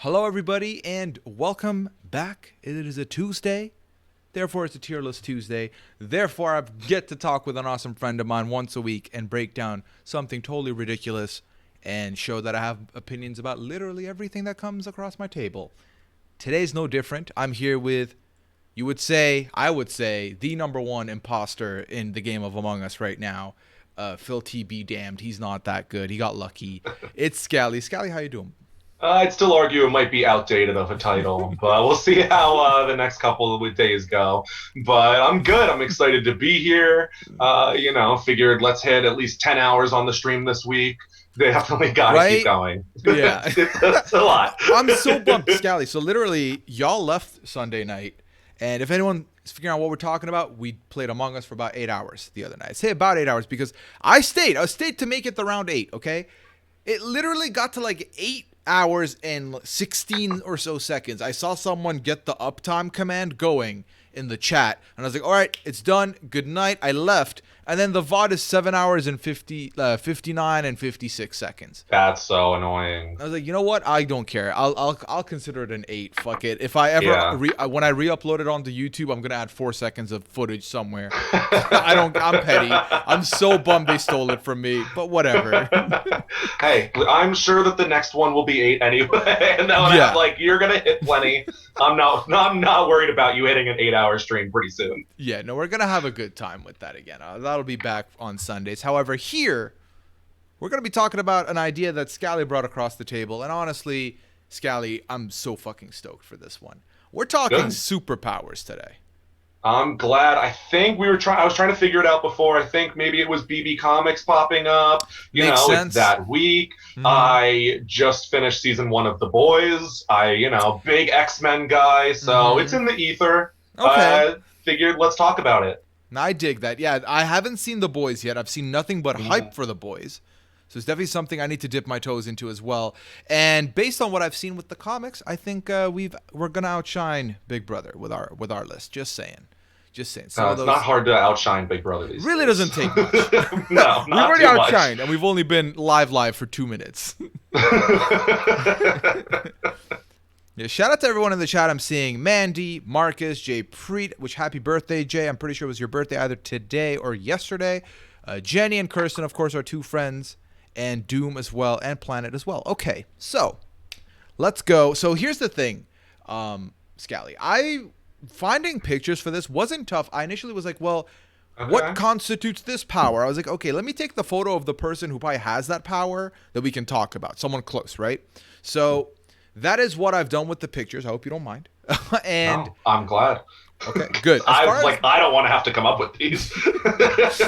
Hello, everybody, and welcome back. It is a Tuesday, therefore it's a Tier List Tuesday. Therefore, I get to talk with an awesome friend of mine once a week and break down something totally ridiculous and show that I have opinions about literally everything that comes across my table. Today's no different. I'm here with, I would say, the number one imposter in the game of Among Us right now. Phil T be damned. He's not that good. He got lucky. It's Scally. Scally, how you doing? I'd still argue it might be outdated of a title, but we'll see how the next couple of days go. But I'm good. I'm excited to be here. Figured let's hit at least 10 hours on the stream this week. They definitely got to keep Right? going. Yeah. It's a lot. I'm so bummed, Scally. So literally, y'all left Sunday night, and if anyone is figuring out what we're talking about, we played Among Us for about 8 hours the other night. I say about 8 hours because I stayed. I stayed to make it the round 8, okay? It literally got to like 8 hours and 16 or so seconds. I saw someone get the uptime command going in the chat, and I was like, all right, it's done. Good night. I left. And then the VOD is 7 hours and 59 and 56 seconds. That's so annoying. I was like, you know what? I don't care. I'll consider it an 8. Fuck it. If I ever when I re-upload it onto YouTube, I'm gonna add 4 seconds of footage somewhere. I'm petty. I'm so bummed they stole it from me, but whatever. Hey, I'm sure that the next one will be 8 anyway, and then you're gonna hit plenty. I'm not worried about you hitting an 8-hour stream pretty soon. Yeah, no, we're gonna have a good time with that again. That'll be back on Sundays. However, here we're going to be talking about an idea that Scally brought across the table. And honestly, Scally, I'm so fucking stoked for this one. We're talking superpowers today. I'm glad. I think I was trying to figure it out before. I think maybe it was BB Comics popping up. Makes sense. That week. I just finished season 1 of The Boys. Big X-Men guy. So it's in the ether. Okay. Figured let's talk about it. I dig that. Yeah, I haven't seen The Boys yet. I've seen nothing but hype for The Boys. So it's definitely something I need to dip my toes into as well. And based on what I've seen with the comics, I think we're gonna outshine Big Brother with our list. Just saying. It's not hard to outshine Big Brother these really days. Doesn't take much. No, we've already outshined, and we've only been live for 2 minutes. Yeah, shout out to everyone in the chat. I'm seeing Mandy, Marcus, Jay Preet, which happy birthday, Jay. I'm pretty sure it was your birthday either today or yesterday. Jenny and Kirsten, of course, are 2 friends, and Doom as well, and Planet as well. Okay, so let's go. So here's the thing, Scally. Finding pictures for this wasn't tough. I initially was like, well, what constitutes this power? I was like, okay, let me take the photo of the person who probably has that power that we can talk about. Someone close, right? So that is what I've done with the pictures. I hope you don't mind. And no, I'm glad. Okay, good. I don't want to have to come up with these.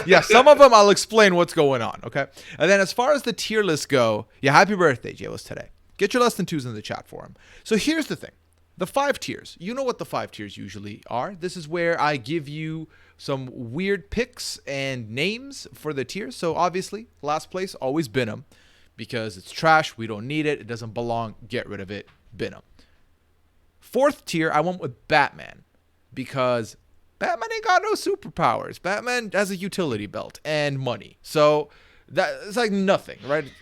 Yeah, some of them I'll explain what's going on, okay? And then as far as the tier lists go, yeah, happy birthday, Jay was today. Get your less than 2s in the chat for him. So here's the thing. The 5 tiers. You know what the 5 tiers usually are. This is where I give you some weird picks and names for the tiers. So obviously, last place, always Venom. Because it's trash, we don't need it, it doesn't belong, get rid of it, Venom. 4th tier, I went with Batman. Because Batman ain't got no superpowers. Batman has a utility belt and money. So that's like nothing, right?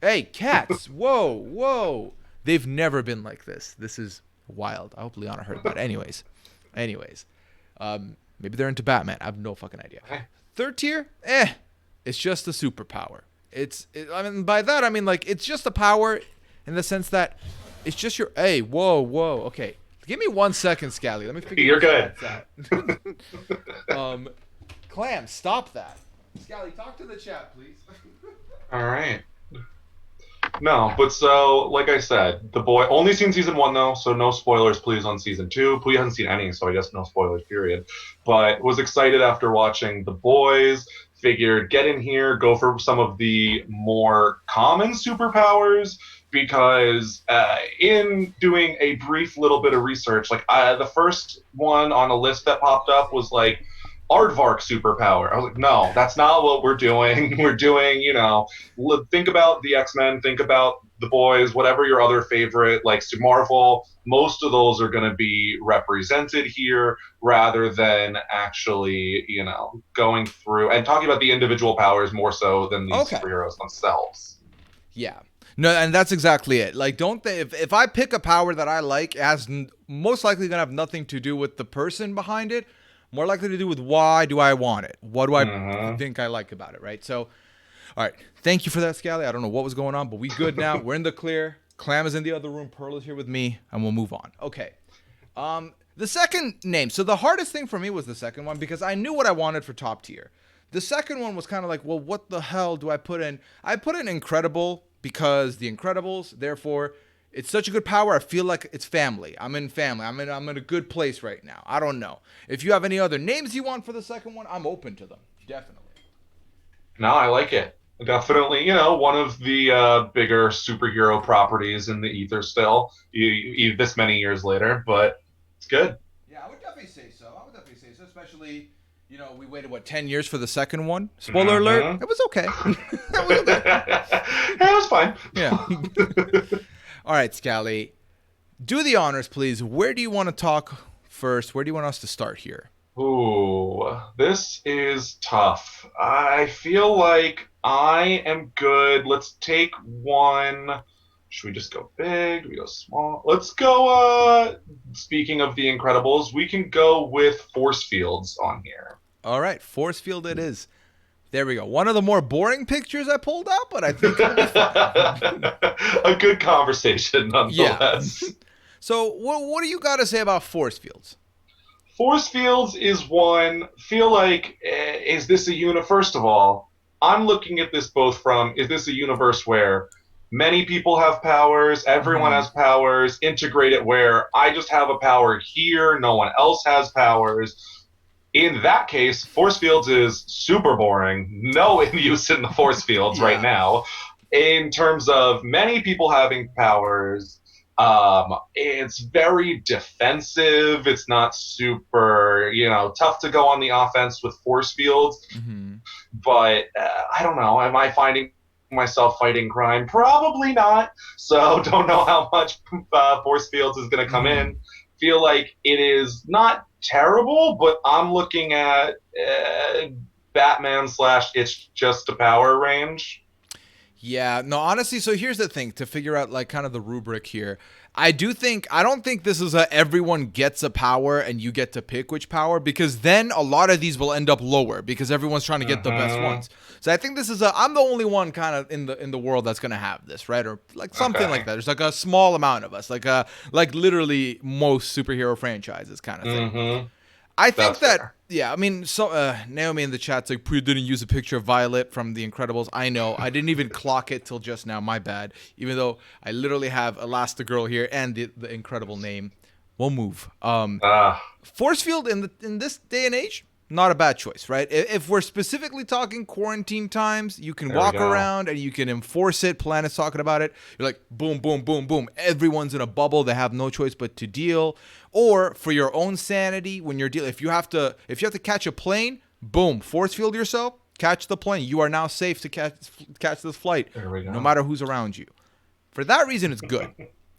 Hey, cats, whoa. They've never been like this. This is wild. I hope Liana heard that. Anyways. Maybe they're into Batman. I have no fucking idea. 3rd tier, it's just a superpower. By that I mean like it's just a power in the sense that it's just your whoa. Okay. Give me 1 second, Scally. Let me figure You're good. Out. Clam, stop that. Scally, talk to the chat, please. All right. No, but so like I said, The Boy only seen season 1 though, so no spoilers please on season 2. Pooh hasn't seen any, so I guess no spoilers period. But was excited after watching The Boys. Figured get in here, go for some of the more common superpowers, because in doing a brief little bit of research, the first one on a list that popped up was like Aardvark superpower. I was like, no, that's not what we're doing. We're doing, think about the X-Men, think about The Boys, whatever your other favorite, like Marvel, most of those are going to be represented here rather than actually, going through and talking about the individual powers more so than these superheroes themselves. Yeah. No, and that's exactly it. Like, don't they? If I pick a power that I like, it has most likely gonna have nothing to do with the person behind it. More likely to do with why do I want it? What do I Mm-hmm. think I like about it? Right. So, all right. Thank you for that, Scally. I don't know what was going on, but we good now. We're in the clear. Clam is in the other room. Pearl is here with me, and we'll move on. Okay. The second name. So the hardest thing for me was the second one because I knew what I wanted for top tier. The second one was kind of like, well, what the hell do I put in? I put in Incredible because the Incredibles, therefore, it's such a good power. I feel like it's family. I'm in family. I'm in a good place right now. I don't know. If you have any other names you want for the second one, I'm open to them. Definitely. No, I like it. Definitely, one of the bigger superhero properties in the ether still, this many years later, but it's good. Yeah, I would definitely say so. Especially, we waited, 10 years for the second one? Spoiler alert, Mm-hmm. it was okay. It was okay. Yeah, it was fine. Yeah. All right, Scally. Do the honors, please. Where do you want to talk first? Where do you want us to start here? Ooh, this is tough. I feel like I am good. Let's take one. Should we just go big? Do we go small? Let's go, speaking of the Incredibles, we can go with force fields on here. All right, force field it is. There we go. One of the more boring pictures I pulled out, but I think it'll be fun. A good conversation, nonetheless. Yeah. So, what do you got to say about force fields? Force fields is one. Feel like, is this a First of all, I'm looking at this both from, is this a universe where many people have powers, everyone has powers, integrate it where I just have a power here, no one else has powers. In that case, force fields is super boring. No use in the force fields right now. In terms of many people having powers, it's very defensive. It's not super, tough to go on the offense with force fields. Mm-hmm. But I don't know. Am I finding myself fighting crime? Probably not. So don't know how much force fields is going to come in. Feel like it is not terrible, but I'm looking at Batman / it's just a power range. Yeah, no, honestly, so here's the thing to figure out like kind of the rubric here. I don't think this is a everyone gets a power and you get to pick which power because then a lot of these will end up lower because everyone's trying to get the best ones. So I think this is I'm the only one kind of in the world that's going to have this, right? Or like something like that. There's like a small amount of us, like literally most superhero franchises kind of thing. I think that's fair. Yeah, I mean, so Naomi in the chat's like, Priya didn't use a picture of Violet from The Incredibles. I know. I didn't even clock it till just now. My bad. Even though I literally have Elastigirl here and the incredible name. We'll move. Force field in this day and age, not a bad choice, right? If we're specifically talking quarantine times, you can walk around and you can enforce it. Planet's talking about it. You're like, boom, boom, boom, boom. Everyone's in a bubble. They have no choice but to deal. Or for your own sanity, when you're dealing, if you have to catch a plane, boom, force field yourself, catch the plane. You are now safe to catch this flight, no matter who's around you. For that reason, it's good.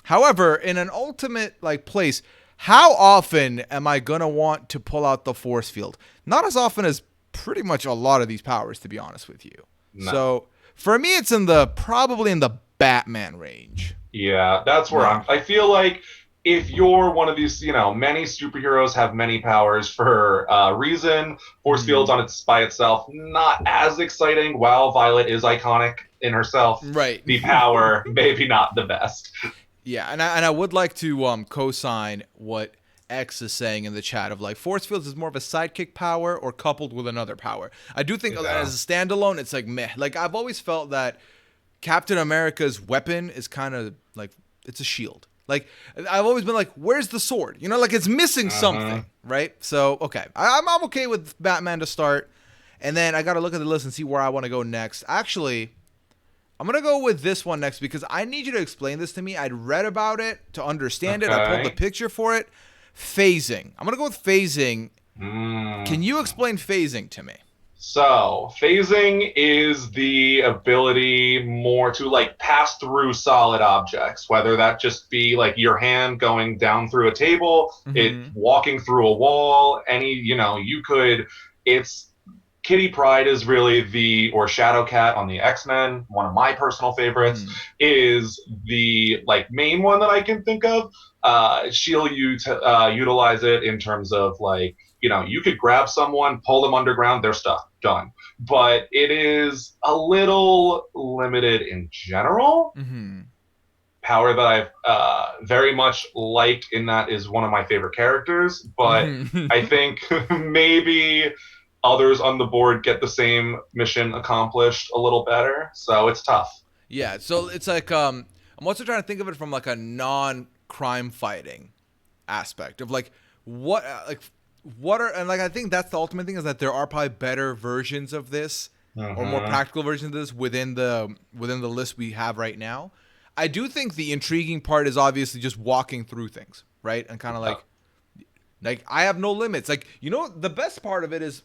However, in an ultimate place, how often am I gonna want to pull out the force field? Not as often as pretty much a lot of these powers, to be honest with you. No. So for me, it's probably in the Batman range. Yeah, that's where I feel like if you're one of these, many superheroes have many powers for a reason. Force fields by itself, not as exciting. While Violet is iconic in herself, right? The power, maybe not the best. Yeah, and I would like to co-sign what X is saying in the chat of force fields is more of a sidekick power or coupled with another power. I do think as a standalone, it's meh. I've always felt that Captain America's weapon is kind of it's a shield. I've always been where's the sword? It's missing something, right? So, okay. I'm okay with Batman to start. And then I got to look at the list and see where I want to go next. Actually, I'm going to go with this one next because I need you to explain this to me. I'd read about it to understand it. I pulled the picture for it. Phasing. I'm going to go with phasing. Can you explain phasing to me? So, phasing is the ability more to pass through solid objects, whether that just be your hand going down through a table, it walking through a wall, it's Kitty Pryde is really or Shadowcat on the X-Men, one of my personal favorites, is the like main one that I can think of. She'll utilize it in terms of like, you could grab someone, pull them underground, they're stuck, done. But it is a little limited in general. Power that I've very much liked in that is one of my favorite characters, but I think maybe others on the board get the same mission accomplished a little better, so it's tough. Yeah, so it's like I'm also trying to think of it from like a non-crime fighting aspect of like what are, and like I think that's the ultimate thing, is that there are probably better versions of this or more practical versions of this within the list we have right now. I do think the intriguing part is obviously just walking through things, right? And kind of like I have no limits. Like, the best part of it is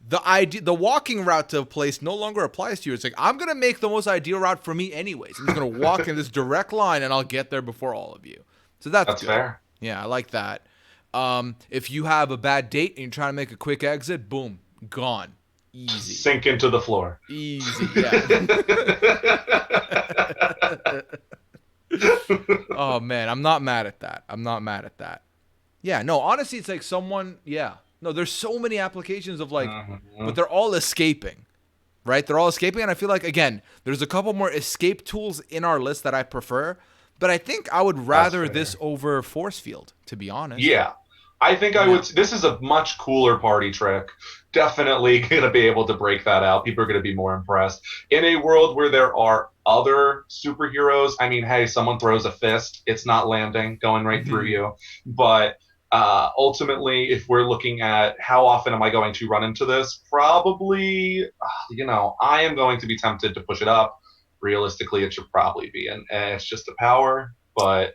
the walking route to a place no longer applies to you. It's like, I'm going to make the most ideal route for me anyways. I'm just going to walk in this direct line and I'll get there before all of you. So that's good. Fair. Yeah, I like that. If you have a bad date and you're trying to make a quick exit, boom, gone. Easy. Sink into the floor. Easy, yeah. Oh, man, I'm not mad at that. Yeah, no, honestly, it's like no, there's so many applications of like, but they're all escaping, right? They're all escaping, and I feel like, again, there's a couple more escape tools in our list that I prefer, but I think I would rather this over force field, to be honest. Yeah. I think I would. This is a much cooler party trick. Definitely going to be able to break that out. People are going to be more impressed. In a world where there are other superheroes, I mean, hey, someone throws a fist, it's not landing, going right through you. But ultimately, if we're looking at how often am I going to run into this, probably, I am going to be tempted to push it up. Realistically, it should probably be. And it's just a power, but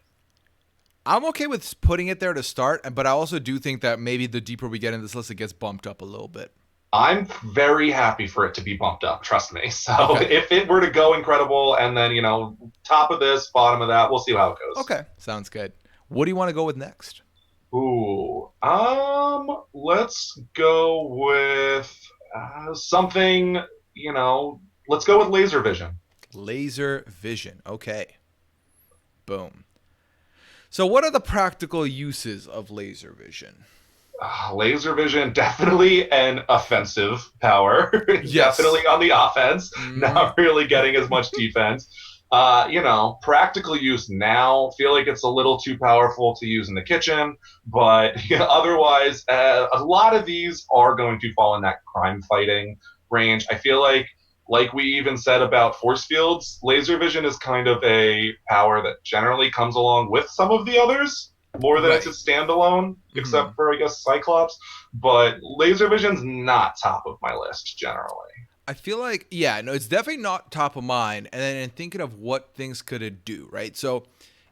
I'm okay with putting it there to start, but I also do think that maybe the deeper we get in this list, it gets bumped up a little bit. I'm very happy for it to be bumped up, trust me. So if it were to go incredible and then, top of this, bottom of that, we'll see how it goes. Okay, sounds good. What do you want to go with next? Ooh, let's go with something, let's go with laser vision. Laser vision, okay. Boom. So what are the practical uses of laser vision? Laser vision, definitely an offensive power. Yes. Definitely on the offense, not really getting as much defense. Practical use now, feel like it's a little too powerful to use in the kitchen, but otherwise, a lot of these are going to fall in that crime fighting range. I feel like we even said about force fields, laser vision is kind of a power that generally comes along with some of the others, more than it's a standalone, except for, I guess, Cyclops. But laser vision's not top of my list, generally. I feel like, it's definitely not top of mind. And then in thinking of what things could it do, right? So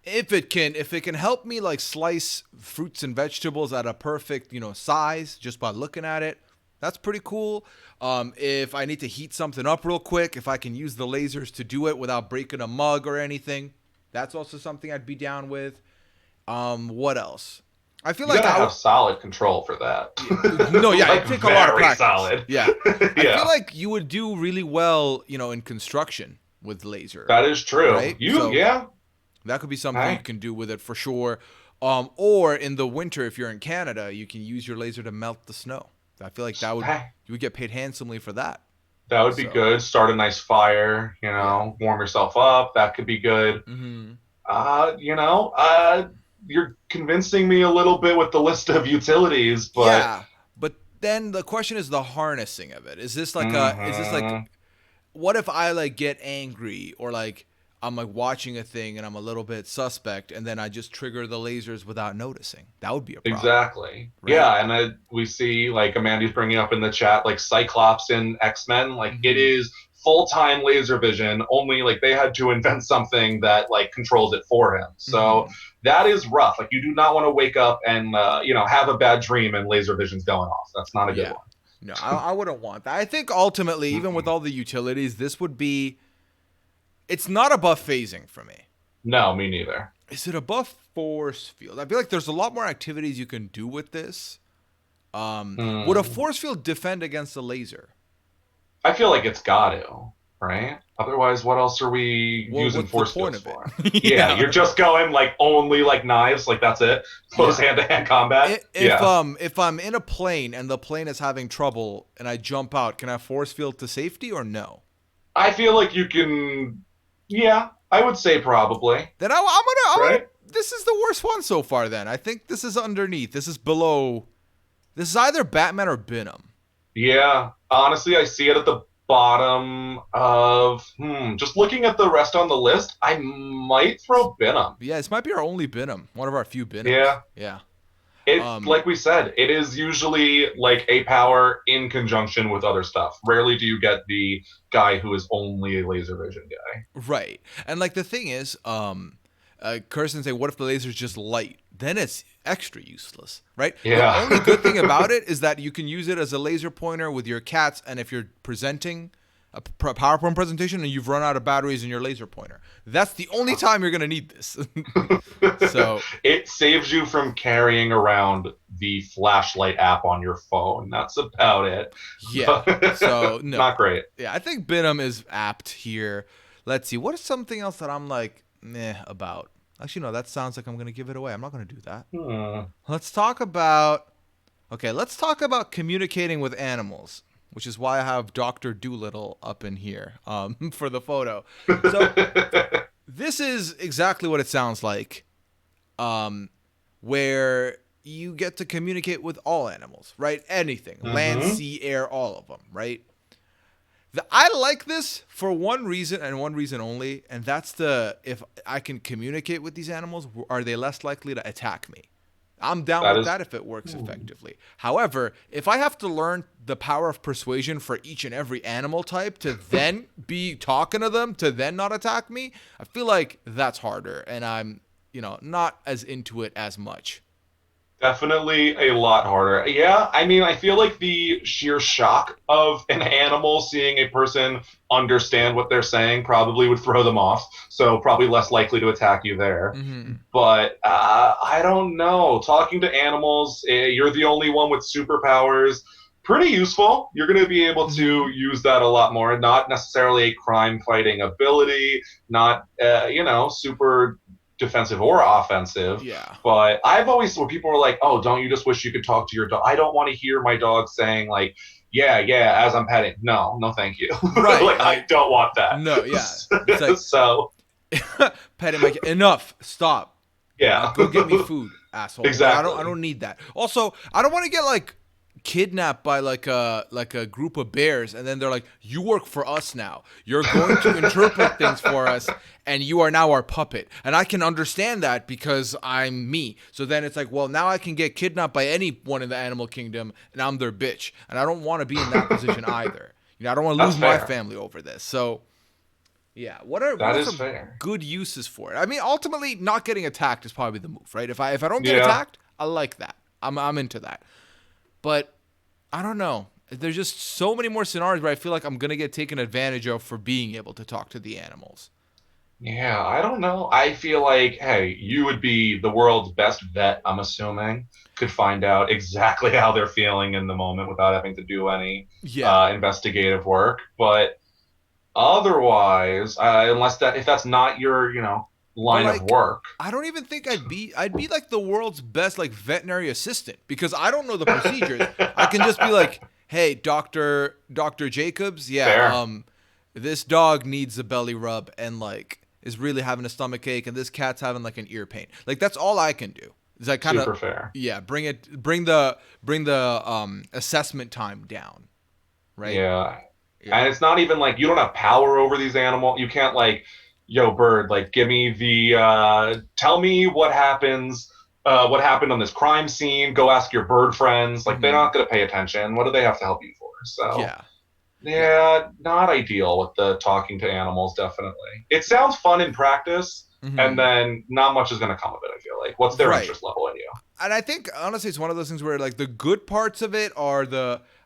if it can help me like slice fruits and vegetables at a perfect, size just by looking at it, that's pretty cool. If I need to heat something up real quick, if I can use the lasers to do it without breaking a mug or anything, that's also something I'd be down with. What else? I feel like I have solid control for that. No, yeah, like it take a lot of practice. Solid. Yeah. I feel like you would do really well, in construction with laser. That is true. Right? That could be something you can do with it for sure. Or in the winter, if you're in Canada, you can use your laser to melt the snow. I feel like you would get paid handsomely for that. That would be good. Start a nice fire, warm yourself up. That could be good. You're convincing me a little bit with the list of utilities, but yeah. But then the question is the harnessing of it. Is this like what if I like get angry or like I'm like watching a thing and I'm a little bit suspect and then I just trigger the lasers without noticing? That would be a problem. Exactly. Right? Yeah, and we see like Amanda's bringing up in the chat like Cyclops in X-Men, like it is full-time laser vision, only like they had to invent something that like controls it for him. So that is rough. Like you do not want to wake up and have a bad dream and laser vision's going off. That's not a good one. No, I wouldn't want that. I think ultimately, even with all the utilities, this would be. It's not above phasing for me. No, me neither. Is it above force field? I feel like there's a lot more activities you can do with this. Would a force field defend against a laser? I feel like it's got to, right? Otherwise, what else are we Well, using what's the force point fields of it? for? Yeah, Yeah. you're just going like only like knives, like that's it. Close Yeah. hand-to-hand combat. Yeah, If I'm in a plane and the plane is having trouble and I jump out, can I force field to safety or no? I feel like you can. Yeah, I would say probably. Then I'm gonna. Right? This is the worst one so far. Then I think this is underneath. This is below. This is either Batman or Venom. Yeah. Honestly, I see it at the bottom of. Just looking at the rest on the list, I might throw Venom. Yeah, this might be our only Venom. One of our few Venoms. Yeah. Yeah. It, like we said, it is usually like a power in conjunction with other stuff. Rarely do you get the guy who is only a laser vision guy. Right. And like the thing is, Kirsten say, what if the laser's just light? Then it's extra useless, right? The Yeah. only good thing about it is that you can use it as a laser pointer with your cats, and if you're presenting a PowerPoint presentation and you've run out of batteries in your laser pointer, that's the only time you're gonna need this. So it saves you from carrying around the flashlight app on your phone. That's about it. yeah, so no, Not great. yeah, I think Venom is apt here. Let's see, what is something else that I'm like meh about? Actually, no, that sounds like I'm gonna give it away. I'm not gonna do that. Let's talk about. Okay, let's talk about communicating with animals, which is why I have Dr. Doolittle up in here for the photo. So this is exactly what it sounds like, where you get to communicate with all animals, right? Anything, land, sea, air, all of them, right? I like this for one reason and one reason only, and that's if I can communicate with these animals, are they less likely to attack me? I'm down with that if it works effectively. However, if I have to learn the power of persuasion for each and every animal type to then be talking to them to then not attack me, I feel like that's harder, and I'm, not as into it as much. Definitely a lot harder. Yeah, I mean, I feel like the sheer shock of an animal seeing a person understand what they're saying probably would throw them off. So probably less likely to attack you there. But I don't know. Talking to animals, you're the only one with superpowers. Pretty useful. You're going to be able to use that a lot more. Not necessarily a crime fighting ability, not, super defensive or offensive. Yeah. But I've always, when people are like, oh, don't you just wish you could talk to your dog? I don't want to hear my dog saying, like, yeah, as I'm petting. No, thank you. Right. Like, I don't want that. No, yeah. It's like, so. Petting my enough. Stop. Yeah. Go get me food, asshole. Exactly. I don't need that. Also, I don't want to get like kidnapped by like a group of bears, and then they're like, you work for us now, you're going to interpret things for us, and you are now our puppet. And I can understand that because I'm me. So then it's like, well, now I can get kidnapped by anyone in the animal kingdom and I'm their bitch, and I don't want to be in that position either. I don't want to lose my family over this. So yeah, what are some good uses for it? I mean, ultimately not getting attacked is probably the move, right? If I don't get attacked, I like that. I'm into that. But I don't know. There's just so many more scenarios where I feel like I'm going to get taken advantage of for being able to talk to the animals. Yeah, I don't know. I feel like, hey, you would be the world's best vet, I'm assuming. Could find out exactly how they're feeling in the moment without having to do any investigative work. But otherwise, if that's not your, line of work. I don't even think I'd be like the world's best like veterinary assistant, because I don't know the procedures. I can just be like, hey, Dr. Jacobs, this dog needs a belly rub and like is really having a stomach ache, and this cat's having like an ear pain. Like that's all I can do. Is that kind of super fair? Yeah, bring the assessment time down, right? Yeah, and it's not even like you don't have power over these animals. You can't like, yo, bird, like give me tell me what happens. What happened on this crime scene? Go ask your bird friends. Like they're not going to pay attention. What do they have to help you for? So yeah, not ideal with the talking to animals. Definitely, it sounds fun in practice. And then not much is going to come of it, I feel like. What's their interest level in you? And I think, honestly, it's one of those things where, like, the good parts of it are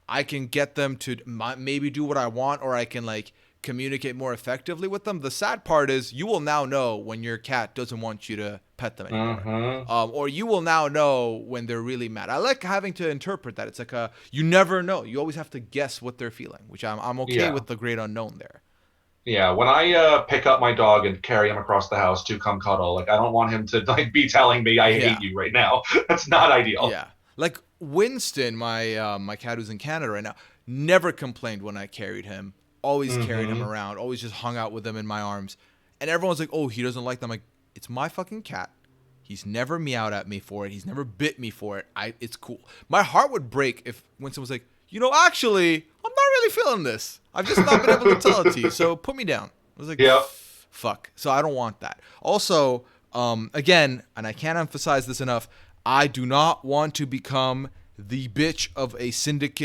I can get them to maybe do what I want, or I can like communicate more effectively with them. The sad part is you will now know when your cat doesn't want you to pet them anymore. Or you will now know when they're really mad. I like having to interpret that. It's like you never know. You always have to guess what they're feeling, which I'm okay with the great unknown there. Yeah, when I pick up my dog and carry him across the house to come cuddle, like I don't want him to like be telling me I hate you right now. That's not ideal. Yeah, like Winston, my cat who's in Canada right now, never complained when I carried him. Always carried him around. Always just hung out with him in my arms. And everyone's like, "Oh, he doesn't like them." I'm like, it's my fucking cat. He's never meowed at me for it. He's never bit me for it. It's cool. My heart would break if Winston was like, actually, I'm not really feeling this. I've just not been able to tell it to you. So put me down. I was like, fuck. So I don't want that. Also, again, and I can't emphasize this enough, I do not want to become the bitch of a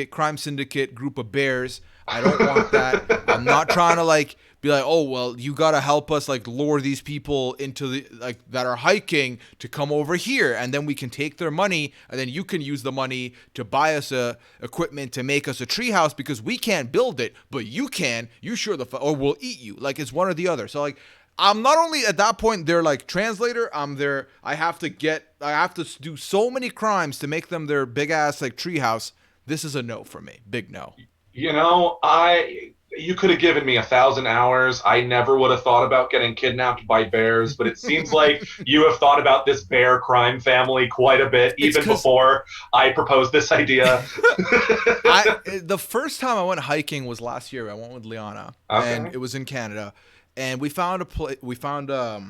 crime syndicate group of bears. I don't want that. I'm not trying to like be like, oh, well, you got to help us like lure these people into the like that are hiking to come over here. And then we can take their money and then you can use the money to buy us equipment to make us a treehouse because we can't build it, but you can. You sure or we'll eat you. Like it's one or the other. So like I'm not only at that point their like translator, I'm their I have to do so many crimes to make them their big ass like treehouse. This is a no for me. Big no. You could have given me 1,000 hours. I never would have thought about getting kidnapped by bears, but it seems like you have thought about this bear crime family quite a bit, even before I proposed this idea. The first time I went hiking was last year. I went with Liana, and it was in Canada, and we found a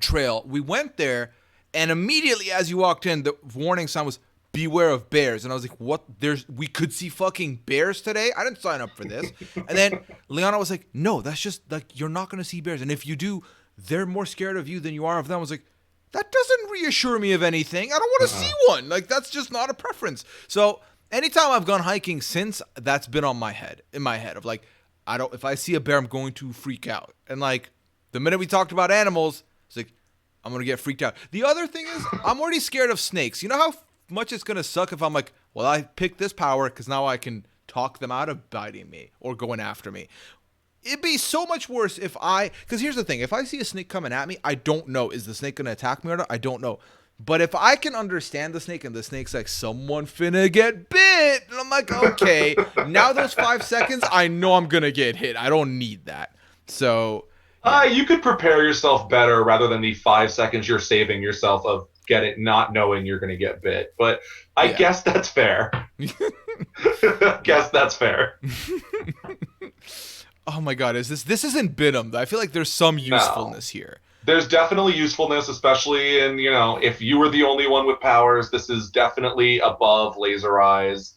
trail. We went there, and immediately as you walked in, the warning sign was beware of bears. And I was like, what? We could see fucking bears today? I didn't sign up for this. And then Liana was like, no, that's just like, you're not going to see bears. And if you do, they're more scared of you than you are of them. I was like, that doesn't reassure me of anything. I don't want to see one. Like, that's just not a preference. So anytime I've gone hiking since, that's been in my head of like, if I see a bear, I'm going to freak out. And like, the minute we talked about animals, it's like, I'm going to get freaked out. The other thing is, I'm already scared of snakes. You know how much it's going to suck if I'm like, well, I picked this power because now I can talk them out of biting me or going after me. It'd be so much worse because here's the thing. If I see a snake coming at me, I don't know. Is the snake going to attack me or not? I don't know. But if I can understand the snake and the snake's like, someone finna get bit, and I'm like, okay, now those 5 seconds, I know I'm going to get hit. I don't need that. So you could prepare yourself better rather than the 5 seconds you're saving yourself of not knowing you're going to get bit. But I guess that's fair. That's fair. Oh my God, this isn't Venom. I feel like there's some usefulness here. There's definitely usefulness, especially in, if you were the only one with powers, this is definitely above laser eyes.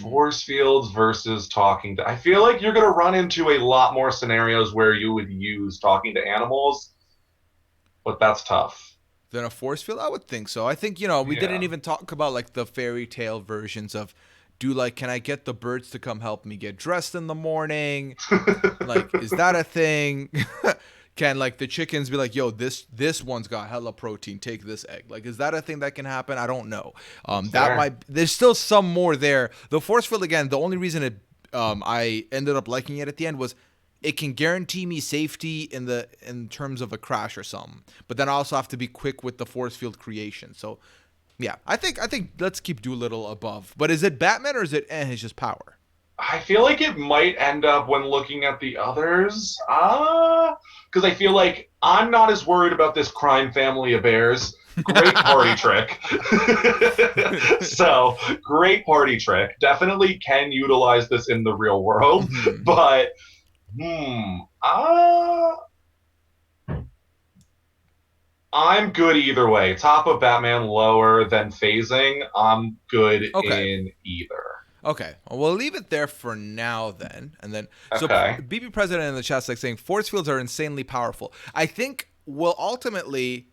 Force fields versus talking to... I feel like you're going to run into a lot more scenarios where you would use talking to animals, but that's tough. Than a force field? I would think so. I think, we didn't even talk about like the fairy tale versions of can I get the birds to come help me get dressed in the morning? Like, is that a thing? Can like the chickens be like, yo, this one's got hella protein, take this egg? Like, is that a thing that can happen? I don't know. There's still some more there. The force field, again, the only reason I ended up liking it at the end was it can guarantee me safety in terms of a crash or something. But then I also have to be quick with the force field creation. So yeah, I think let's keep Doolittle above. But is it Batman or is it it's just power? I feel like it might end up when looking at the others. Because I feel like I'm not as worried about this crime family of bears. Great party trick. So, great party trick. Definitely can utilize this in the real world. But, I'm good either way. Top of Batman, lower than phasing. I'm good in either. Okay, well, we'll leave it there for now then. And then, so BB President in the chat's like saying, force fields are insanely powerful. I think will ultimately,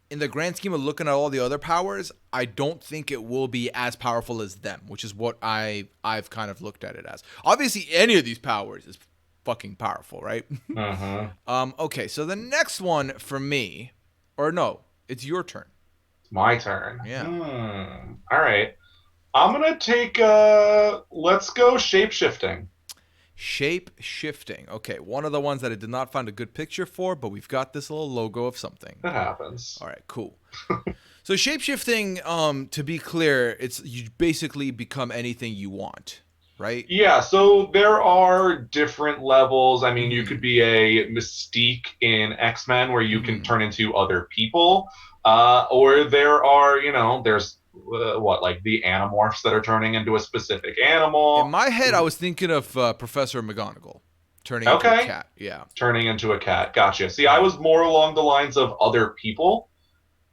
in the grand scheme of looking at all the other powers, I don't think it will be as powerful as them, which is what I've kind of looked at it as. Obviously, any of these powers is fucking powerful, right? Okay, so the next one for me, or no, it's your turn. It's my turn. Yeah. All right. I'm gonna take. Let's go shape shifting. Shape shifting. Okay, one of the ones that I did not find a good picture for, but we've got this little logo of something. That happens. All right, cool. So shapeshifting, to be clear, it's you basically become anything you want, right? Yeah, so there are different levels. I mean, you Mm-hmm. could be a Mystique in X-Men where you can Mm-hmm. turn into other people. Or there are, there's like the Animorphs that are turning into a specific In animal. my head, I was thinking of Professor McGonagall turning into a Okay, cat. Yeah. turning into a cat. Gotcha. See, I Mm-hmm. was more along the lines of other people,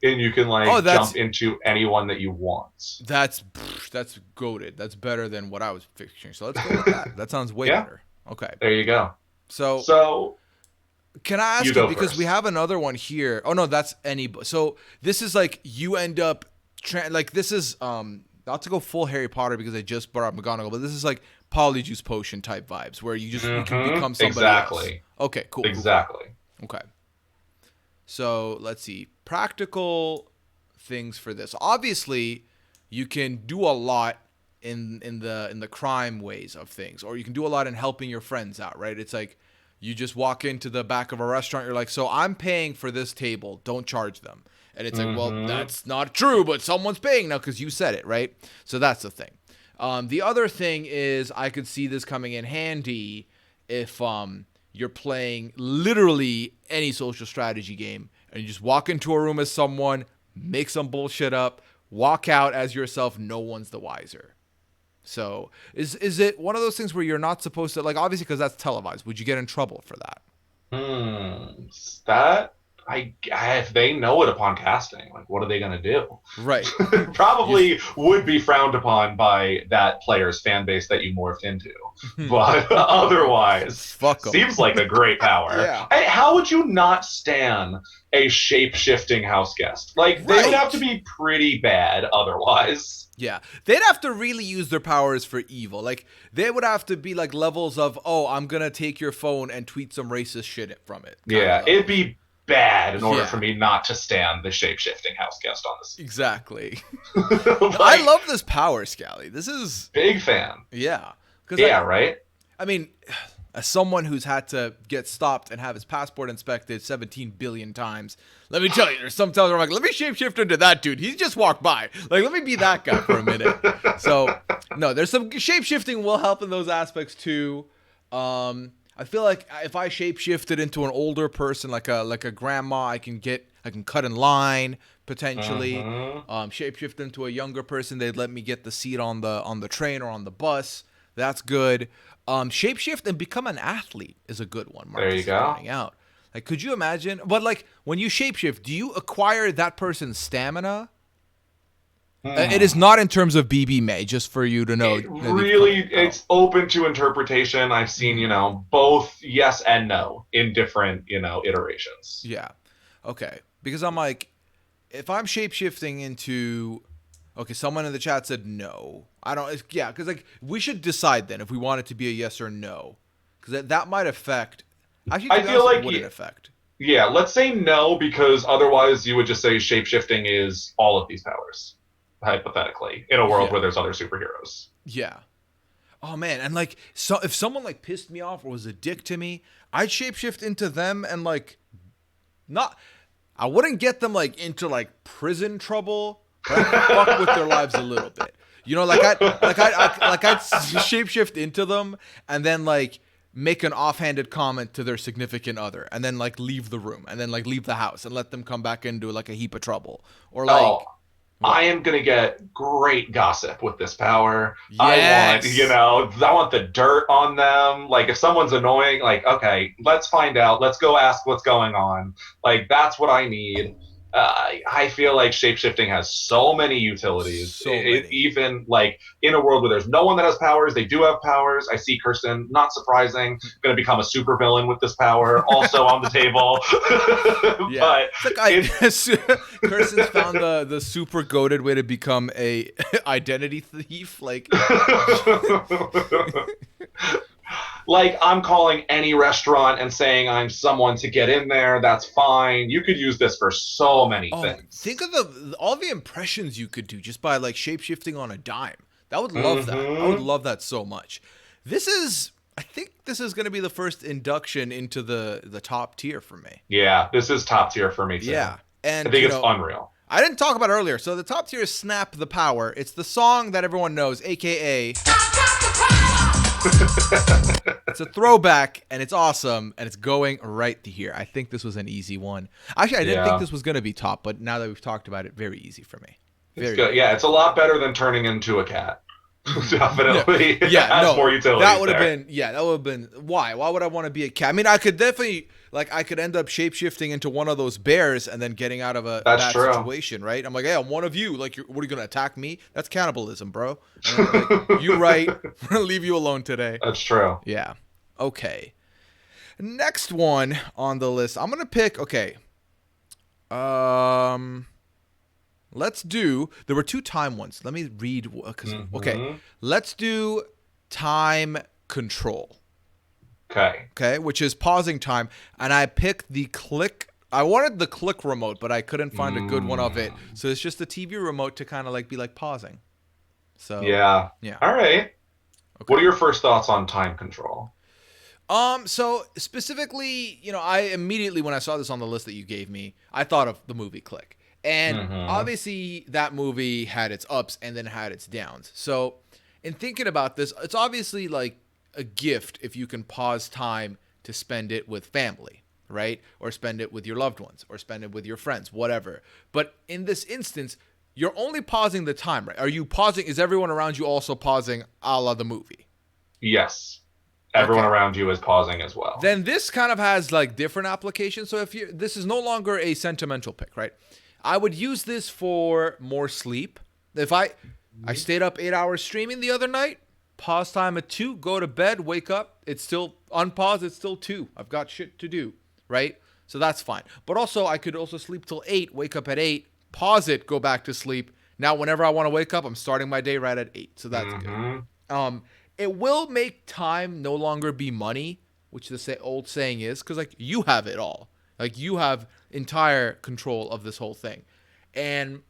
and you can Oh, like that's jump into anyone that you want. that's that's goated. That's better than what I was picturing. So let's go with that. That sounds way Yeah, better. Okay. there you go. So So can I you ask you, go because we first. have another one here? Oh no, that's any. So this is like you end up like this is not to go full Harry Potter because I just brought up McGonagall, but this is like Polyjuice Potion type vibes where you can become somebody else. Exactly. Okay, cool. Exactly. Okay. So let's see. Practical things for this. Obviously, you can do a lot in the crime ways of things, or you can do a lot in helping your friends out, right? It's like you just walk into the back of a restaurant, you're like, so I'm paying for this table, don't charge them. And it's like, well, Mm-hmm. that's not true, but someone's paying now because you said it, right? So that's the thing. The other thing is I could see this coming in handy if you're playing literally any social strategy game and you just walk into a room as someone, make some bullshit up, walk out as yourself, no one's the wiser. So is it one of those things where you're not supposed to, like, obviously because that's televised, would you get in trouble for that? That if they know it upon casting, like what are they gonna do? Right. You Probably would be frowned upon by that player's fan base that you morphed into. But otherwise, fuck them. seems like a great power. Yeah. How would you not stand a shape shifting house guest? Like they would have to Right. be pretty bad otherwise. Yeah, they'd have to really use their powers for evil. Like, they would have to be like levels of, oh, I'm gonna take your phone and tweet some racist shit from it, kind of Yeah, it'd levels. be bad in order for Yeah, me not to stand the shape shifting house guest on this. exactly. I Like, love this power, Scally. This is, big fan. yeah, because Yeah, right? I mean, as someone who's had to get stopped and have his passport inspected 17 billion times, let me tell you, there's some times where I'm like, let me shapeshift into that dude. He just walked by. Like, let me be that guy for a minute. So, no, there's some shapeshifting will help in those aspects too. I feel like if I shapeshifted into an older person, like a grandma, I can cut in line potentially. Mm-hmm. Shapeshift into a younger person, they'd let me get the seat on the train or on the bus. That's good. Shapeshift and become an athlete is a good one. There you Marcus is go. pointing out. Like, could you imagine? But like, when you shapeshift, do you acquire that person's stamina? It is Hmm. not in terms of BB May, just for you to know. It That they've come really, in. Oh. it's open to interpretation. I've seen, Mhm. both yes and no in different, iterations. Yeah. Okay. Because I'm like, if I'm shapeshifting into, okay, someone in the chat said no. I don't. Yeah, because like we should decide then if we want it to be a yes or no, because that might affect. Actually, to I be feel honest, it like, wouldn't affect. yeah, let's say no because otherwise you would just say shapeshifting is all of these powers, hypothetically, in a world Yeah. where there's other superheroes. Yeah. Oh man, and like, so if someone like pissed me off or was a dick to me, I'd shapeshift into them and like not. I wouldn't get them like into like prison trouble, but I'd fuck with their lives a little bit. You know, I'd shapeshift into them and then like make an offhanded comment to their significant other and then like leave the room and then like leave the house and let them come back into like a heap of trouble. Or Oh, like I what? am gonna get great gossip with this power. Yes. I want the dirt on them. Like if someone's annoying, like okay, let's find out. Let's go ask what's going on. Like that's what I need. I feel like shapeshifting has so many utilities. So many. Even like in a world where there's no one that has powers, they do have powers. I see Kirsten, not surprising, going to become a supervillain with this power, also on the table. Yeah, But it's like I it's guess Carson's found the super goaded way to become a identity thief. Like, like I'm calling any restaurant and saying I'm someone to get in there. That's fine. You could use this for so many oh, think things. of all the impressions you could do just by like shapeshifting on a dime. I would love that. I would Mm-hmm. love that so much. I think this is going to be the first induction into the top tier for me. Yeah, this is top tier for me too. Yeah. I And, think it's unreal. I didn't talk about it earlier. So the top tier is Snap the Power. It's the song that everyone knows, aka it's a throwback, and it's awesome, and it's going right to here. I think this was an easy one. Actually, I didn't think this was going to be top, but now that we've talked about it, very easy for me. It's good. Yeah, it's a lot better than turning into a cat. Definitely. Yeah, has more utility. That would have been why? Why would I want to be a cat? I mean, I could definitely I could end up shapeshifting into one of those bears and then getting out of a bad situation, right? I'm like, hey, I'm one of you. Like, what are you gonna attack me? That's cannibalism, bro. Like, you right. I'm gonna leave you alone today. That's true. Yeah. Okay. Next one on the list, I'm gonna pick. Okay. Let's do. There were 2 time ones. Let me read. Okay. Let's do time control. Okay. Which is pausing time, and I picked the click. I wanted the click remote, but I couldn't find a good one of it. So it's just the TV remote to kind of like be like pausing. So yeah. All right. Okay. What are your first thoughts on time control? So specifically, I immediately, when I saw this on the list that you gave me, I thought of the movie Click. And obviously that movie had its ups and then had its downs. So in thinking about this, it's obviously like a gift if you can pause time to spend it with family, right? Or spend it with your loved ones, or spend it with your friends, whatever. But in this instance, you're only pausing the time, right? Are you pausing? Is everyone around you also pausing a la the movie? Yes. Everyone around you is pausing as well. Then this kind of has like different applications. So this is no longer a sentimental pick, right? I would use this for more sleep. If I stayed up 8 hours streaming the other night, pause time at 2, go to bed, wake up, it's still unpause, it's still 2. I've got shit to do, right? So that's fine. But also I could also sleep till 8, wake up at 8, pause it, go back to sleep. Now whenever I want to wake up, I'm starting my day right at 8. So that's good. It will make time no longer be money, which the old saying is, because like you have it all. Like you have entire control of this whole thing. And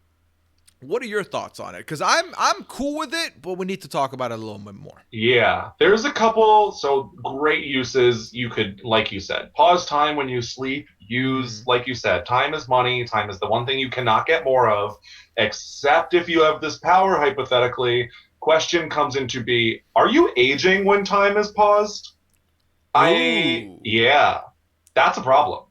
what are your thoughts on it? Because I'm cool with it, but we need to talk about it a little bit more. Yeah, there's a couple great uses. You could, like you said, pause time when you sleep. Use, like you said, time is money. Time is the one thing you cannot get more of, except if you have this power, hypothetically. Question comes into be, are you aging when time is paused? Yeah, that's a problem.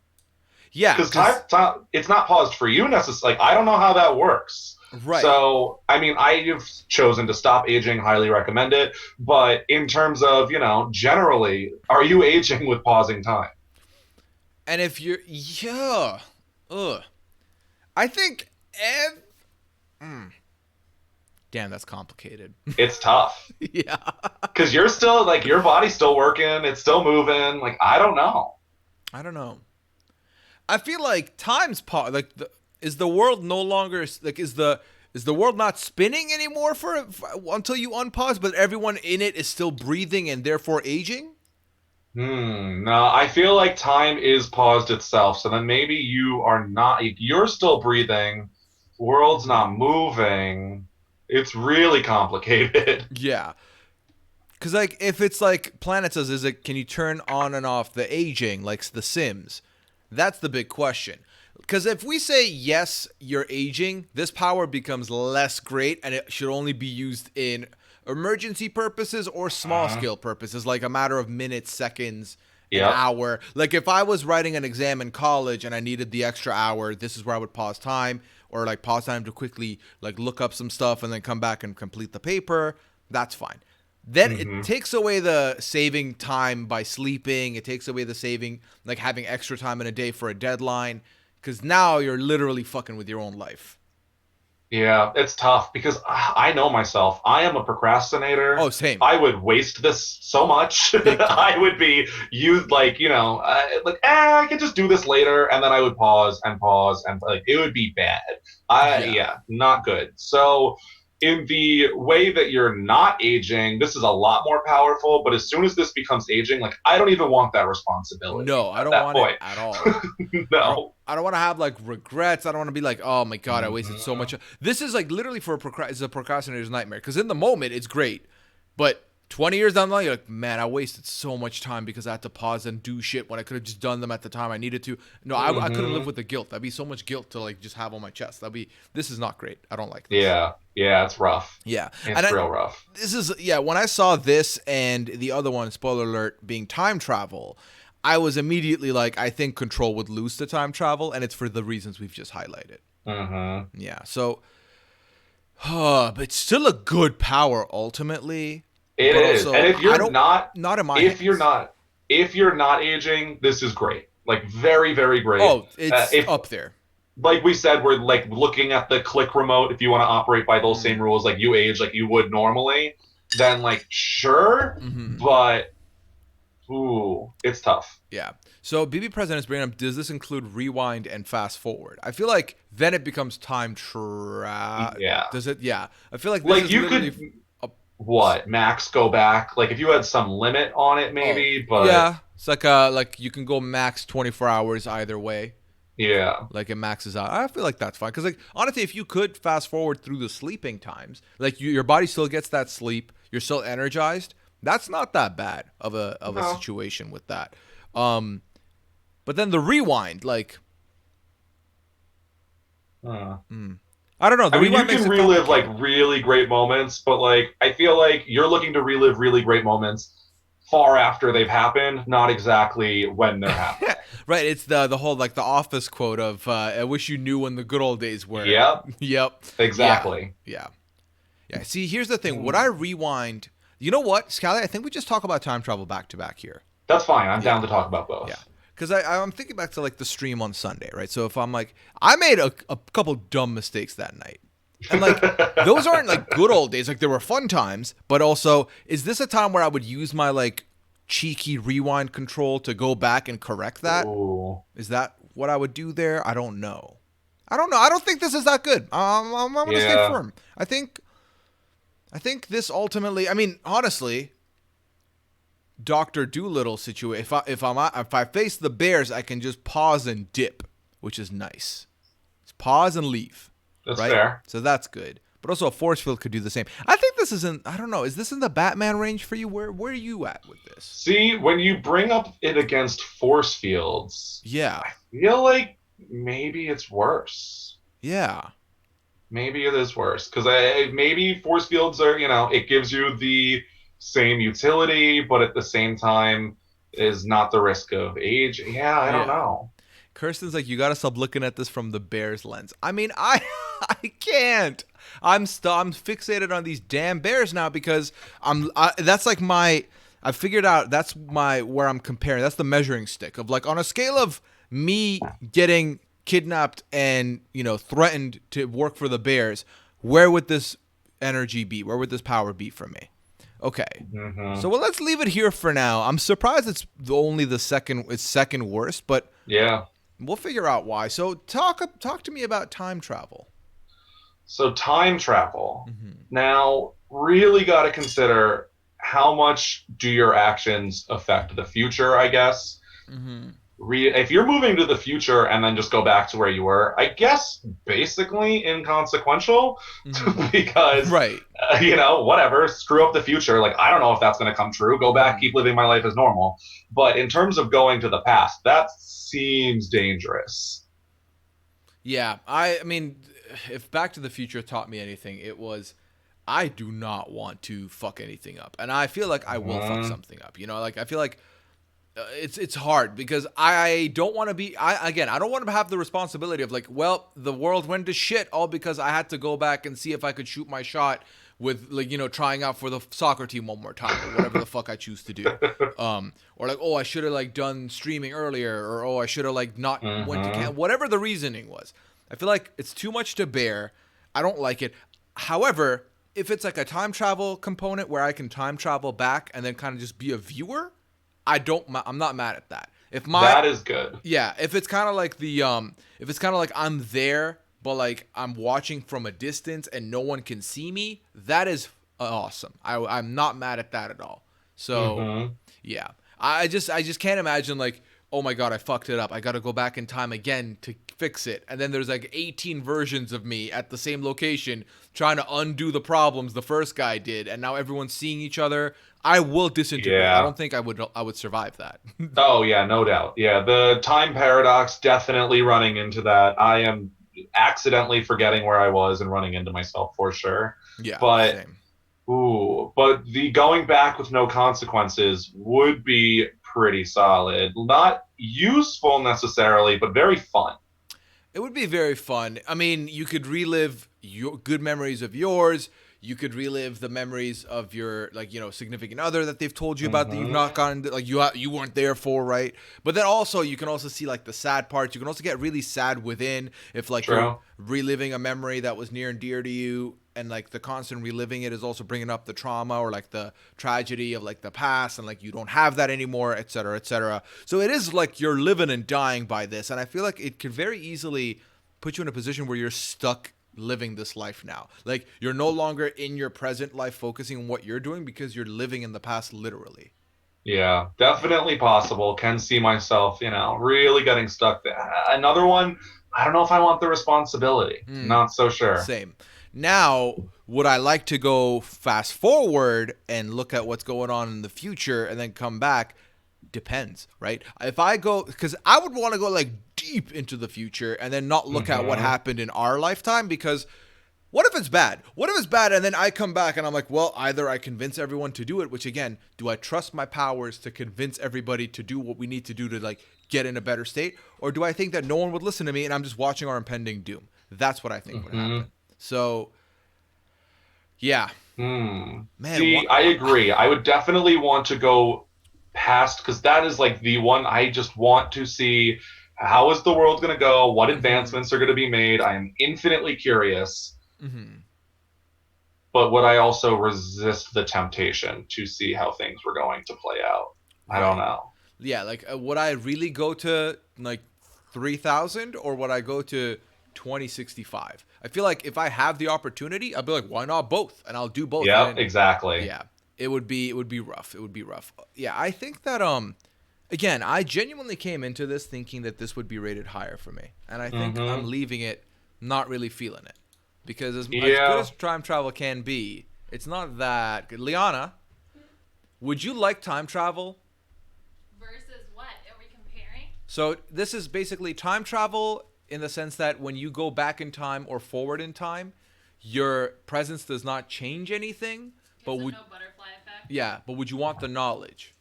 Yeah, because time, it's not paused for you necessarily. Like, I don't know how that works. Right. So, I mean, I have chosen to stop aging. Highly recommend it. But in terms of, generally, are you aging with pausing time? And if you're, I think, damn, that's complicated. It's tough. Yeah. Because you're still, like, your body's still working. It's still moving. Like, I don't know. I feel like time's is the world no longer like is the world not spinning anymore for until you unpause, but everyone in it is still breathing and therefore aging? No, I feel like time is paused itself. So then maybe you're still breathing. World's not moving. It's really complicated. Yeah. Because like if it's like Planet says, can you turn on and off the aging like The Sims? That's the big question. Because if we say, yes, you're aging, this power becomes less great and it should only be used in emergency purposes or small-scale purposes, like a matter of minutes, seconds, an hour. Like if I was writing an exam in college and I needed the extra hour, this is where I would pause time, or like pause time to quickly like look up some stuff and then come back and complete the paper. That's fine. Then it takes away the saving time by sleeping. It takes away the saving, like having extra time in a day for a deadline. Because now you're literally fucking with your own life. Yeah, it's tough because I know myself. I am a procrastinator. Oh, same. I would waste this so much. I would be used I could just do this later, and then I would pause, and like it would be bad. Not good. So in the way that you're not aging, this is a lot more powerful. But as soon as this becomes aging, like I don't even want that responsibility. No, I at don't that want it point. at all. No. I don't want to have like regrets. I don't want to be like, oh my god, I wasted so Mhm. much. This is like literally for it's a procrastinator's nightmare. Because in the moment it's great, but 20 years down the line, you're like, man, I wasted so much time because I had to pause and do shit when I could have just done them at the time I needed to. No, I couldn't live with the guilt. That'd be so much guilt to like just have on my chest. This is not great. I don't like this. Yeah, it's rough. Yeah. It's real rough. This is, yeah, when I saw this and the other one, spoiler alert, being time travel, I was immediately like, I think Control would lose to time travel, and it's for the reasons we've just highlighted. Mm-hmm. Yeah, so, but it's still a good power ultimately. It but is. also, And if you're not in my if hands. you're not aging, this is great. Like very, very great. Oh, it's if up there. like we said, we're like looking at the click remote. If you want to operate by those same rules, like you age like you would normally, then like sure, but ooh, it's tough. Yeah. So BB President is bringing up, does this include rewind and fast forward? I feel like then it becomes time travel. Yeah. Does it? Yeah. I feel like this Like is you literally could what max go back? Like if you had some limit on it, maybe. But yeah, it's like you can go max 24 hours either way. Yeah. Like it maxes out. I feel like that's fine because like honestly, if you could fast forward through the sleeping times, like your body still gets that sleep, you're still energized. That's not that bad of a situation with that. But then the rewind, like, I don't know. The I mean, you rewind makes can it relive like complicated. really great moments, but like I feel like you're looking to relive really great moments far after they've happened, not exactly when they're happening. Right. It's the whole like the Office quote of I wish you knew when the good old days were. Yep. Yep. Exactly. Yeah. See, here's the thing. Would I rewind? You know what, Scally? I think we just talk about time travel back to back here. That's fine. I'm down to talk about both. Yeah. Because I'm thinking back to like the stream on Sunday, right? So if I'm like, I made a couple dumb mistakes that night. And like, those aren't like good old days. Like, there were fun times, but also, is this a time where I would use my like cheeky rewind control to go back and correct that? Ooh. Is that what I would do there? I don't know. I don't think this is that good. I'm going to stay firm. I think this ultimately, I mean, honestly, Dr. Doolittle situation. If I face the bears, I can just pause and dip, which is nice. Just pause and leave. That's right? fair. So that's good. But also a force field could do the same. I think this isn't. I don't know. Is this in the Batman range for you? Where are you at with this? See, when you bring up it against force fields, Yeah. I feel like maybe it's worse. Yeah. Maybe it is worse because maybe force fields are, it gives you the same utility, but at the same time is not the risk of age. Yeah, I don't know. Kirsten's like, you gotta stop looking at this from the Bears lens. I mean, I can't. I'm fixated on these damn Bears now because that's like I figured out that's where I'm comparing. That's the measuring stick of like on a scale of me getting kidnapped and threatened to work for the Bears. Where would this energy be? Where would this power be for me? Okay. So let's leave it here for now. I'm surprised it's only the second worst, but yeah, we'll figure out why. So talk to me about time travel. So time travel. Now, really got to consider how much do your actions affect the future, I guess. If you're moving to the future and then just go back to where you were, I guess basically inconsequential because, right. Whatever, screw up the future. Like, I don't know if that's going to come true. Go back, keep living my life as normal. But in terms of going to the past, that seems dangerous. Yeah, I mean, if Back to the Future taught me anything, it was I do not want to fuck anything up. And I feel like I will fuck something up. Like I feel like it's hard because I don't want to be I don't want to have the responsibility of like, well, the world went to shit all because I had to go back and see if I could shoot my shot with like trying out for the soccer team one more time or whatever the fuck I choose to do. Or like, oh, I should have like done streaming earlier, or oh, I should have like not went to camp, whatever the reasoning was. I feel like it's too much to bear. I don't like it. However, if it's like a time travel component where I can time travel back and then kind of just be a viewer, I'm not mad at that. That is good. Yeah, if it's kind of like if it's kind of like I'm there, but like I'm watching from a distance and no one can see me, that is awesome. I'm not mad at that at all. So yeah, I just can't imagine like, oh my god, I fucked it up. I got to go back in time again to fix it. And then there's like 18 versions of me at the same location trying to undo the problems the first guy did, and now everyone's seeing each other. I will disintegrate. Yeah. I don't think I would survive that. Oh yeah, no doubt. Yeah, the time paradox, definitely running into that. I am accidentally forgetting where I was and running into myself for sure. Yeah, But same. but the going back with no consequences would be pretty solid. Not useful necessarily, but very fun. It would be very fun. I mean, you could relive your good memories of yours. You could relive the memories of your, like, you know, significant other that they've told you about that you've not gotten, like you weren't there for, right? But then also you can also see like the sad parts. You can also get really sad within if like you're reliving a memory that was near and dear to you, and like the constant reliving it is also bringing up the trauma or like the tragedy of like the past, and like you don't have that anymore, et cetera, et cetera. So it is like you're living and dying by this, and I feel like it could very easily put you in a position where you're stuck living this life now. Like you're no longer in your present life focusing on what you're doing because you're living in the past literally. Yeah, definitely possible. Can see myself, really getting stuck there. Another one, I don't know if I want the responsibility. Not so sure. Same. Now, would I like to go fast forward and look at what's going on in the future and then come back? Depends, right? If I go, because I would want to go like deep into the future and then not look at what happened in our lifetime, because what if it's bad? What if it's bad and then I come back and I'm like, well, either I convince everyone to do it, which again, do I trust my powers to convince everybody to do what we need to do to like get in a better state? Or do I think that no one would listen to me and I'm just watching our impending doom? That's what I think would happen. So, yeah. Man, see, I agree. I would definitely want to go past, because that is like the one I just want to see. How is the world going to go? What advancements are going to be made? I am infinitely curious. But would I also resist the temptation to see how things were going to play out? I don't know. Yeah, like would I really go to like 3000 or would I go to 2065? I feel like if I have the opportunity, I'll be like, why not both? And I'll do both. Yeah, exactly. Yeah. It would be rough. It would be rough. Yeah, I think that again, I genuinely came into this thinking that this would be rated higher for me. And I think I'm leaving it not really feeling it. Because as good as time travel can be, it's not that good. Liana, would you like time travel? Versus what? Are we comparing? So this is basically time travel in the sense that when you go back in time or forward in time, your presence does not change anything. But no butterfly effect. Yeah, but would you want the knowledge?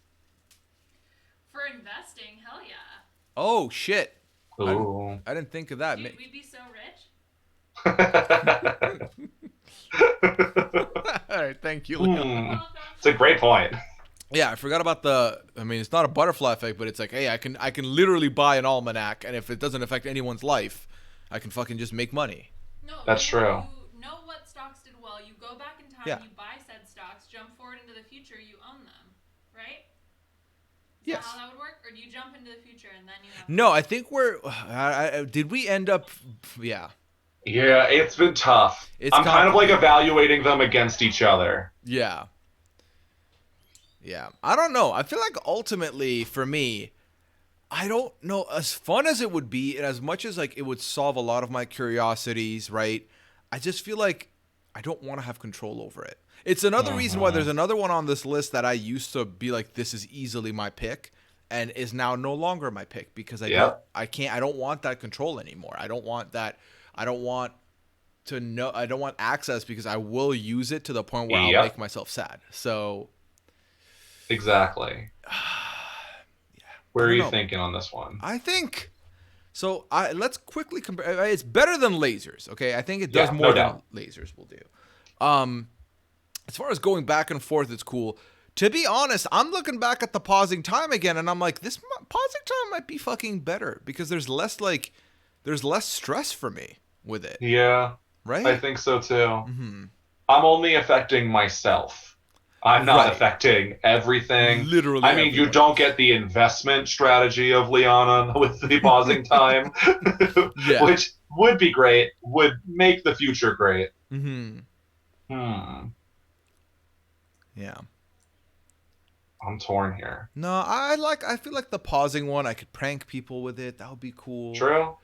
For investing, hell yeah. Oh shit! Ooh. I didn't think of that. Dude, we'd be so rich. All right, thank you, Leon. It's a great point. Yeah, I forgot about the. I mean, it's not a butterfly effect, but it's like, hey, I can literally buy an almanac, and if it doesn't affect anyone's life, I can fucking just make money. No, that's true. You know what stocks did well. You go back in time. Yeah. You buy said stocks. Jump forward into the future. You own them, right? Yes. Is that how that would work, or do you jump into the future and then you have? No, I think we're. Did we end up? Yeah. Yeah, it's been tough. I'm kind of like evaluating them against each other. Yeah. Yeah. I don't know. I feel like ultimately for me, I don't know, as fun as it would be and as much as like it would solve a lot of my curiosities, right? I just feel like I don't want to have control over it. It's another reason why there's another one on this list that I used to be like, this is easily my pick, and is now no longer my pick because I don't want that control anymore. I don't want that. I don't want to know. I don't want access because I will use it to the point where I'll make myself sad. So exactly. Where are you thinking on this one? I think so. Let's quickly compare. It's better than lasers. Okay, I think it does more than lasers will do. As far as going back and forth, it's cool. To be honest, I'm looking back at the pausing time again, and I'm like, this pausing time might be fucking better because there's less stress for me with it. Yeah, right. I think so too. I'm only affecting myself. I'm not affecting everything. Literally. I mean, you don't get the investment strategy of Liana with the pausing time, which would be great. Would make the future great. Mm-hmm. Yeah. I'm torn here. No, I feel like the pausing one. I could prank people with it. That would be cool. True.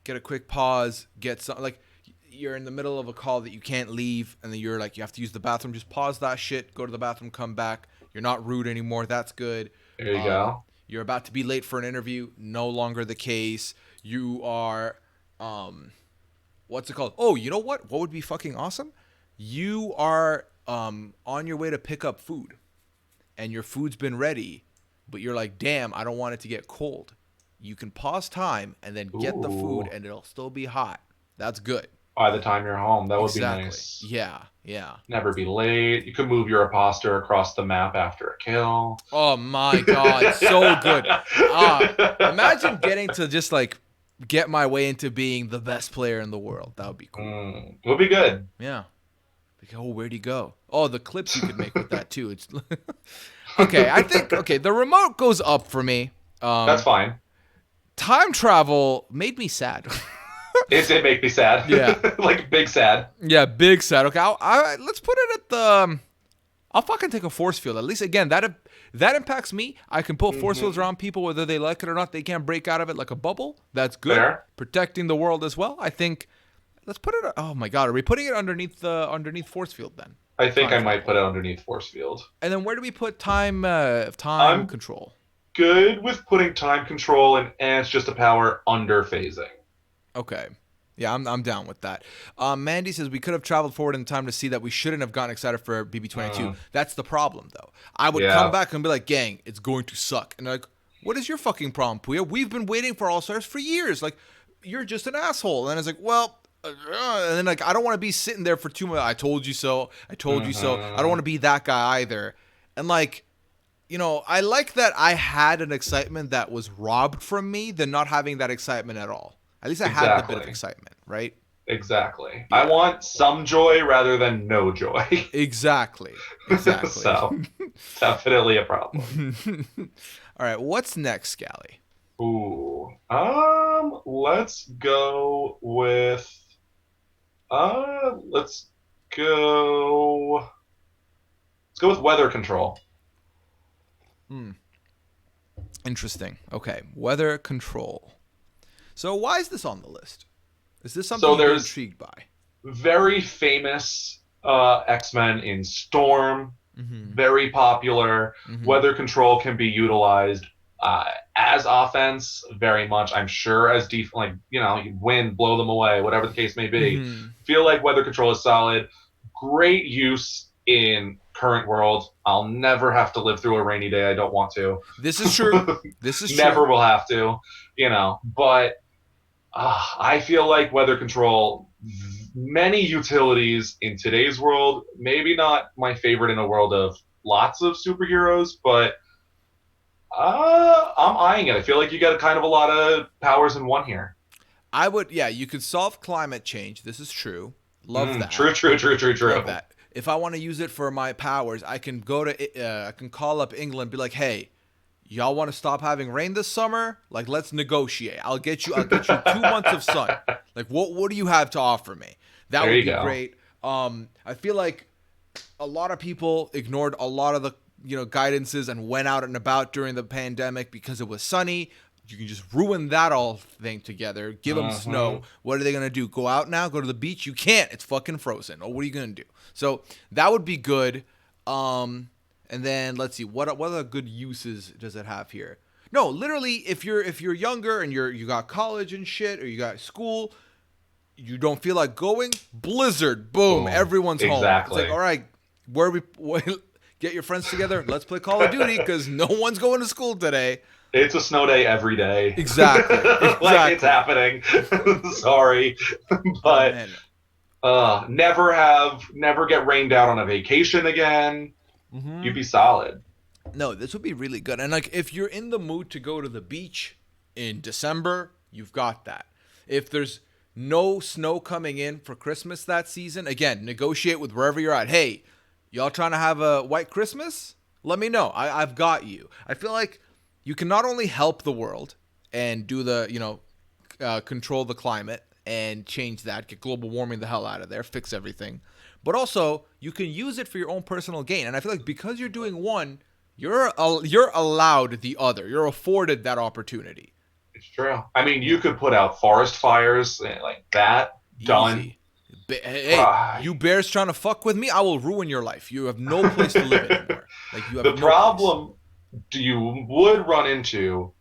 Get a quick pause. Get some like you're in the middle of a call that you can't leave, and then you're like you have to use the bathroom. Just pause that shit. Go to the bathroom. Come back. You're not rude anymore. That's good. There you go. You're about to be late for an interview. No longer the case. You are, what's it called? Oh, you know what? What would be fucking awesome? You are on your way to pick up food, and your food's been ready, but you're like, damn, I don't want it to get cold. You can pause time and then get the food, and it'll still be hot. That's good. By the time you're home, that would Exactly. be nice. Yeah. Never be late. You could move your imposter across the map after a kill. Oh my god, so good. Imagine getting to just like get my way into being the best player in the world. That would be cool. Would be good. Yeah. Like, oh, where'd he go? Oh, the clips you could make with that too. It's okay. I think the remote goes up for me. That's fine. Time travel made me sad. It did make me sad. Yeah. Like big sad. Yeah, big sad. Okay, let's put it at the. I'll fucking take a force field. At least again, that impacts me. I can put force fields around people whether they like it or not. They can't break out of it like a bubble. That's good. Fair. Protecting the world as well. I think. Let's put it. Oh my god, are we putting it underneath force field then? I think I might put it underneath force field. And then where do we put time control? Good with putting time control and it's just a power under phasing. Okay. Yeah, I'm down with that. Mandy says we could have traveled forward in time to see that we shouldn't have gotten excited for BB22. That's the problem, though. I would come back and be like, gang, it's going to suck. And they're like, what is your fucking problem, Puya? We've been waiting for All-Stars for years. Like, you're just an asshole. And it's like, well, and then like, I don't want to be sitting there for 2 months. I told you so. I told you so. I don't want to be that guy either. And like, you know, I like that I had an excitement that was robbed from me than not having that excitement at all. At least I had a bit of excitement, right? Exactly. Yeah. I want some joy rather than no joy. Exactly. So, definitely a problem. All right, what's next, Scally? Ooh. Let's go with weather control. Interesting. Okay, weather control. So why is this on the list? Is this something you're intrigued by? Very famous X-Men in Storm. Very popular. Weather control can be utilized as offense very much. I'm sure as like, you know, wind, blow them away, whatever the case may be. Feel like weather control is solid. Great use in current world. I'll never have to live through a rainy day. I don't want to. This is true. This is never true. will have to, you know, but I feel like weather control, many utilities in today's world, maybe not my favorite in a world of lots of superheroes, but I'm eyeing it. I feel like you got kind of a lot of powers in one here. You could solve climate change. This is true. Love that. True. Love that. If I want to use it for my powers, I can I can call up England and be like, hey, y'all want to stop having rain this summer? Like, let's negotiate. I'll get you 2 months of sun. Like, what do you have to offer me? That would be great. I feel like a lot of people ignored a lot of the guidances and went out and about during the pandemic because it was sunny. You can just ruin that all thing together. Give them snow. What are they going to do? Go out now? Go to the beach? You can't. It's fucking frozen. Oh, what are you going to do? So that would be good. And then let's see. What other good uses does it have here? No, literally, if you're younger and you got college and shit, or you got school, you don't feel like going, blizzard, boom, everyone's home. It's like, all right, get your friends together. Let's play Call of Duty because no one's going to school today. It's a snow day every day. Exactly. Like it's happening. Sorry, but never get rained out on a vacation again. You'd be solid. No, this would be really good. And like, if you're in the mood to go to the beach in December, you've got that. If there's no snow coming in for Christmas that season, again, negotiate with wherever you're at. Hey, y'all trying to have a white Christmas? Let me know. I've got you. I feel like you can not only help the world and do the, control the climate and change that, get global warming the hell out of there, fix everything. But also, you can use it for your own personal gain. And I feel like because you're doing one, you're allowed the other. You're afforded that opportunity. It's true. I mean, you could put out forest fires like that. Done. Easy. Hey, you bears trying to fuck with me? I will ruin your life. You have no place to live anymore. Like you have The no problem you would run into.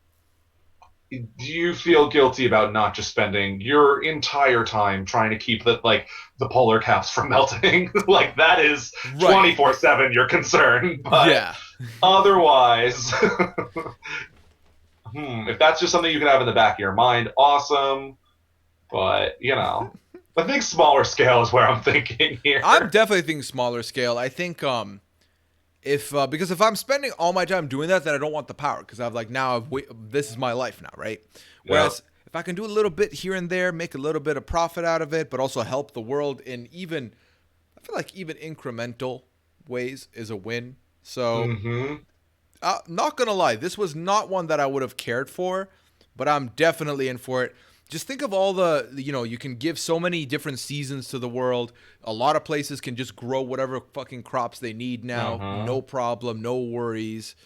Do you feel guilty about not just spending your entire time trying to keep the polar caps from melting? Like that is 24/7 your concern. But yeah. Otherwise, if that's just something you can have in the back of your mind, awesome. But I think smaller scale is where I'm thinking here. I'm definitely thinking smaller scale. I think because if I'm spending all my time doing that, then I don't want the power because this is my life now, right? Whereas if I can do a little bit here and there, make a little bit of profit out of it, but also help the world in I feel like even incremental ways is a win. So, not gonna lie, this was not one that I would have cared for, but I'm definitely in for it. Just think of all you can give so many different seasons to the world. A lot of places can just grow whatever fucking crops they need now. No problem, no worries.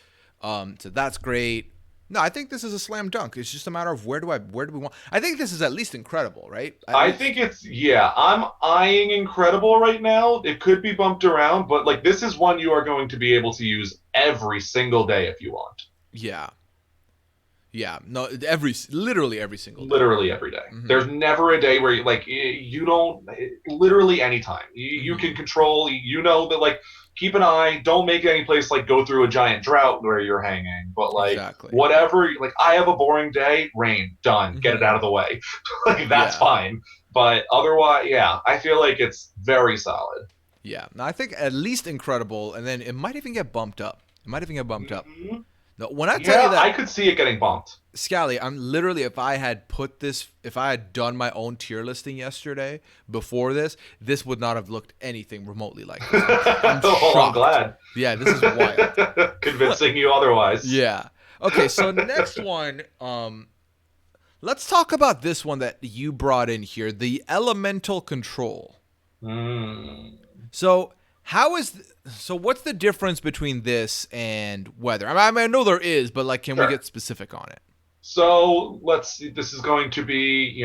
So that's great. No, I think this is a slam dunk. It's just a matter of where do we want. I think this is at least incredible, right? I think I'm eyeing incredible right now. It could be bumped around, but this is one you are going to be able to use every single day if you want. Yeah. Yeah, no, literally every single day. Literally every day. There's never a day where you don't, literally anytime. You can control, that keep an eye, don't make any place go through a giant drought where you're hanging. But exactly. Whatever, I have a boring day, rain, done, get it out of the way. That's fine. But otherwise, I feel like it's very solid. Yeah, no, I think at least incredible, and then it might even get bumped up. No, when I tell you that, I could see it getting bumped. Scally, I'm literally, if I had done my own tier listing yesterday before this would not have looked anything remotely like this. I'm shocked. I'm glad. Yeah, this is wild. Convincing you otherwise. Yeah. Okay, so next one, let's talk about this one that you brought in here, the elemental control. So what's the difference between this and weather? I mean, I know there is, but can we get specific on it? So let's see. This is going to be,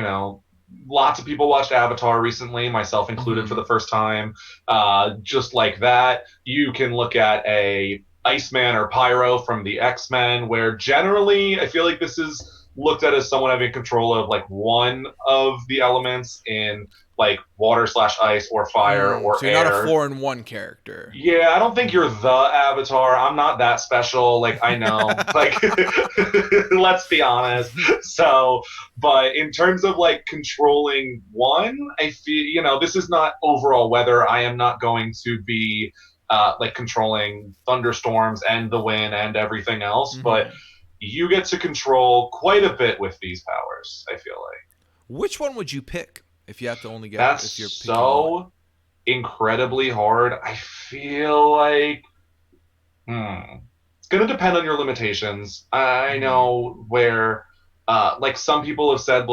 lots of people watched Avatar recently, myself included for the first time. Just like that, you can look at a Iceman or Pyro from the X-Men, where generally I feel like this is looked at as someone having control of one of the elements in water/ice or fire or so you're air. not a 4-in-1 character. Yeah, I don't think you're the Avatar. I'm not that special. I know. Let's be honest. So, but in terms of controlling one, I feel this is not overall weather. I am not going to be controlling thunderstorms and the wind and everything else, but you get to control quite a bit with these powers, I feel like. Which one would you pick if you had to only get? That's if you're picking so one? Incredibly hard. I feel like it's going to depend on your limitations. I know where some people have said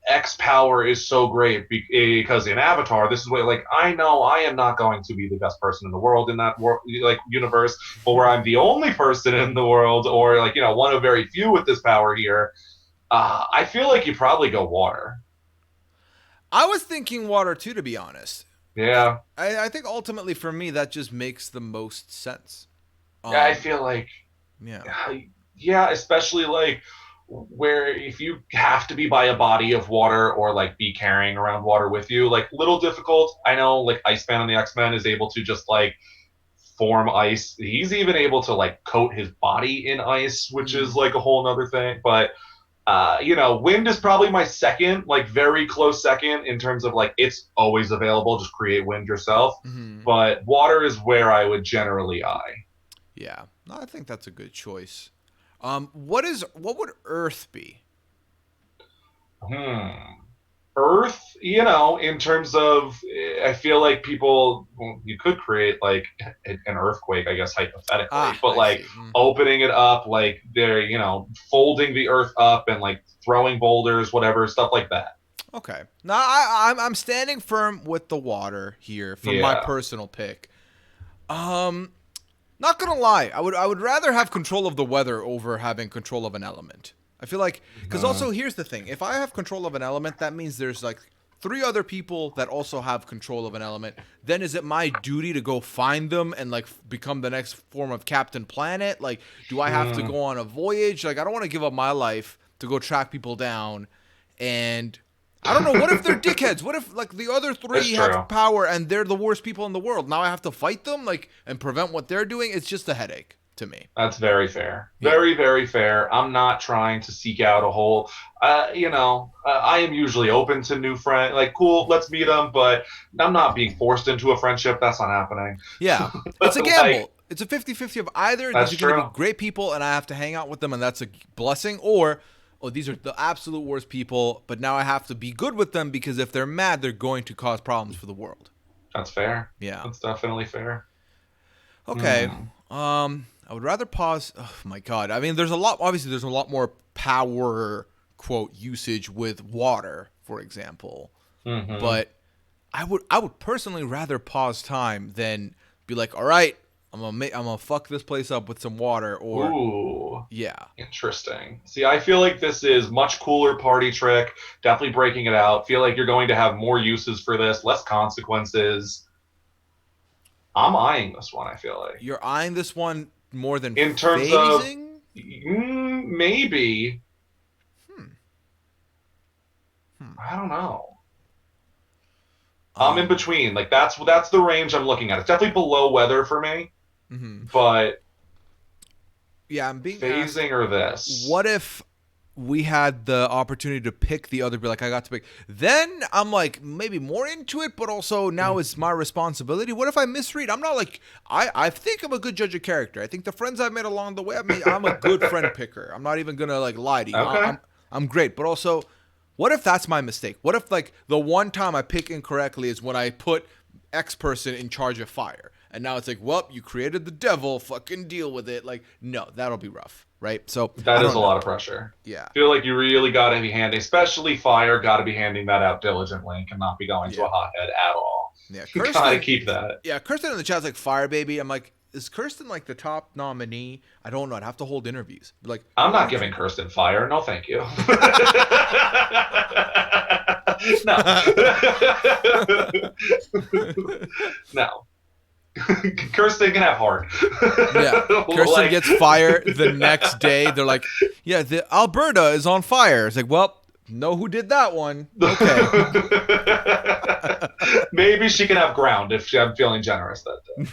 X power is so great because in Avatar, this is what I know I am not going to be the best person in the world in that universe, but where I'm the only person in the world, or one of very few with this power here. I feel like you probably go water. I was thinking water too, to be honest. Yeah. I think ultimately for me that just makes the most sense. Yeah, I feel like. Yeah, especially where if you have to be by a body of water or be carrying around water with you, little difficult. I know Iceman on the X-Men is able to just form ice. He's even able to coat his body in ice, which is a whole nother thing. But wind is probably my second, very close second in terms of it's always available. Just create wind yourself. But water is where I would generally eye. Yeah, no, I think that's a good choice. What would Earth be? Earth, you know, in terms of, I feel like people, well, you could create like an earthquake, I guess, hypothetically, but I like see. opening it up, like they're, you know, folding the Earth up and like throwing boulders, whatever, stuff like that. Okay. Now I'm standing firm with the water here for my Yeah. personal pick. Not gonna lie, I would rather have control of the weather over having control of an element. I feel like, because also here's the thing: if I have control of an element, that means there's like 3 other people that also have control of an element. Then is it my duty to go find them and like become the next form of Captain Planet? Like, do I have to go on a voyage? Like, I don't want to give up my life to go track people down. And I don't know. What if they're dickheads? What if like the other 3 That's true. have power and they're the worst people in the world? Now I have to fight them, like, and prevent what they're doing. It's just a headache to me. That's very fair. Yeah. Very, very fair. I'm not trying to seek out a whole, you know, I am usually open to new friends. Like, cool, let's meet them, but I'm not being forced into a friendship. That's not happening. Yeah, it's a gamble. Like, It's a 50-50 of either That's these are going to true. be great people and I have to hang out with them and that's a blessing, or oh, these are the absolute worst people, but now I have to be good with them because if they're mad, they're going to cause problems for the world. That's fair. Yeah. That's definitely fair. Okay. I would rather pause. Oh my god. I mean, there's a lot. Obviously, there's a lot more power quote usage with water, for example. But I would personally rather pause time than be like, all right, I'm gonna fuck this place up with some water, or Ooh, yeah. interesting. See, I feel like this is much cooler party trick. Definitely breaking it out. Feel like you're going to have more uses for this, less consequences. I'm eyeing this one, I feel like. You're eyeing this one more than In terms of- phasing? Maybe. I don't know. I'm in between. Like that's the range I'm looking at. It's definitely below weather for me, but Yeah, I'm being asked, phasing or this. what if we had the opportunity to pick the other, be like, I got to pick. Then I'm like maybe more into it, but also now it's my responsibility. What if I misread? I'm not like, I think I'm a good judge of character. I think the friends I've made along the way, I'm a good friend picker. I'm not even gonna like lie to you. Okay. I'm great, but also, what if that's my mistake? What if like the one time I pick incorrectly is when I put X person in charge of fire, and now it's like, well, you created the devil, fucking deal with it. Like, no, that'll be rough, right? So That is a lot of pressure. Yeah. I feel like you really got to be handing, especially fire, got to be handing that out diligently and cannot be going to a hothead at all. Yeah, You got to Kirsten. keep that. Yeah, Kirsten in the chat's like fire baby. I'm like, is Kirsten like the top nominee? I don't know. I'd have to hold interviews. Be like, I'm not giving Kirsten fire. No, thank you. No. No. Kirsten can have heart. yeah, Kirsten Like- gets fire the next day. They're like, yeah, the Alberta is on fire. It's like, well, know who did that one? Okay. Maybe she can have ground if I'm feeling generous that day.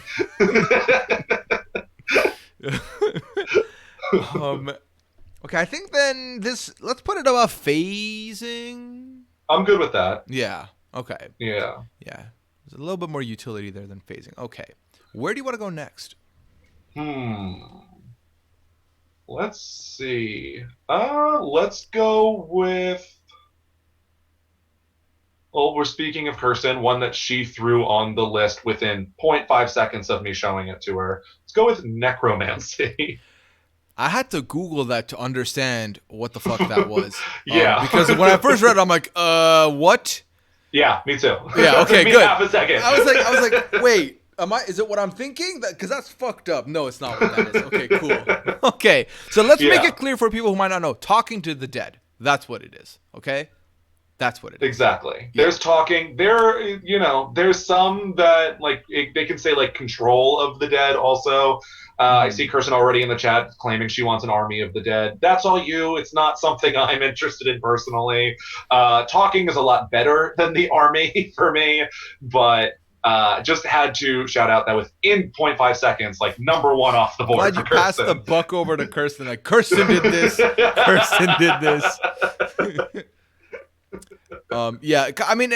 Okay, I think then let's put it about phasing. I'm good with that. Yeah. Okay. Yeah. Yeah. There's a little bit more utility there than phasing. Okay. Where do you want to go next? Let's see. Let's go with. Well, we're speaking of Kirsten, one that she threw on the list within 0.5 seconds of me showing it to her. Let's go with Necromancy. I had to Google that to understand what the fuck that was. Yeah. Because when I first read it, I'm like, what? Yeah, me too. Yeah, okay, Took me good. half a second. I was like, wait, is it what I'm thinking? Because that's fucked up. No, it's not what that is. Okay, cool. Okay, so let's make Yeah. it clear for people who might not know. Talking to the dead. That's what it is. Okay? That's what it is. Exactly. There's talking. There's some that like they can say like control of the dead. Also, I see Kirsten already in the chat claiming she wants an army of the dead. That's all you. It's not something I'm interested in personally. Talking is a lot better than the army for me, but just had to shout out that within 0.5 seconds, like number one off the board. Glad you for passed Kirsten. the buck over to Kirsten. Like, Kirsten did this. Kirsten did this. Yeah, I mean,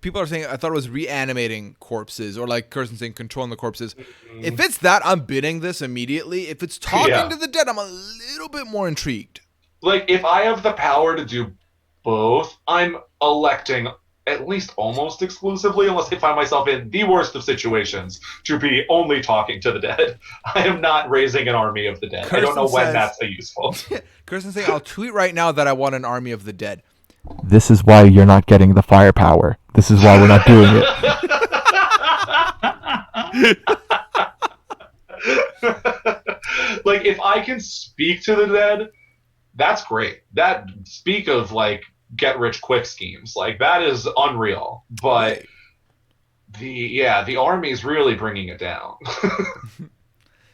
people are saying, I thought it was reanimating corpses, or like Kirsten saying controlling the corpses. If it's that, I'm bidding this immediately. If it's talking to the dead, I'm a little bit more intrigued. Like if I have the power to do both. I'm electing at least almost exclusively, unless I find myself in the worst of situations, to be only talking to the dead. I am not raising an army of the dead. I don't know when that's useful. Kirsten saying, I'll tweet right now that I want an army of the dead. This is why you're not getting the firepower. This is why we're not doing it. Like, if I can speak to the dead, that's great. That speak of like get rich quick schemes, like that is unreal. But the army's really bringing it down.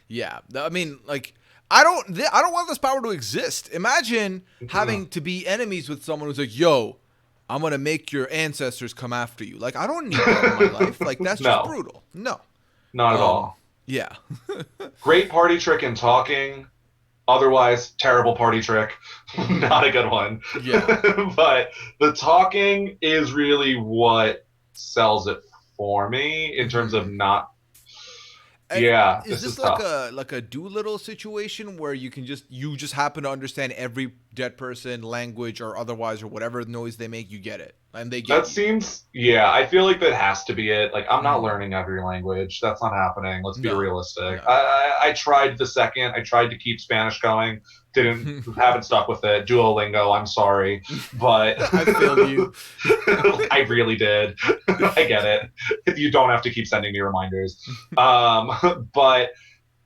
Yeah, I mean, like, I don't want this power to exist. Imagine having to be enemies with someone who's like, yo, I'm gonna make your ancestors come after you. Like, I don't need that in my life. Like, that's just brutal. No, not at all. Yeah. Great party trick in talking. Otherwise, terrible party trick. Not a good one. Yeah. But the talking is really what sells it for me in terms of not. And yeah. Is this like a Doolittle situation where you just happen to understand every dead person language or otherwise or whatever noise they make, you get it and they get that seems. Yeah, I feel like that has to be it. Like, I'm not learning every language. That's not happening. Let's be realistic. No. I tried the second. I tried to keep Spanish going. Haven't stuck with it. Duolingo. I'm sorry, but I failed you. I really did. I get it. You don't have to keep sending me reminders. But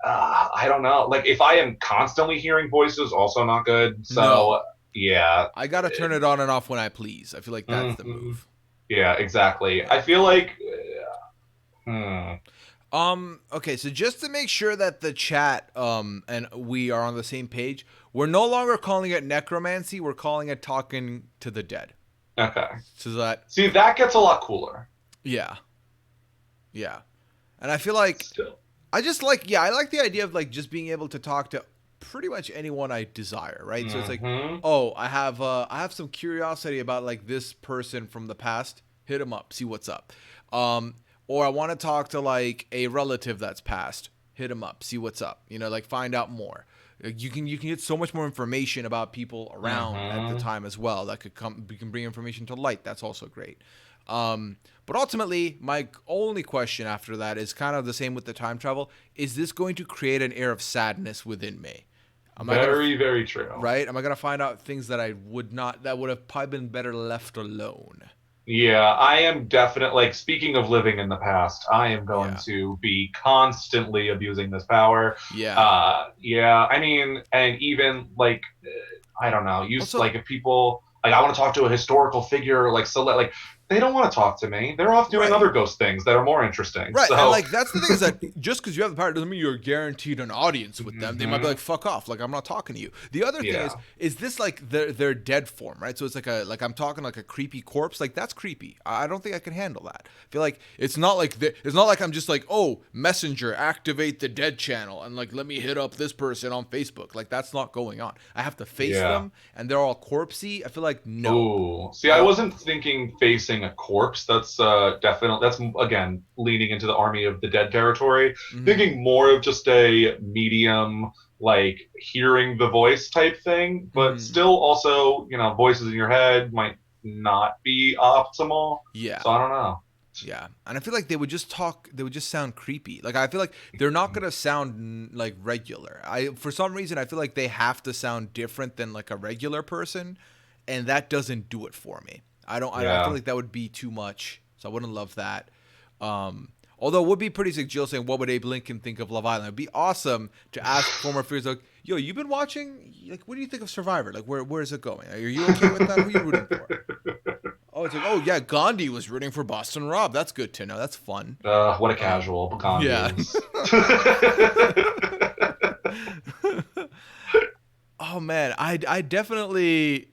I don't know. Like, if I am constantly hearing voices, also not good. So yeah, I gotta turn it on and off when I please. I feel like that's the move. Yeah, exactly. I feel like. Okay, so just to make sure that the chat and we are on the same page, we're no longer calling it necromancy, we're calling it talking to the dead. Okay. So that gets a lot cooler. Yeah. Yeah. And I feel like Still. I like the idea of like just being able to talk to pretty much anyone I desire, right? So it's like, oh, I have some curiosity about like this person from the past. Hit him up, see what's up. Or I want to talk to like a relative that's passed. Hit him up, see what's up. You know, like find out more. You can get so much more information about people around at the time as well. That we can bring information to light. That's also great. But ultimately, my only question after that is kind of the same with the time travel. Is this going to create an air of sadness within me? Very true. Right? Am I going to find out things that that would have probably been better left alone? Yeah, I am definitely, like, speaking of living in the past, I am going to be constantly abusing this power. Yeah. Yeah, I mean, and even, like, I don't know, like, if people, like, I want to talk to a historical figure, like, they don't want to talk to me. They're off doing other ghost things that are more interesting. Right, so. and like that's the thing is that just because you have the power doesn't mean you're guaranteed an audience with them. They might be like, "Fuck off!" Like I'm not talking to you. The other thing is this like their dead form, right? So it's like I'm talking like a creepy corpse. Like that's creepy. I don't think I can handle that. I feel like it's not like I'm just like, oh, Messenger, activate the dead channel, and like let me hit up this person on Facebook. Like that's not going on. I have to face them, and they're all corpsey. I feel like no. Ooh. See, I wasn't thinking facing a corpse. That's definitely, that's again leaning into the army of the dead territory. Thinking more of just a medium, like hearing the voice type thing, but still also, you know, voices in your head might not be optimal. Yeah. So I don't know. Yeah, and I feel like they would just sound creepy. Like I feel like they're not gonna sound like regular. For some reason I feel like they have to sound different than like a regular person, and that doesn't do it for me. I feel like that would be too much, so I wouldn't love that. Although it would be pretty sick. Jill saying, "What would Abe Lincoln think of Love Island?" It'd be awesome to ask former figures like, "Yo, you've been watching? Like, what do you think of Survivor? Like, where is it going? Are you okay with that? Who are you rooting for?" Oh, it's like, oh yeah, Gandhi was rooting for Boston Rob. That's good to know. That's fun. What a casual Gandhi. Yeah. Oh man, I definitely.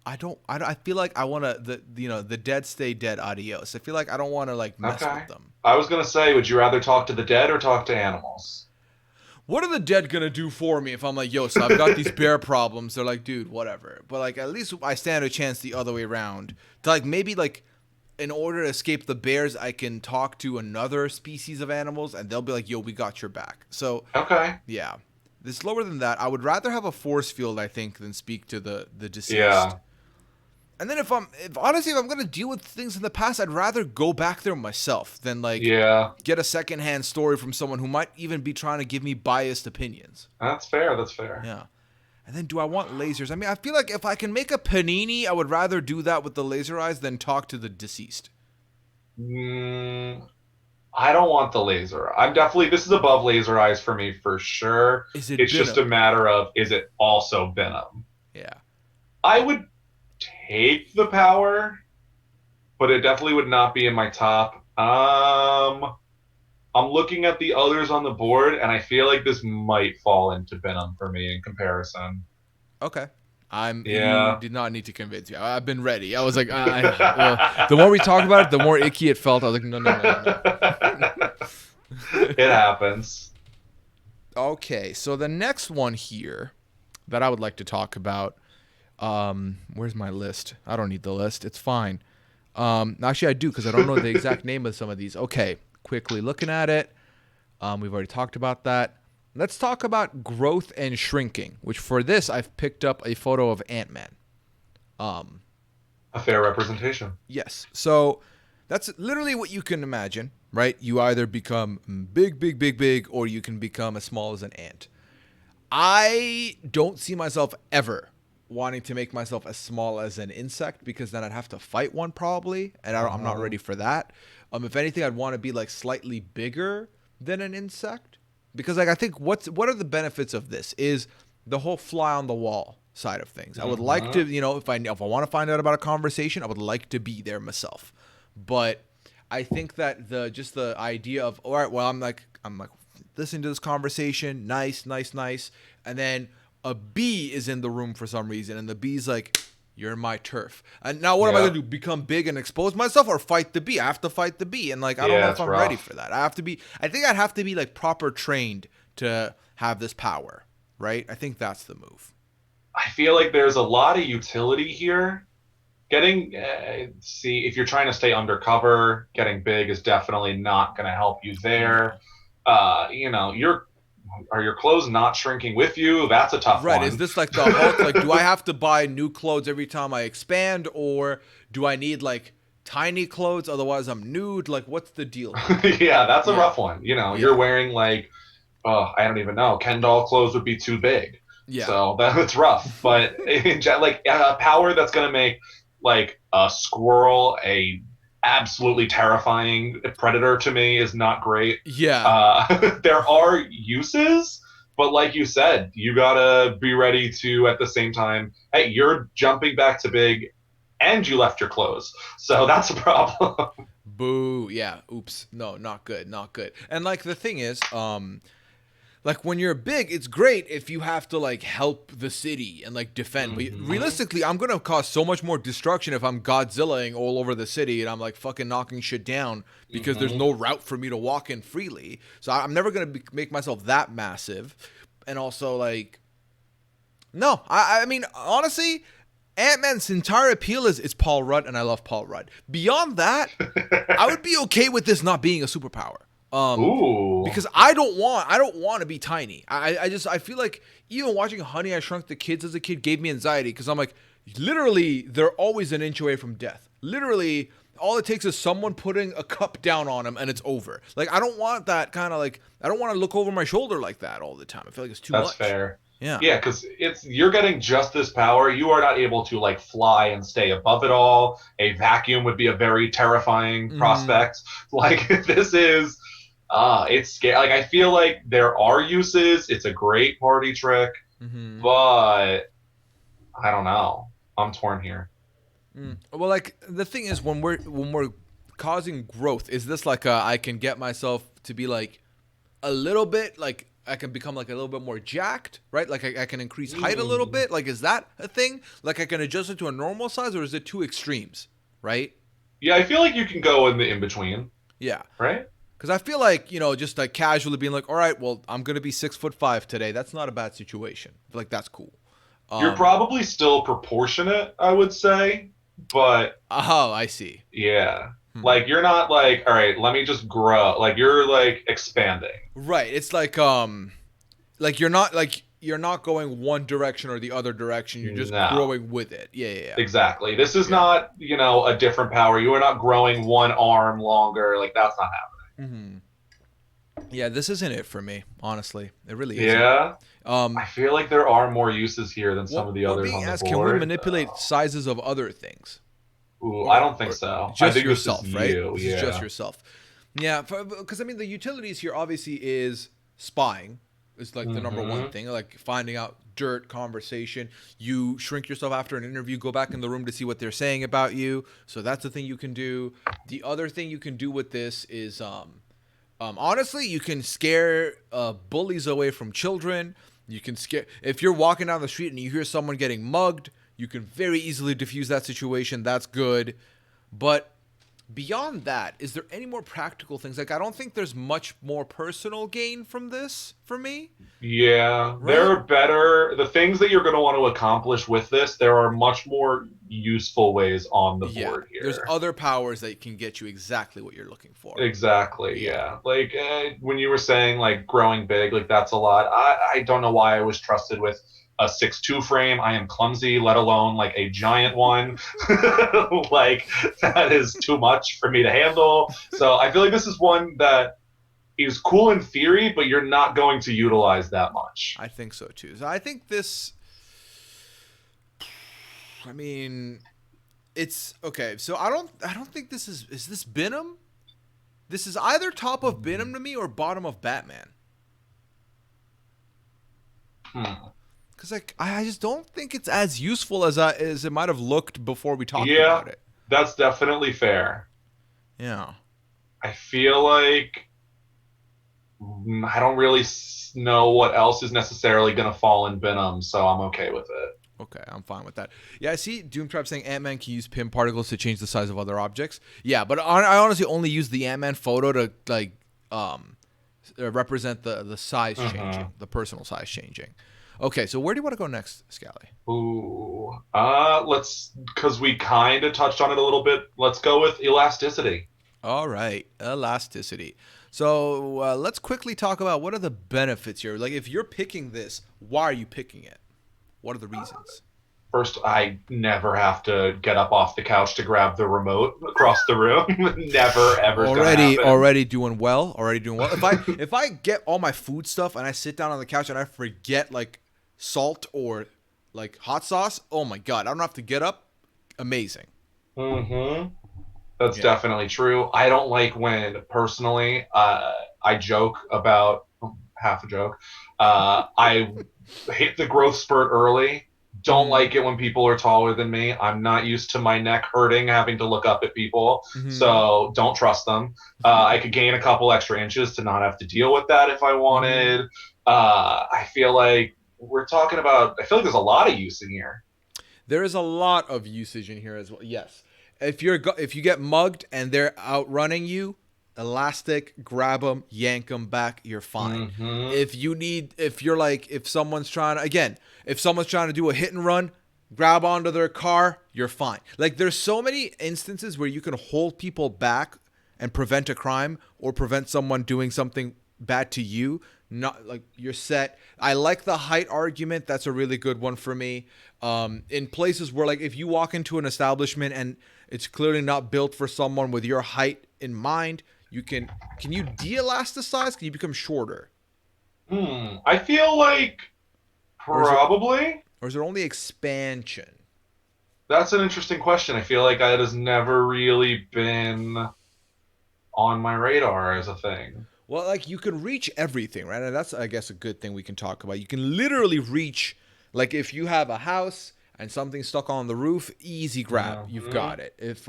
I feel like I want to the dead stay dead, adios. I feel like I don't want to like mess with them. I was gonna say, would you rather talk to the dead or talk to animals? What are the dead gonna do for me if I'm like, yo, so I've got these bear problems? They're like, dude, whatever. But like, at least I stand a chance the other way around. To like maybe like, in order to escape the bears, I can talk to another species of animals, and they'll be like, yo, we got your back. So yeah, this lower than that. I would rather have a force field, I think, than speak to the deceased. Yeah. And then if I'm gonna deal with things in the past, I'd rather go back there myself than like get a secondhand story from someone who might even be trying to give me biased opinions. That's fair. That's fair. Yeah. And then do I want lasers? I mean, I feel like if I can make a panini, I would rather do that with the laser eyes than talk to the deceased. I don't want the laser. This is above laser eyes for me for sure. Is it It's Venom? just a matter of, is it also Venom? Yeah. I would take the power, but it definitely would not be in my top. I'm looking at the others on the board, and I feel like this might fall into Venom for me in comparison. Okay. Yeah. You did not need to convince me. I've been ready. I was like, the more we talk about it, the more icky it felt. I was like, no. It happens. Okay, so the next one here that I would like to talk about, where's my list? I don't need the list. It's fine. Actually, I do because I don't know the exact name of some of these. Okay, quickly looking at it. We've already talked about that. Let's talk about growth and shrinking, which for this, I've picked up a photo of Ant-Man. A fair representation. Yes. So that's literally what you can imagine, right? You either become big, or you can become as small as an ant. I don't see myself ever wanting to make myself as small as an insect because then I'd have to fight one probably, and I'm not ready for that. If anything, I'd want to be like slightly bigger than an insect. Because like I think what are the benefits of this is the whole fly on the wall side of things. I would like to, if I want to find out about a conversation, I would like to be there myself. But I think that the idea of, all right, well, I'm like listening to this conversation, nice, and then a bee is in the room for some reason, and the bee's like, you're my turf. And now what am I going to do? Become big and expose myself or fight the bee? I have to fight the bee. And like, I don't know if I'm ready for that. I think I'd have to be like proper trained to have this power, right? I think that's the move. I feel like there's a lot of utility here. If you're trying to stay undercover, getting big is definitely not going to help you there. Are your clothes not shrinking with you? That's a tough one. Right. Is this like the Hulk? Like, do I have to buy new clothes every time I expand, or do I need like tiny clothes? Otherwise, I'm nude. Like, what's the deal? Yeah, that's a rough one. You're wearing like, I don't even know. Ken doll clothes would be too big. Yeah. So that's rough. But like a power that's gonna make like a squirrel a absolutely terrifying predator to me is not great. Yeah. There are uses, but like you said, you gotta be ready to at the same time, hey, you're jumping back to big and you left your clothes. So that's a problem. Boo. Yeah. Oops. No, not good. And like the thing is, like when you're big, it's great if you have to like help the city and like defend. But realistically, I'm gonna cause so much more destruction if I'm Godzillaing all over the city and I'm like fucking knocking shit down because there's no route for me to walk in freely. So I'm never gonna make myself that massive. And also like, no, I mean honestly, Ant-Man's entire appeal is Paul Rudd, and I love Paul Rudd. Beyond that, I would be okay with this not being a superpower. Because I don't want to be tiny. I feel like even watching Honey, I Shrunk the Kids as a kid gave me anxiety because I'm like, literally, they're always an inch away from death. Literally, all it takes is someone putting a cup down on them and it's over. Like, I don't want that kind of like, I don't want to look over my shoulder like that all the time. I feel like it's too much. That's fair. Yeah. Yeah, because you're getting just this power. You are not able to like fly and stay above it all. A vacuum would be a very terrifying prospect. Like this is. It's scary. Like I feel like there are uses. It's a great party trick, but I don't know. I'm torn here. Well, like the thing is, when we're causing growth, is this like I can get myself to be like a little bit like I can become like a little bit more jacked, right? Like I can increase height a little bit. Like is that a thing? Like I can adjust it to a normal size, or is it two extremes, right? Yeah, I feel like you can go in the in between. Yeah. Right. Because I feel like, just like casually being like, all right, well, I'm going to be 6'5" today. That's not a bad situation. I feel like that's cool. You're probably still proportionate, I would say, but... Oh, I see. Yeah. Like, you're not like, all right, let me just grow. Like, you're like expanding. Right. It's like you're not like, you're not going one direction or the other direction. You're just No. growing with it. Yeah. Exactly. This is not, a different power. You are not growing one arm longer. Like, that's not happening. Yeah, this isn't it for me, honestly. It really isn't. Yeah. I feel like there are more uses here than some of the others on the board. Can we manipulate sizes of other things? Ooh, I don't think so. Just I think yourself, this is right? you. This is just yourself. Yeah, because I mean, the utilities here obviously is spying. Is like the number one thing, like finding out dirt, conversation. You shrink yourself after an interview, go back in the room to see what they're saying about you. So that's the thing you can do. The other thing you can do with this is, honestly, you can scare bullies away from children. You can scare if you're walking down the street and you hear someone getting mugged. You can very easily diffuse that situation. That's good, but beyond that, is there any more practical things? Like, I don't think there's much more personal gain from this for me. Yeah, Right? there are better. The things that you're going to want to accomplish with this, there are much more useful ways on the board here. There's other powers that can get you exactly what you're looking for. Exactly, yeah. Like, when you were saying, like, growing big, like, that's a lot. I don't know why I was trusted with a 6'2" frame. I am clumsy, let alone like a giant one. Like, that is too much for me to handle. So I feel like this is one that is cool in theory, but you're not going to utilize that much. I think so too. So I think this. I mean, it's okay. So I don't think this is this Venom. This is either top of Venom to me or bottom of Batman. Because like I just don't think it's as useful as it might have looked before we talked about it. That's definitely fair. Yeah. I feel like I don't really know what else is necessarily going to fall in Venom, so I'm okay with it. Okay, I'm fine with that. Yeah, I see Doomtrap saying Ant-Man can use pin particles to change the size of other objects. Yeah, but I honestly only use the Ant-Man photo to like represent the size changing, the personal size changing. Okay, so where do you want to go next, Scally? Ooh, because we kind of touched on it a little bit. Let's go with Elasticity. All right, Elasticity. So let's quickly talk about what are the benefits here. Like, if you're picking this, why are you picking it? What are the reasons? First, I never have to get up off the couch to grab the remote across the room. Never, ever. Already doing well. If I get all my food stuff and I sit down on the couch and I forget like salt or like hot sauce, oh my god, I don't have to get up. Amazing. That's definitely true. I don't like when, personally, I joke about, half a joke, I hit the growth spurt early. Don't like it when people are taller than me. I'm not used to my neck hurting, having to look up at people. So don't trust them. I could gain a couple extra inches to not have to deal with that if I wanted. I feel like I feel like there's a lot of use in here. There is a lot of usage in here as well. Yes. If you get mugged and they're outrunning you, elastic, grab them, yank them back, you're fine. If someone's trying to do a hit and run, grab onto their car, you're fine. Like, there's so many instances where you can hold people back and prevent a crime or prevent someone doing something bad to you. Not like you're set. I like the height argument. That's a really good one for me. In places where, like, if you walk into an establishment and it's clearly not built for someone with your height in mind, can you de-elasticize? Can you become shorter? I feel like probably. Or is it only expansion? That's an interesting question. I feel like that has never really been on my radar as a thing. Well, like, you can reach everything, right? And that's, I guess, a good thing we can talk about. You can literally reach, like, if you have a house and something's stuck on the roof, easy grab. You've got it. If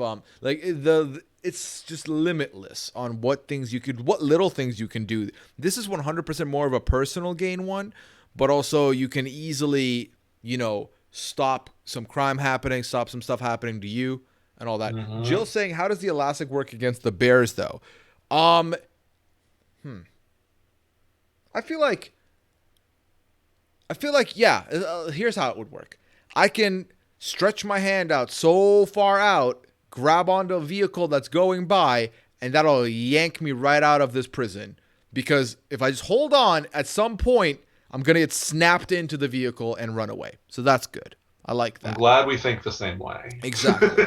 it's just limitless on what little things you can do. This is 100% more of a personal gain one, but also you can easily, stop some crime happening, stop some stuff happening to you, and all that. Jill's saying, how does the elastic work against the bears, though? I feel like, yeah, here's how it would work. I can stretch my hand out so far out, grab onto a vehicle that's going by, and that'll yank me right out of this prison. Because if I just hold on, at some point, I'm going to get snapped into the vehicle and run away. So that's good. I like that. I'm glad we think the same way. Exactly.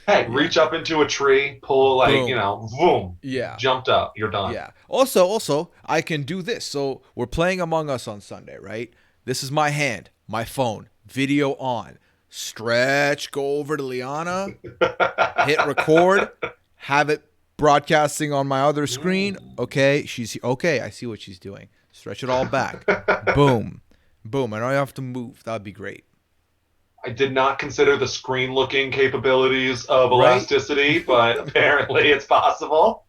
Hey, reach up into a tree, pull Boom. boom. Yeah. Jumped up. You're done. Yeah. Also, I can do this. So we're playing Among Us on Sunday, right? This is my hand, my phone, video on. Stretch, go over to Liana, hit record, have it broadcasting on my other screen. Okay, I see what she's doing. Stretch it all back. Boom. Boom. I don't have to move. That'd be great. I did not consider the screen looking capabilities of Right? Elasticity, but apparently it's possible.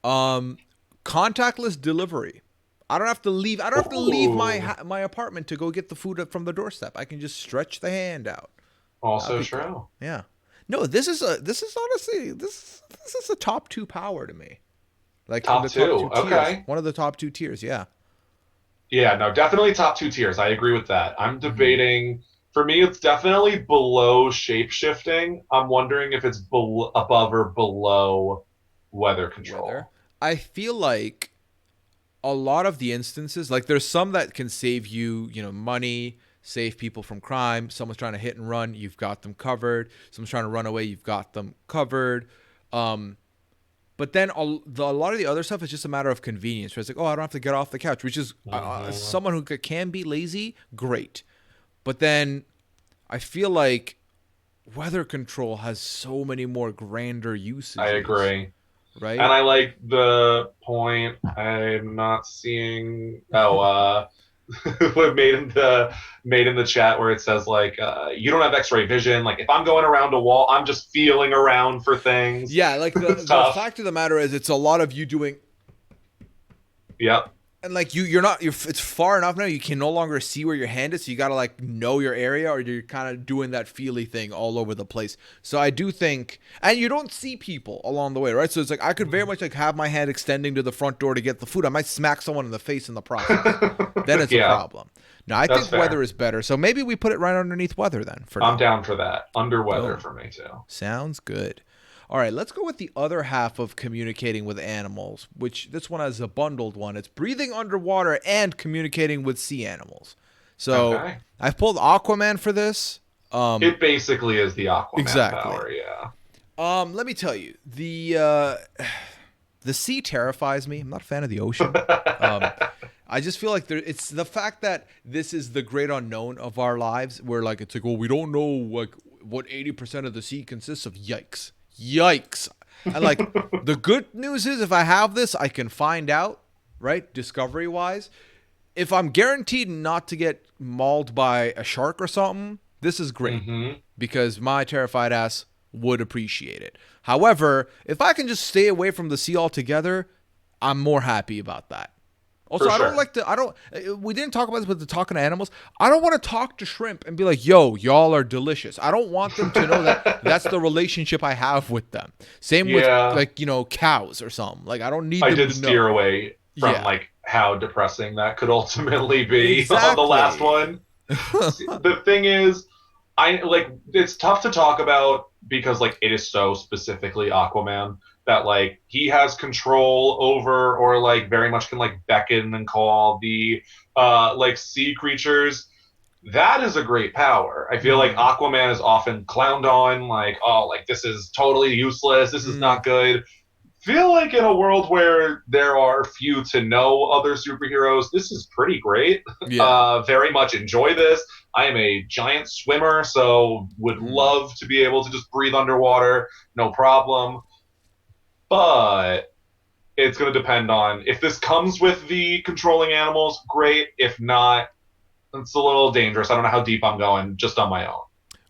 Contactless delivery. I don't have to leave. I don't have to leave Ooh. my apartment to go get the food from the doorstep. I can just stretch the hand out. Also That'd be true. cool. Yeah. No, this is honestly this is a top 2 power to me. Like Top in the two, top 2 okay. tiers. One of the top 2 tiers. Yeah. Yeah, no, definitely top 2 tiers. I agree with that. I'm debating. For me, it's definitely below shape-shifting. I'm wondering if it's above or below weather control. Weather. I feel like a lot of the instances, like there's some that can save you, money, save people from crime. Someone's trying to hit and run, you've got them covered. Someone's trying to run away, you've got them covered. But then a lot of the other stuff is just a matter of convenience. Where it's like, oh, I don't have to get off the couch, which is someone who can be lazy, great. But then I feel like weather control has so many more grander uses. I agree. Right? And I like the point I'm not seeing. What made in the chat where it says you don't have X-ray vision. Like if I'm going around a wall, I'm just feeling around for things. Yeah, like the fact of the matter is, it's a lot of you doing. Yep. And like it's far enough now you can no longer see where your hand is, so you gotta know your area, or you're kind of doing that feely thing all over the place. So I do think, and you don't see people along the way, right? So it's like I could very much have my hand extending to the front door to get the food. I might smack someone in the face in the process. Then it's a problem. No, I think fair. weather is better. So maybe we put it right underneath weather then. I'm down for that. Under weather for me too. Sounds good. All right, let's go with the other half of communicating with animals, which this one is a bundled one. It's breathing underwater and communicating with sea animals. So I've pulled Aquaman for this. It basically is the Aquaman exactly. power, yeah. Let me tell you, the sea terrifies me. I'm not a fan of the ocean. I just feel like it's the fact that this is the great unknown of our lives, where it's like, well, we don't know what 80% of the sea consists of. Yikes. And the good news is, if I have this, I can find out, right? Discovery wise. If I'm guaranteed not to get mauled by a shark or something, this is great because my terrified ass would appreciate it. However, if I can just stay away from the sea altogether, I'm more happy about that. Also, I don't like we didn't talk about this with the talking to animals. I don't want to talk to shrimp and be like, yo, y'all are delicious. I don't want them to know that that's the relationship I have with them. Same with cows or something. I don't need them to know. I did steer away from how depressing that could ultimately be on the last one. The thing is, it's tough to talk about because it is so specifically Aquaman that he has control over, or very much can beckon and call the sea creatures. That is a great power. I feel like Aquaman is often clowned on, this is totally useless, this is not good. Feel like in a world where there are few to no other superheroes, this is pretty great. Yeah. Very much enjoy this. I am a giant swimmer, so would love to be able to just breathe underwater, no problem. But it's going to depend on if this comes with the controlling animals, great. If not, it's a little dangerous. I don't know how deep I'm going just on my own.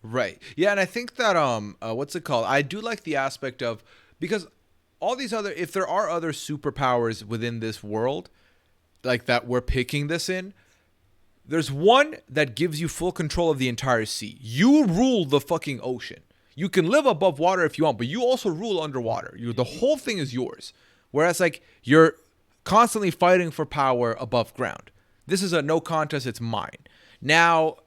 Right. Yeah, and I think that what's it called? I do like the aspect of, because all these if there are other superpowers within this world, that we're picking this in, there's one that gives you full control of the entire sea. You rule the fucking ocean. You can live above water if you want, but you also rule underwater. The whole thing is yours. Whereas you're constantly fighting for power above ground. This is a no contest, it's mine. Now,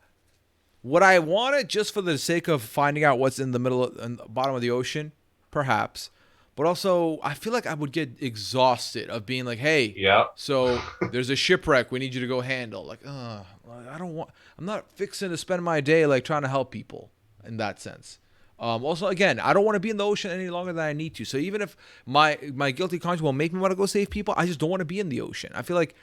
would I want it just for the sake of finding out what's in the middle and the bottom of the ocean? Perhaps. But also, I feel like I would get exhausted of being like, hey, Yep. so there's a shipwreck we need you to go handle. Like, I don't want, I'm not fixing to spend my day like trying to help people in that sense. Also, again, I don't want to be in the ocean any longer than I need to. So even if my guilty conscience will make me want to go save people, I just don't want to be in the ocean. I feel like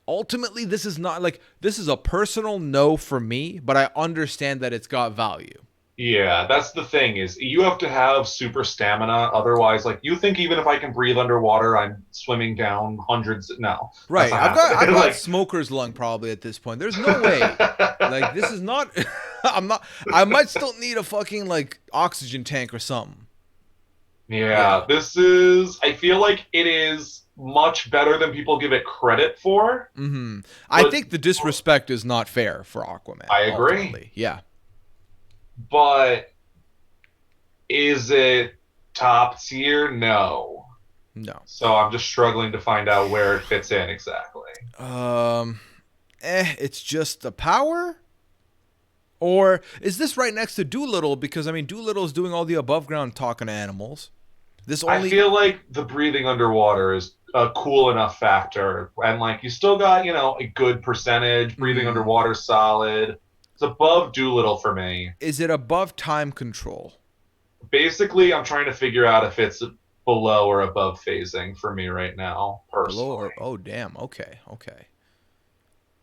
ultimately this is not like, this is a personal no for me, but I understand that it's got value. Yeah, that's the thing is you have to have super stamina. Otherwise, like you think even if I can breathe underwater, I'm swimming down hundreds. No, Right. that's not I've got happening. Like, smoker's lung probably at this point. There's no way. Like this is not I might still need a fucking like oxygen tank or something. yeah, this is. I feel like it is much better than people give it credit for. I But- think the disrespect is not fair for Aquaman. I agree. ultimately. Yeah. But is it top tier? No. No. So I'm just struggling to find out where it fits in exactly. It's just the power? Or is this right next to Doolittle? Because I mean Doolittle is doing all the above ground talking to animals. This only I feel like the breathing underwater is a cool enough factor, and like you still got a good percentage. Breathing underwater solid. It's above Doolittle for me. is it above time control? Basically, I'm trying to figure out if it's below or above phasing for me right now, personally. Below or oh damn, okay.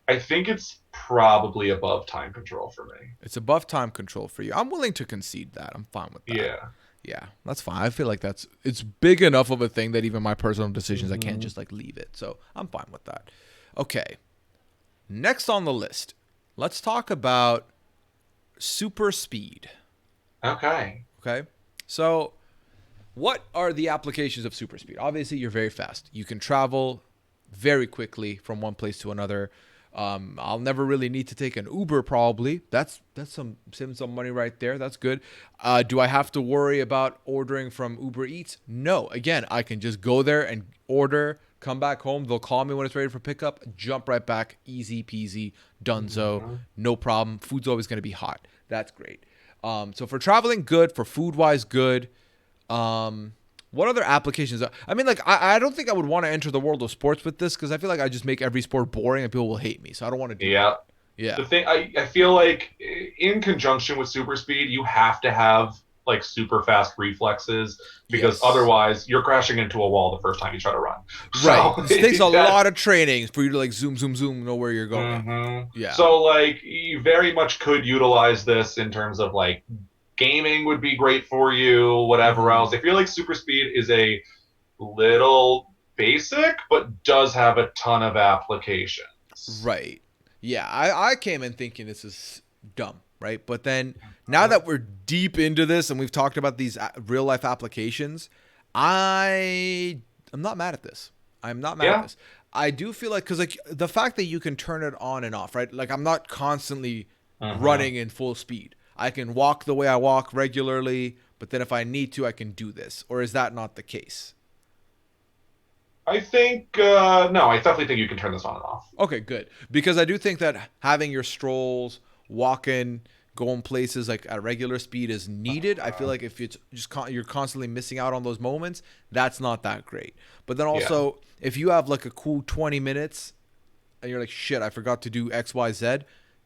I think it's probably above time control for me. It's above time control for you. I'm willing to concede that. I'm fine with that. Yeah. Yeah, that's fine. I feel like it's big enough of a thing that even my personal decisions, I can't just like leave it. So I'm fine with that. Okay. Next on the list, let's talk about super speed. Okay. Okay. So what are the applications of super speed? Obviously, you're very fast. You can travel very quickly from one place to another. I'll never really need to take an Uber probably. That's saving some money right there. That's good. Do I have to worry about ordering from Uber Eats? No. Again, I can just go there and order, come back home. They'll call me when it's ready for pickup, jump right back. Easy peasy, donezo, no problem. Food's always going to be hot. That's great. So for traveling, good. For food-wise, good. What other applications? I mean, like, I don't think I would want to enter the world of sports with this because I feel like I just make every sport boring and people will hate me. So I don't want to do Yeah. that. Yeah. The thing I feel like in conjunction with super speed, you have to have like super fast reflexes because Yes. otherwise you're crashing into a wall the first time you try to run. Right. So, This takes a that- lot of training for you to like zoom, know where you're going. Mhm. Yeah. So like you very much could utilize this in terms of like gaming would be great for you, whatever else. I feel like super speed is a little basic, but does have a ton of applications. Right. Yeah. I came in thinking this is dumb. Right. But then now that we're deep into this and we've talked about these real life applications, I'm not mad at this. I'm not mad at this. I do feel like, because like the fact that you can turn it on and off, right? Like I'm not constantly running in full speed. I can walk the way I walk regularly, but then if I need to, I can do this. Or is that not the case? I think no, I definitely think you can turn this on and off. Okay, good. Because I do think that having your strolls, walking, going places like at regular speed is needed. I feel like if it's just you're constantly missing out on those moments, that's not that great. But then also, if you have like a cool 20 minutes and you're like, shit, I forgot to do X, Y, Z,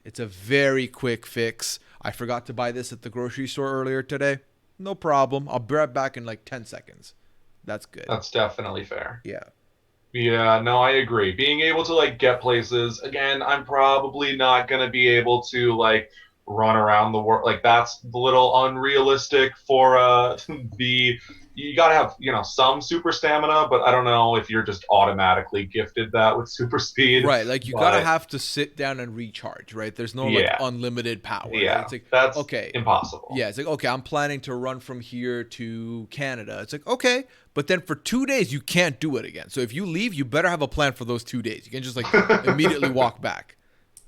it's a very quick fix. I forgot to buy this at the grocery store earlier today. No problem. I'll be right back in like 10 seconds. That's good. That's definitely fair. Yeah. Yeah, no, I agree. Being able to like get places, again, I'm probably not going to be able to like run around the world. Like that's a little unrealistic for you got to have, some super stamina, but I don't know if you're just automatically gifted that with super speed. Right, like you gotta have to sit down and recharge, right? There's no like unlimited power. Yeah, right? It's like, that's okay, impossible. Yeah, it's like, okay, I'm planning to run from here to Canada. It's like, okay, but then for 2 days you can't do it again. So if you leave, you better have a plan for those 2 days. You can't just like immediately walk back.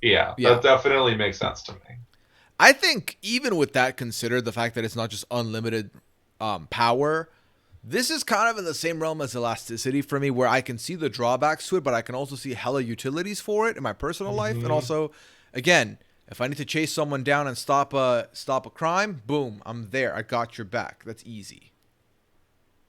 Yeah, that definitely makes sense to me. I think even with that considered, the fact that it's not just unlimited power, this is kind of in the same realm as Elasticity for me, where I can see the drawbacks to it, but I can also see hella utilities for it in my personal life. And also, again, if I need to chase someone down and stop a crime, boom, I'm there. I got your back. That's easy.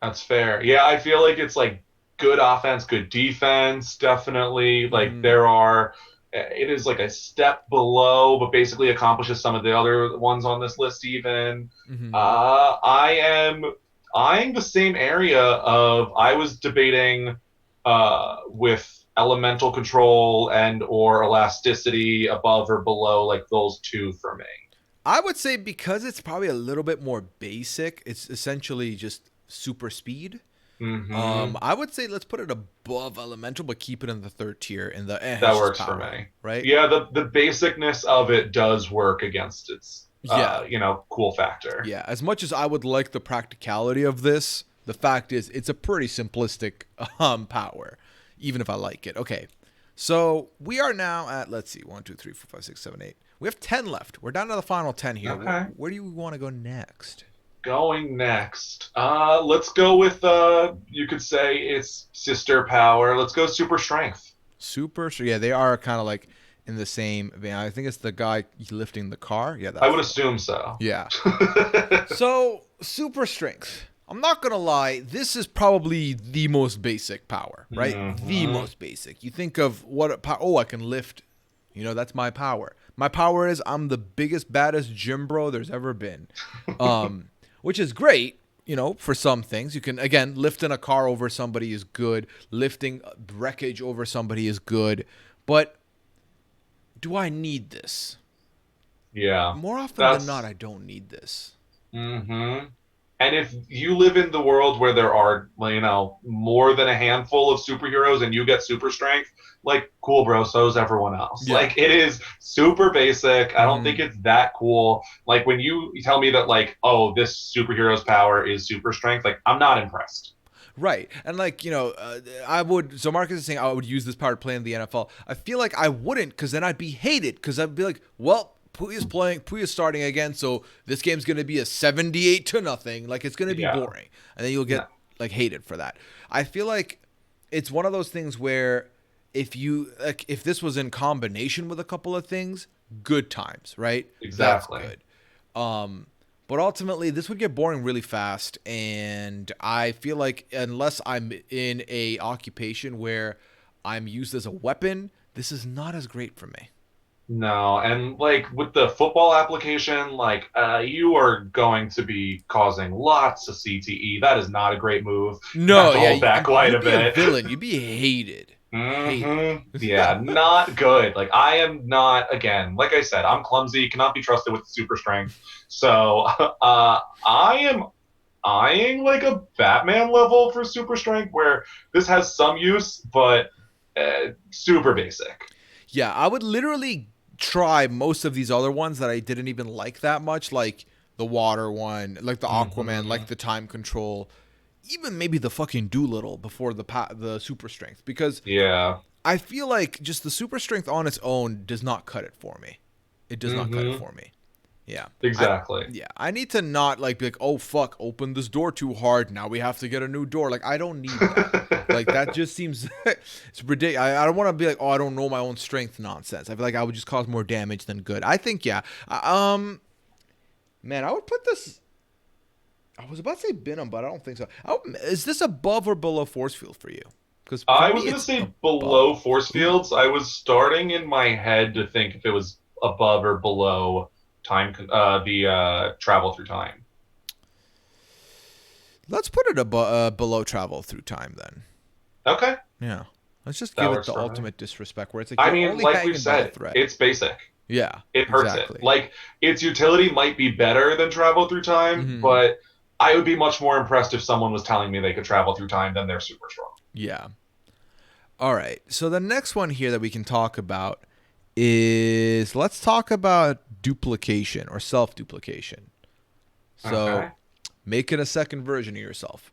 That's fair. Yeah, I feel like it's like good offense, good defense, definitely. Like Mhm. there are, it is like a step below, but basically accomplishes some of the other ones on this list even. Mhm. I am eyeing the same area of, I was debating with elemental control and or elasticity above or below like those two for me. I would say because it's probably a little bit more basic, it's essentially just super speed. Hmm. I would say let's put it above elemental, but keep it in the third tier in the That it's just works for power, me. right? Yeah, the basicness of it does work against its Yeah. cool factor. Yeah. As much as I would like the practicality of this, the fact is it's a pretty simplistic power, even if I like it. Okay. So we are now at, let's see, 1, 2, 3, 4, 5, 6, 7, 8. We have 10 left. We're down to the final 10 here. Okay. Where do you want to go next? Going next. Let's go with you could say its sister power. Let's go super strength. Super. So yeah, they are kind of like in the same vein. I think it's the guy lifting the car. Yeah, I that's would the one. assume so. Yeah. So, super strength. I'm not going to lie, this is probably the most basic power, right? The Hmm. most basic. You think of what a power, oh, I can lift. You know, that's my power. My power is I'm the biggest, baddest gym bro there's ever been. Which is great, you know, for some things. You can, again, lifting a car over somebody is good. Lifting wreckage over somebody is good. But do I need this? Yeah. More often than not, That's I don't need this. hmm And if you live in the world where there are, well, more than a handful of superheroes and you get super strength, like, cool, bro, so's everyone else. Yeah. Like, it is super basic. I don't think Mhm. it's that cool. Like, when you tell me that, like, oh, this superhero's power is super strength, like, I'm not impressed. Right. And like, I would, so Marcus is saying I would use this power to play in the NFL. I feel like I wouldn't because then I'd be hated because I'd be like, well, Puya's starting again. So this game's going to be a 78-0. Like it's going to be Yeah. boring. And then you'll No. get like hated for that. I feel like it's one of those things where if this was in combination with a couple of things, good times, right? That's Exactly. good. But ultimately, this would get boring really fast, and I feel like unless I'm in a occupation where I'm used as a weapon, this is not as great for me. No, and like with the football application, like you are going to be causing lots of CTE. That is not a great move. You have No, to yeah, hold back quite you'd a be a bit. villain. You'd be hated, hated. Yeah, not good. Like I am not. Again, like I said, I'm clumsy. Cannot be trusted with super strength. So I am eyeing like a Batman level for super strength, where this has some use, but super basic. Yeah, I would literally try most of these other ones that I didn't even like that much, like the water one, like the Aquaman, Hmm. like the time control, even maybe the fucking Doolittle before the super strength, because Yeah. I feel like just the super strength on its own does not cut it for me. It does not cut it Hmm. for me. Yeah. Exactly. I need to not like be like, "Oh fuck, open this door too hard. Now we have to get a new door." Like I don't need that. Like that just seems it's ridiculous. I don't want to be like, "Oh, I don't know my own strength" nonsense. I feel like I would just cause more damage than good. I think yeah. Man, I would put this I was about to say Venom, but I don't think so. Is this above or below force field for you? Because for I me was gonna it's say below above. force Ooh. fields. I was starting in my head to think if it was above or below the travel through time. Let's put it below travel through time then. Okay, Yeah. Let's just that give it works the for me. ultimate disrespect where it's like I you're mean, only like we've hanging by a said, thread. it's basic. Yeah, It hurts it. exactly. Like its utility might be better than travel through time, Hmm. but I would be much more impressed if someone was telling me they could travel through time than they're super strong. Yeah. All right. So the next one here that we can talk about is let's talk about duplication or self-duplication. So Okay. making a second version of yourself.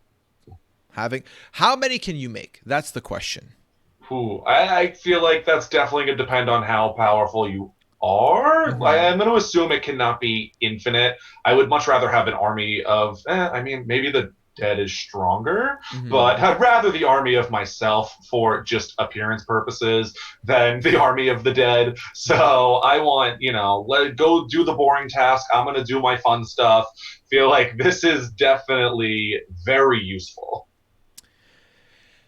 Having how many can you make? That's the question. Ooh, I feel like that's definitely going to depend on how powerful you are. Hmm. I'm going to assume it cannot be infinite. I would much rather have an army of, I mean, maybe the dead is stronger, Mhm. but I'd rather the army of myself for just appearance purposes than the army of the dead. So I want, let go do the boring task. I'm going to do my fun stuff. Feel like this is definitely very useful.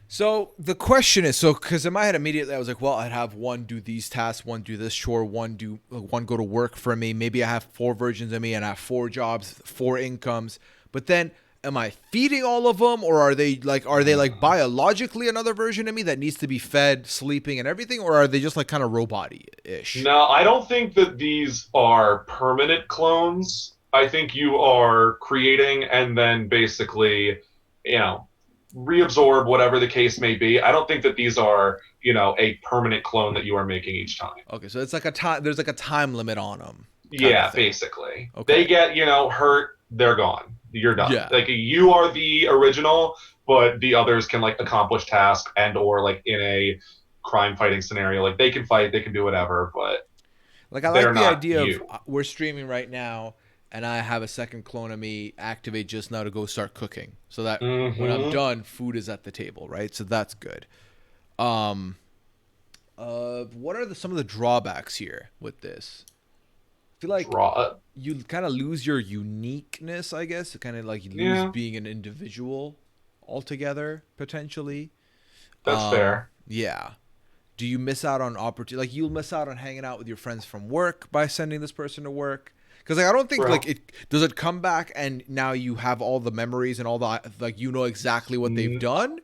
So the question is, because in my head immediately I was like, well, I'd have one do these tasks, one do this chore, one go to work for me. Maybe I have 4 versions of me and I have 4 jobs, 4 incomes. But then, am I feeding all of them, or are they like biologically another version of me that needs to be fed, sleeping, and everything, or are they just like kind of robot-ish? No, I don't think that these are permanent clones. I think you are creating and then basically, you know, reabsorb whatever the case may be. I don't think that these are, a permanent clone that you are making each time. Okay, so it's like a time. There's like a time limit on them. Yeah, basically. Okay. They get, hurt, they're gone. You're done. Yeah. Like you are the original, but the others can like accomplish tasks and or like in a crime fighting scenario, like they can fight, they can do whatever, but Like I they're like the not idea you. of we're streaming right now, and I have a second clone of me activate just now to go start cooking, so that when I'm done, food is at the table, right? So that's good. What are some of the drawbacks here with this? I feel like you kind of lose your uniqueness, I guess. Kind of like you lose being an individual altogether, potentially. That's fair. Yeah. Do you miss out on opportunity? Like you'll miss out on hanging out with your friends from work by sending this person to work. Because like I don't think like it does it come back and now you have all the memories and all the like exactly what they've done.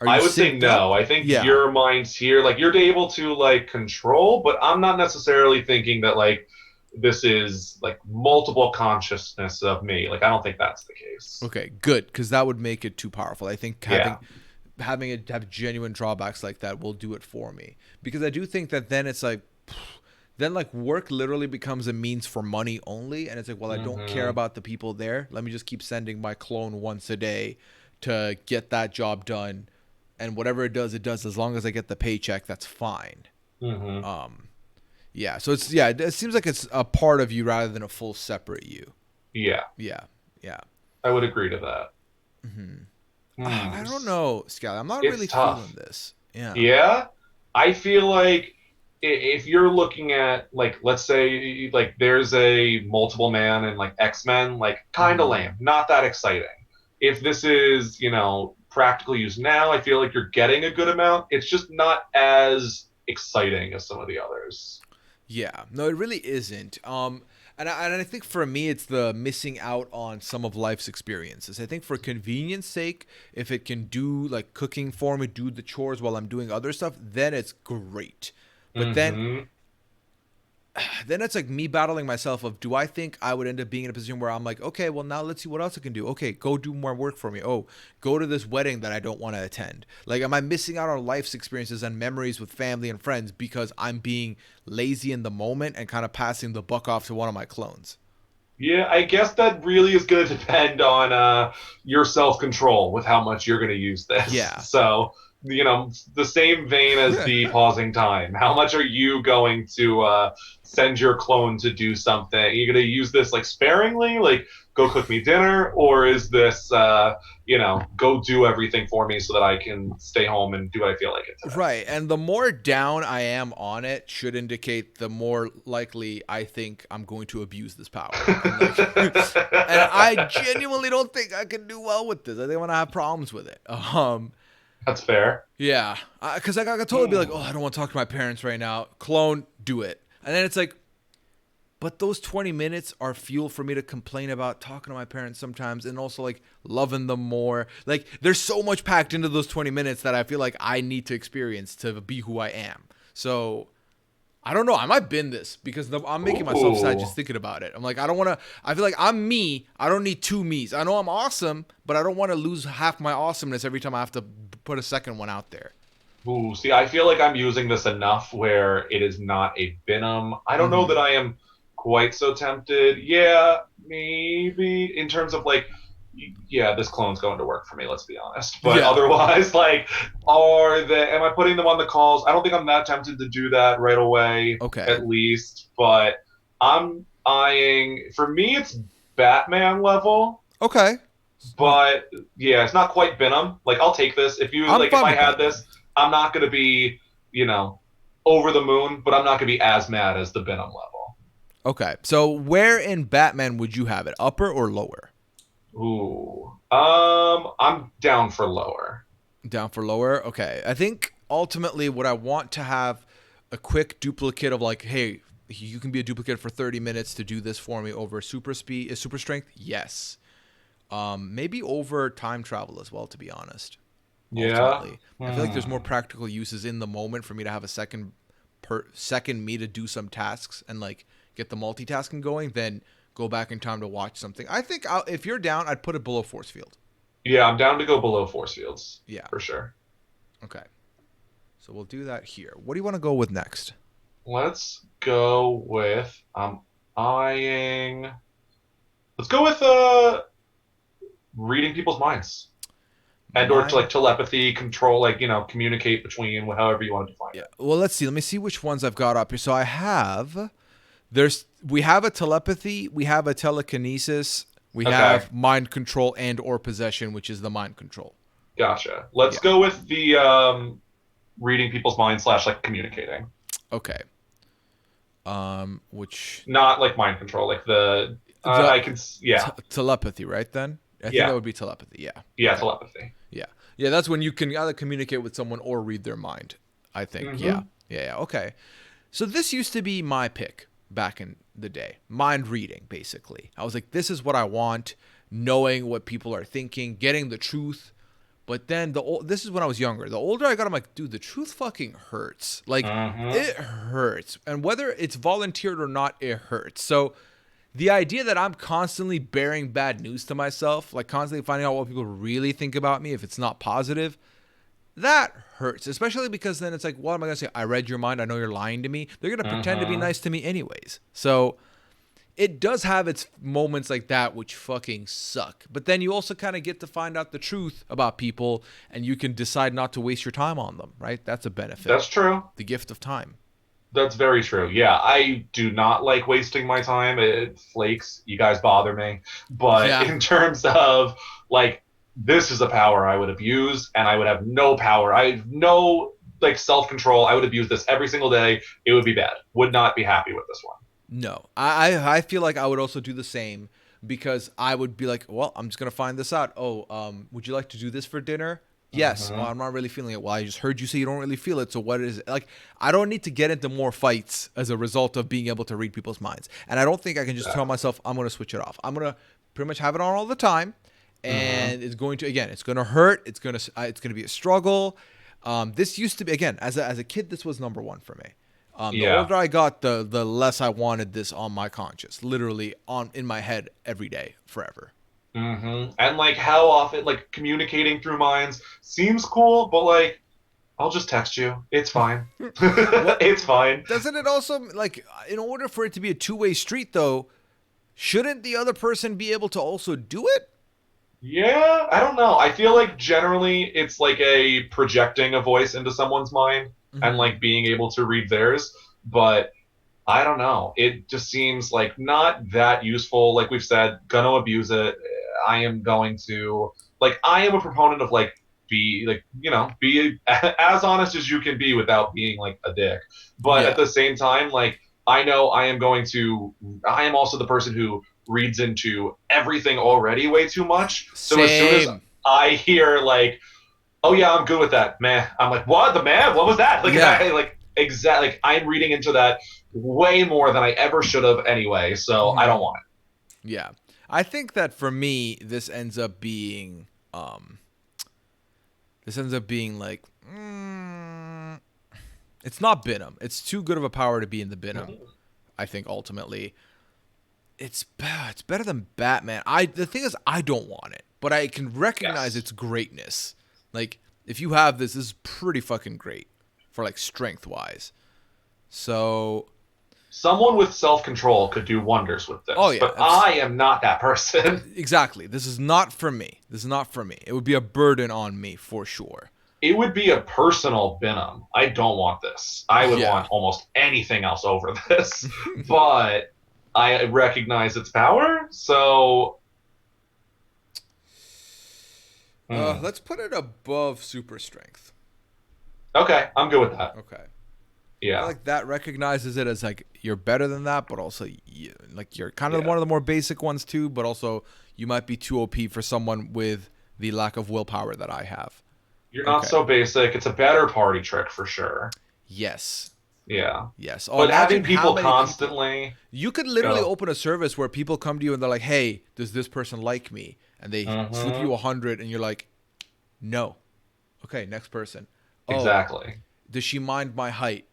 I would say no. I think your mind's here. Like you're able to like control, but I'm not necessarily thinking that like this is like multiple consciousness of me. Like I don't think that's the case. Okay, good, because that would make it too powerful. I think having it have genuine drawbacks like that will do it for me, because I do think that then it's like then like work literally becomes a means for money only, and it's like, well, I don't care about the people there. Let me just keep sending my clone once a day to get that job done, and whatever it does as long as I get the paycheck, that's fine. Yeah, so it seems like it's a part of you rather than a full separate you. Yeah I would agree to that. I don't know, Scal. I'm not really tough. feeling this. Yeah, I feel like if you're looking at like, let's say like there's a multiple man and like X-Men, like kind of lame, not that exciting. If this is practical use now, I feel like you're getting a good amount. It's just not as exciting as some of the others. Yeah, no, it really isn't. And I think for me, it's the missing out on some of life's experiences. I think for convenience sake, if it can do like cooking for me, do the chores while I'm doing other stuff, then it's great. But then it's like me battling myself of, do I think I would end up being in a position where I'm like, okay, well now let's see what else I can do. Okay, go do more work for me. Oh, go to this wedding that I don't want to attend. Like, am I missing out on life's experiences and memories with family and friends because I'm being lazy in the moment and kind of passing the buck off to one of my clones? Yeah, I guess that really is going to depend on your self-control with how much you're going to use this. Yeah. So, the same vein as the pausing time. How much are you going to send your clone to do something? Are you going to use this like sparingly, like go cook me dinner, or is this, go do everything for me so that I can stay home and do what I feel like it today? Right, and the more down I am on it should indicate the more likely I think I'm going to abuse this power. And I genuinely don't think I can do well with this. I think I'm going to have problems with it. That's fair. Yeah, because I could totally be like, oh, I don't want to talk to my parents right now. Clone, do it. And then it's like, but those 20 minutes are fuel for me to complain about talking to my parents sometimes and also like loving them more. Like there's so much packed into those 20 minutes that I feel like I need to experience to be who I am. So I don't know. I might bin this because I'm making myself sad just thinking about it. I'm like, I don't want to. I feel like I'm me. I don't need 2 me's. I know I'm awesome, but I don't want to lose half my awesomeness every time I have to put a second one out there. Ooh, see, I feel like I'm using this enough where it is not a Venom. I don't know that I am quite so tempted. Yeah, maybe in terms of like, yeah, this clone's going to work for me, let's be honest. But otherwise, like, am I putting them on the calls? I don't think I'm that tempted to do that right away, at least. But I'm eyeing, for me, it's Batman level. Okay. But yeah, it's not quite Venom. Like, I'll take this. If you I'm like, if fine I with had that. this, I'm not gonna be, you know, over the moon, but I'm not gonna be as mad as the Venom level. Okay, so where in Batman would you have it? Upper or lower? Ooh. I'm down for lower. Down for lower. Okay, I think ultimately what I want to have a quick duplicate of like, hey, you can be a duplicate for 30 minutes to do this for me over super speed, super strength. Yes. Maybe over time travel as well. To be honest, Yeah. ultimately, I feel like there's more practical uses in the moment for me to have a second me to do some tasks and like get the multitasking going, then go back in time to watch something. I think if you're down, I'd put it below force field. Yeah, I'm down to go below force fields Yeah. for sure. Okay. So we'll do that here. What do you want to go with next? Let's go with eyeing. Let's go with reading people's minds. And or to Mine. like telepathy, control, like, communicate between however you want to define Yeah. it. Well, let's see. Let me see which ones I've got up here. So I have we have a telepathy, we have a telekinesis, we Okay. have mind control and or possession, which is the mind control. Gotcha. Let's Yeah. go with the reading people's minds / like communicating. Okay. Which Not like mind control, like the I the can yeah. telepathy, right? Then I think Yeah. that would be telepathy. Yeah. Yeah, Okay. telepathy. Yeah. Yeah, that's when you can either communicate with someone or read their mind, I think. Mm-hmm. Yeah. Yeah. Okay. So this used to be my pick back in the day. Mind reading, basically. I was like, this is what I want, knowing what people are thinking, getting the truth. But then this is when I was younger. The older I got, I'm like, dude, the truth fucking hurts. Like, it hurts. And whether it's volunteered or not, it hurts. So the idea that I'm constantly bearing bad news to myself, like constantly finding out what people really think about me if it's not positive, that hurts, especially because then it's like, what am I going to say? I read your mind. I know you're lying to me. They're going to pretend to be nice to me anyways. So it does have its moments like that, which fucking suck. But then you also kind of get to find out the truth about people and you can decide not to waste your time on them, right? That's a benefit. That's true. The gift of time. That's very true. Yeah, I do not like wasting my time. It flakes. You guys bother me. But Yeah. in terms of like, this is a power I would abuse, and I would have no power. I have no like self control. I would abuse this every single day. It would be bad. Would not be happy with this one. No, I feel like I would also do the same because I would be like, well, I'm just gonna find this out. Oh, would you like to do this for dinner? Yes. Oh, I'm not really feeling it. Well, I just heard you say you don't really feel it. So what is it? Like, I don't need to get into more fights as a result of being able to read people's minds. And I don't think I can just tell myself I'm gonna switch it off. I'm gonna pretty much have it on all the time, and it's going to it's gonna hurt. It's gonna be a struggle. This used to be, again, as a kid, this was number one for me. The older I got, the less I wanted this on my conscience, literally in my head every day, forever. And like how often, like communicating through minds seems cool, but like I'll just text you. It's fine. It's fine. Doesn't it also, like, in order for it to be a two-way street, though, shouldn't the other person be able to also do it? Yeah, I don't know. I feel like generally it's like a projecting a voice into someone's mind and like being able to read theirs, but I don't know. It just seems like not that useful. Like we've said, gonna abuse it. I am going to I am a proponent of be as honest as you can be without being like a dick. But at the same time, like I know I am also the person who reads into everything already way too much. So as soon as I hear like, oh yeah, I'm good with that, man, I'm like, what the man? What was that? Like exactly. Like I'm reading into that way more than I ever should have anyway. So I don't want it. Yeah, I think that for me, this ends up being like, it's not Venom. It's too good of a power to be in the Venom. I think ultimately, it's better than Batman. The thing is, I don't want it, but I can recognize its greatness. Like, if you have this is pretty fucking great for like strength wise. So someone with self-control could do wonders with this. Oh yeah, but I am not that person. Exactly. This is not for me. It would be a burden on me for sure. It would be a personal Venom. I don't want this. I would want almost anything else over this. But I recognize its power, so Let's put it above super strength. Okay, I'm good with that. Okay. I Yeah. feel like that recognizes it as like you're better than that, but also like you're kind of Yeah. one of the more basic ones too, but also you might be too OP for someone with the lack of willpower that I have. You're not Okay. so basic. It's a better party trick for sure. Yes. Yeah. Yes. Oh, But imagine having how people many people. constantly. You could literally Go. open a service where people come to you and they're like, "Hey, does this person like me?" And they slip you 100, and you're like, "No." Okay, next person. Oh, Exactly. does she mind my height?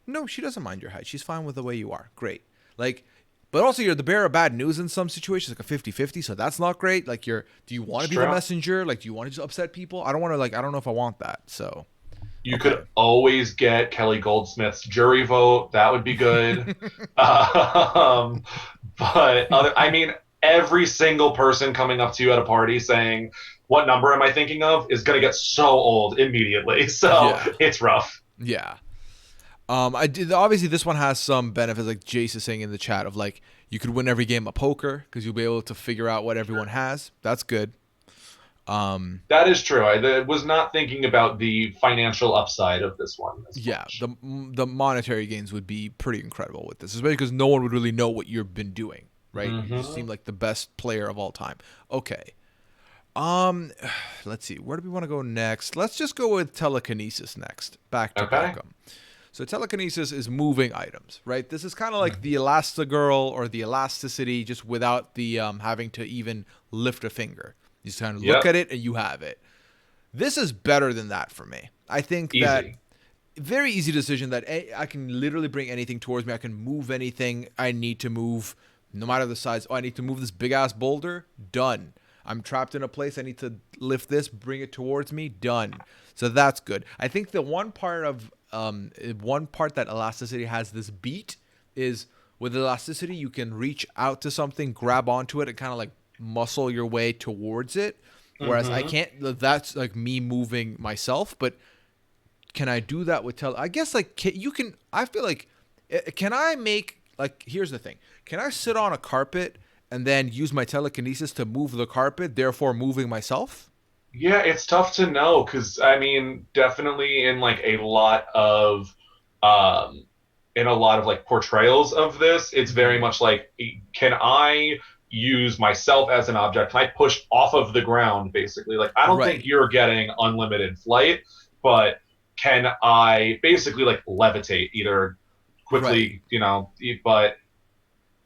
No, she doesn't mind your height. She's fine with the way you are. Great. Like, but also you're the bearer of bad news in some situations, like a 50-50, so that's not great. Like do you want to be the True. messenger? Like, do you want to just upset people? I don't want to, like, I don't know if I want that. So, You okay. could always get Kelly Goldsmith's jury vote. That would be good. um, I mean, every single person coming up to you at a party saying, "What number am I thinking of?" is going to get so old immediately. So Yeah. it's rough. Yeah. I did, obviously this one has some benefits, like Jace is saying in the chat, of like you could win every game of poker because you'll be able to figure out what everyone has. That's good. That is true. I was not thinking about the financial upside of this one as Yeah, much. the monetary gains would be pretty incredible with this, especially because no one would really know what you've been doing, right? You just seem like the best player of all time. Okay. Let's see. Where do we want to go next? Let's just go with telekinesis next. Back to Okay. Beckham. So telekinesis is moving items, right? This is kind of like the Elastigirl or the Elasticity, just without the having to even lift a finger. You just kind of look Yep. at it and you have it. This is better than that for me. I think that Easy. very easy decision that I can literally bring anything towards me. I can move anything I need to move, no matter the size. Oh, I need to move this big ass boulder. Done. I'm trapped in a place. I need to lift this, bring it towards me. Done. So that's good. I think the one part that elasticity has this beat is with elasticity you can reach out to something, grab onto it, and kind of like muscle your way towards it. Whereas I can't. That's like me moving myself, but can I do that with I guess like you can. I feel like can I make like here's the thing. Can I sit on a carpet and then use my telekinesis to move the carpet, therefore moving myself? Yeah, it's tough to know because I mean, definitely in like um, a lot of like portrayals of this, it's very much like, can I use myself as an object? Can I push off of the ground, basically? Like, I don't think Right. you're getting unlimited flight, but can I basically like levitate either Right. quickly, but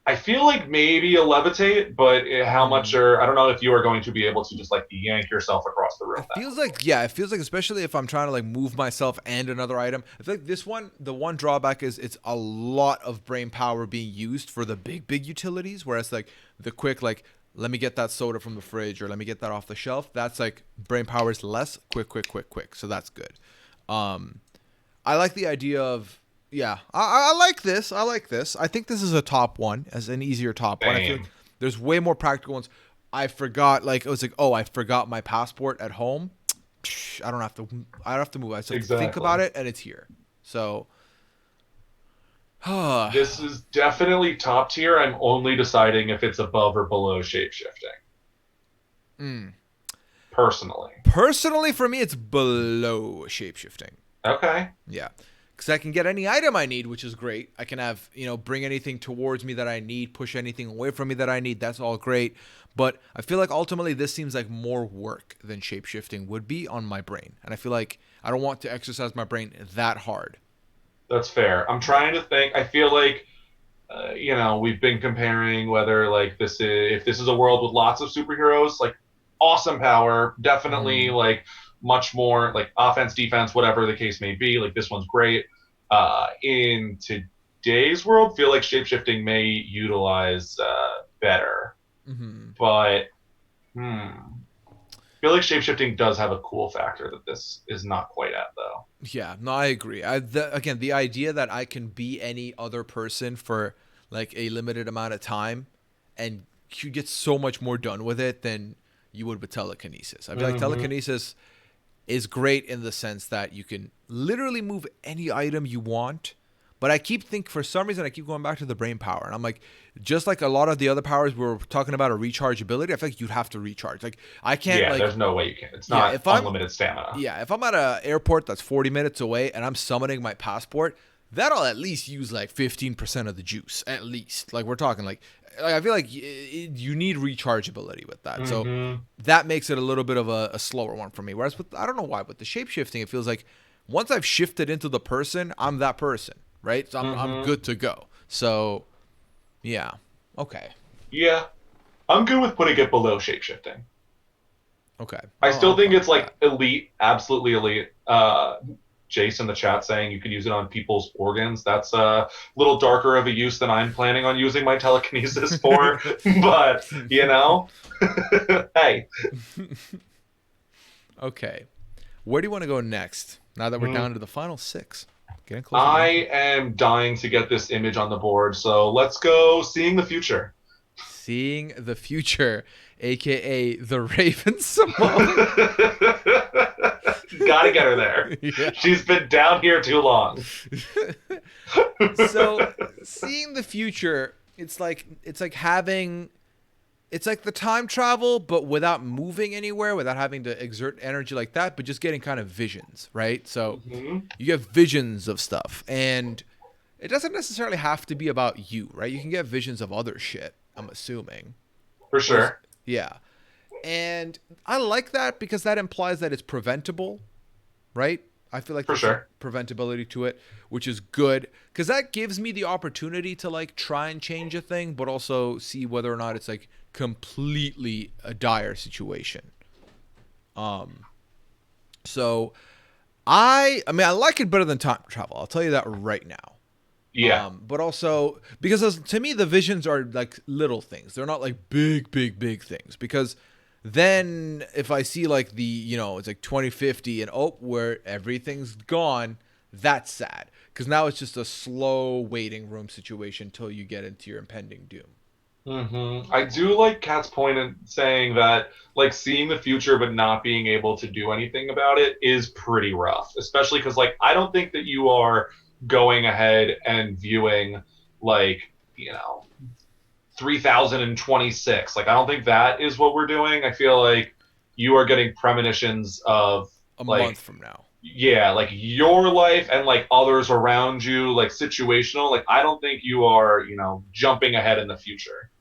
I feel like maybe a levitate, but how much or I don't know if you are going to be able to just like yank yourself across the room. It feels like, yeah, it feels like, especially if I'm trying to like move myself and another item. I feel like this one, the one drawback is it's a lot of brain power being used for the big utilities, whereas like the quick, like, let me get that soda from the fridge or let me get that off the shelf. That's like brain power is less quick. So that's good. I like the idea of, yeah, I like this. I like this. I think this is a top one, as an easier top one. I feel Same. like there's way more practical ones. I forgot, like, it was like, oh, I forgot my passport at home. I don't have to move. I just have to think about Exactly. it, and it's here. So, This is definitely top tier. I'm only deciding if it's above or below shapeshifting. Personally. personally, for me, it's below shapeshifting. Okay. Yeah. Because I can get any item I need, which is great. I can have, bring anything towards me that I need, push anything away from me that I need. That's all great. But I feel like ultimately this seems like more work than shapeshifting would be on my brain. And I feel like I don't want to exercise my brain that hard. That's fair. I'm trying to think. I feel like, we've been comparing whether like if this is a world with lots of superheroes, like awesome power, definitely like much more like offense, defense, whatever the case may be. Like this one's great. In today's world, feel like shapeshifting may utilize better, but feel like shapeshifting does have a cool factor that this is not quite at though. Yeah, no, I agree. Again, the idea that I can be any other person for like a limited amount of time and you get so much more done with it than you would with telekinesis. I feel like telekinesis is great in the sense that you can literally move any item you want, But I keep for some reason, I keep going back to the brain power. And I'm like, just like a lot of the other powers we were talking about a rechargeability, I feel like you'd have to recharge. Like, I can't, Yeah, like, there's no way you can. It's not unlimited stamina. yeah, if I'm at an airport that's 40 minutes away and I'm summoning my passport, that'll at least use like 15% of the juice, at least. Like, we're talking like I feel like you need rechargeability with that. So that makes it a little bit of a slower one for me. Whereas with, I don't know why, with the shape-shifting, it feels like once I've shifted into the person, I'm that person, right? So I'm good to go. So, yeah. Okay. Yeah. I'm good with putting it below shape-shifting. Okay. I still think it's like elite, absolutely elite. Jace in the chat saying you could use it on people's organs. That's a little darker of a use than I'm planning on using my telekinesis for. But, you know, hey. Okay. Where do you want to go next? Now that we're down to the final 6. Getting close. I am dying to get this image on the board. So let's go Seeing the Future. Seeing the Future, a.k.a. the Raven Simone. Gotta get her there. Yeah. She's been down here too long. So, Seeing the Future, it's like having... It's like the time travel, but without moving anywhere, without having to exert energy like that, but just getting kind of visions, right? So you get visions of stuff. And it doesn't necessarily have to be about you, right? You can get visions of other shit, I'm assuming. For sure. Yeah. And I like that because that implies that it's preventable, right? I feel like there's preventability to it, which is good because that gives me the opportunity to like try and change a thing, but also see whether or not it's like completely a dire situation. So I mean, I like it better than time travel. I'll tell you that right now. Yeah. But also because to me, the visions are like little things. They're not like big things because then if I see like the, you know, it's like 2050 and where everything's gone, that's sad. Because now it's just a slow waiting room situation until you get into your impending doom. I do like Kat's point in saying that, like, seeing the future but not being able to do anything about it is pretty rough. Especially because, like, I don't think that you are going ahead and viewing, like, you know, 3026. Like, I don't think that is what we're doing. I feel like you are getting premonitions of a month from now. Yeah, like your life and like others around you, like situational. Like, I don't think you are, you know, jumping ahead in the future.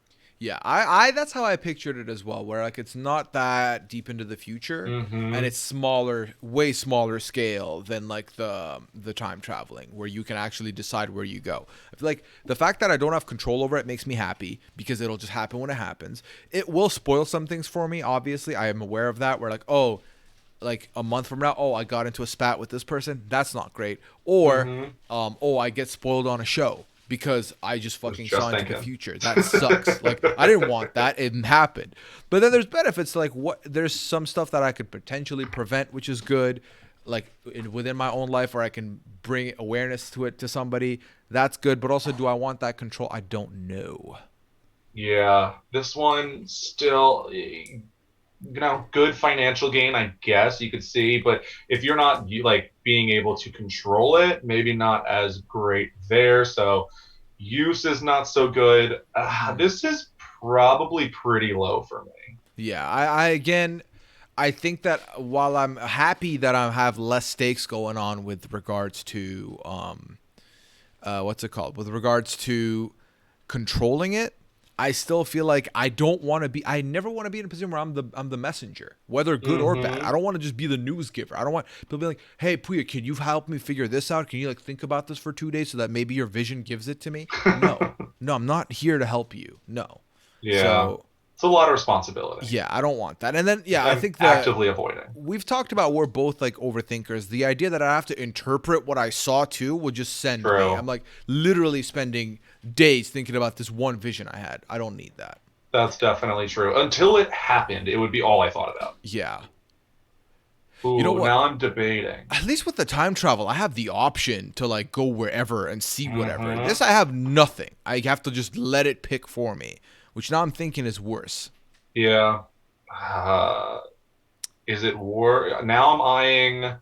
Yeah, I that's how I pictured it as well, where like it's not that deep into the future and it's smaller, way smaller scale than like the time traveling where you can actually decide where you go. I feel like the fact that I don't have control over it makes me happy because it'll just happen when it happens. It will spoil some things for me, obviously. I am aware of that, where like, oh, like a month from now, I got into a spat with this person. That's not great. Or, I get spoiled on a show because I just fucking saw into the future. That sucks. Like, I didn't want that. It happened. But then there's benefits. Like, there's some stuff that I could potentially prevent, which is good. Like, within my own life, where I can bring awareness to it to somebody. That's good. But also, do I want that control? I don't know. Yeah, this one still, you know, good financial gain, I guess you could see. But if you're not like being able to control it, maybe not as great there. So use is not so good. This is probably pretty low for me. Yeah, I think that while I'm happy that I have less stakes going on with regards to what's it called? With regards to controlling it, I still feel like I never want to be in a position where I'm the messenger, whether good or bad. I don't want to just be the news giver. I don't want people to be like, hey, Puya, can you help me figure this out? Can you like think about this for 2 days so that maybe your vision gives it to me? No, I'm not here to help you. No. Yeah. So, it's a lot of responsibility. Yeah, I don't want that. And then, I think that actively avoiding. We've talked about we're both like overthinkers. The idea that I have to interpret what I saw too would just send me. I'm like literally spending days thinking about this one vision I had. I don't need that. That's definitely true. Until it happened, it would be all I thought about. Yeah. Ooh, you know what? Now I'm debating. At least with the time travel, I have the option to like go wherever and see whatever. This I have nothing. I have to just let it pick for me, which now I'm thinking is worse. Yeah. Is it worse? Now I'm eyeing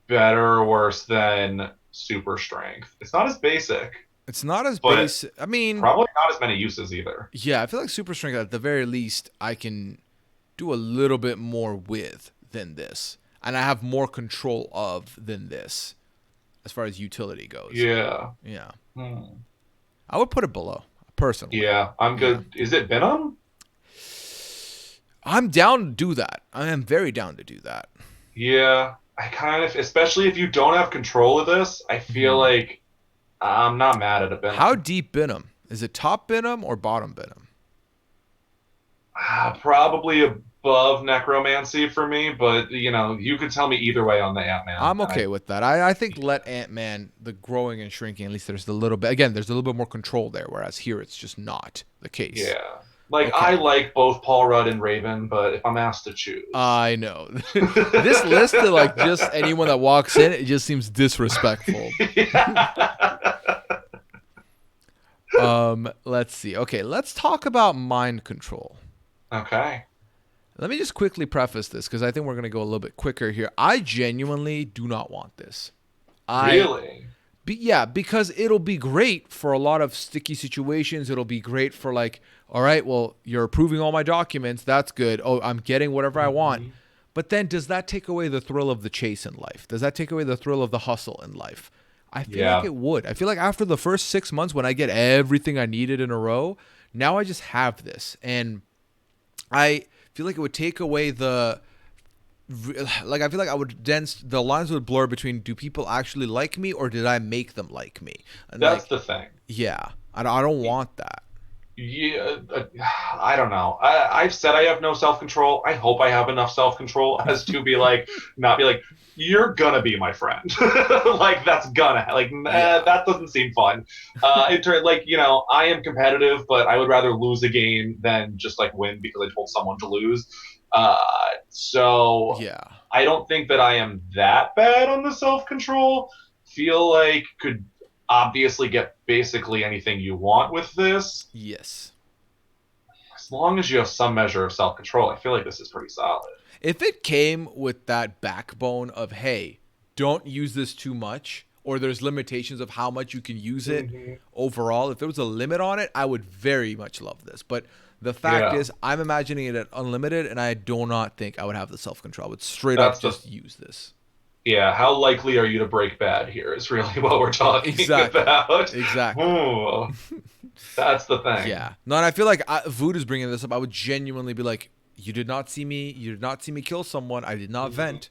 better or worse than super strength. It's not as basic, It's not as but basic. I mean, probably not as many uses either. yeah, I feel like super strength at the very least I can do a little bit more with than this, and I have more control of than this as far as utility goes. Yeah. Yeah. Hmm. I would put it below personally. Yeah, I'm good. Is it Venom? I'm down to do that. I am very down to do that. Yeah, I kind of, especially if you don't have control of this, I feel like I'm not mad at a Venom. How deep Venom? Is it top Venom or bottom Venom? Probably above Necromancy for me, but you could tell me either way on the Ant-Man. I'm okay with that. I think let Ant-Man, the growing and shrinking, at least there's a little bit, again, there's a little bit more control there, whereas here it's just not the case. Yeah. Like, Okay. I like both Paul Rudd and Raven, but if I'm asked to choose. I know. This list to like just anyone that walks in, it just seems disrespectful. Let's see. Okay, let's talk about mind control. Okay. Let me just quickly preface this because I think we're going to go a little bit quicker here. I genuinely do not want this. Really? Yeah, because it'll be great for a lot of sticky situations. It'll be great for like, all right, well, you're approving all my documents. That's good. Oh, I'm getting whatever I want. But then does that take away the thrill of the chase in life? Does that take away the thrill of the hustle in life? I feel like it would. I feel like after the first 6 months when I get everything I needed in a row, now I just have this. And I feel like it would take away the... Like, I feel like I would the lines would blur between do people actually like me or did I make them like me? And That's like, the thing. Yeah. I don't want that. Yeah, I don't know. I've said I have no self-control. I hope I have enough self-control as to be like, not be like, you're gonna be my friend. Like, that's gonna, like, that doesn't seem fun. Like, I am competitive, but I would rather lose a game than just like win because I told someone to lose. So Yeah. I don't think that I am that bad on the self-control. Feel like could obviously get basically anything you want with this. Yes. As long as you have some measure of self-control, I feel like this is pretty solid. If it came with that backbone of, hey, don't use this too much, or there's limitations of how much you can use it overall, if there was a limit on it, I would very much love this. But the fact is, I'm imagining it at unlimited, and I do not think I would have the self-control. I would straight up just use this. Yeah, how likely are you to break bad here is really what we're talking about. Exactly. Ooh, that's the thing. Yeah. No, and I feel like Voodoo's bringing this up. I would genuinely be like, you did not see me kill someone. I did not vent.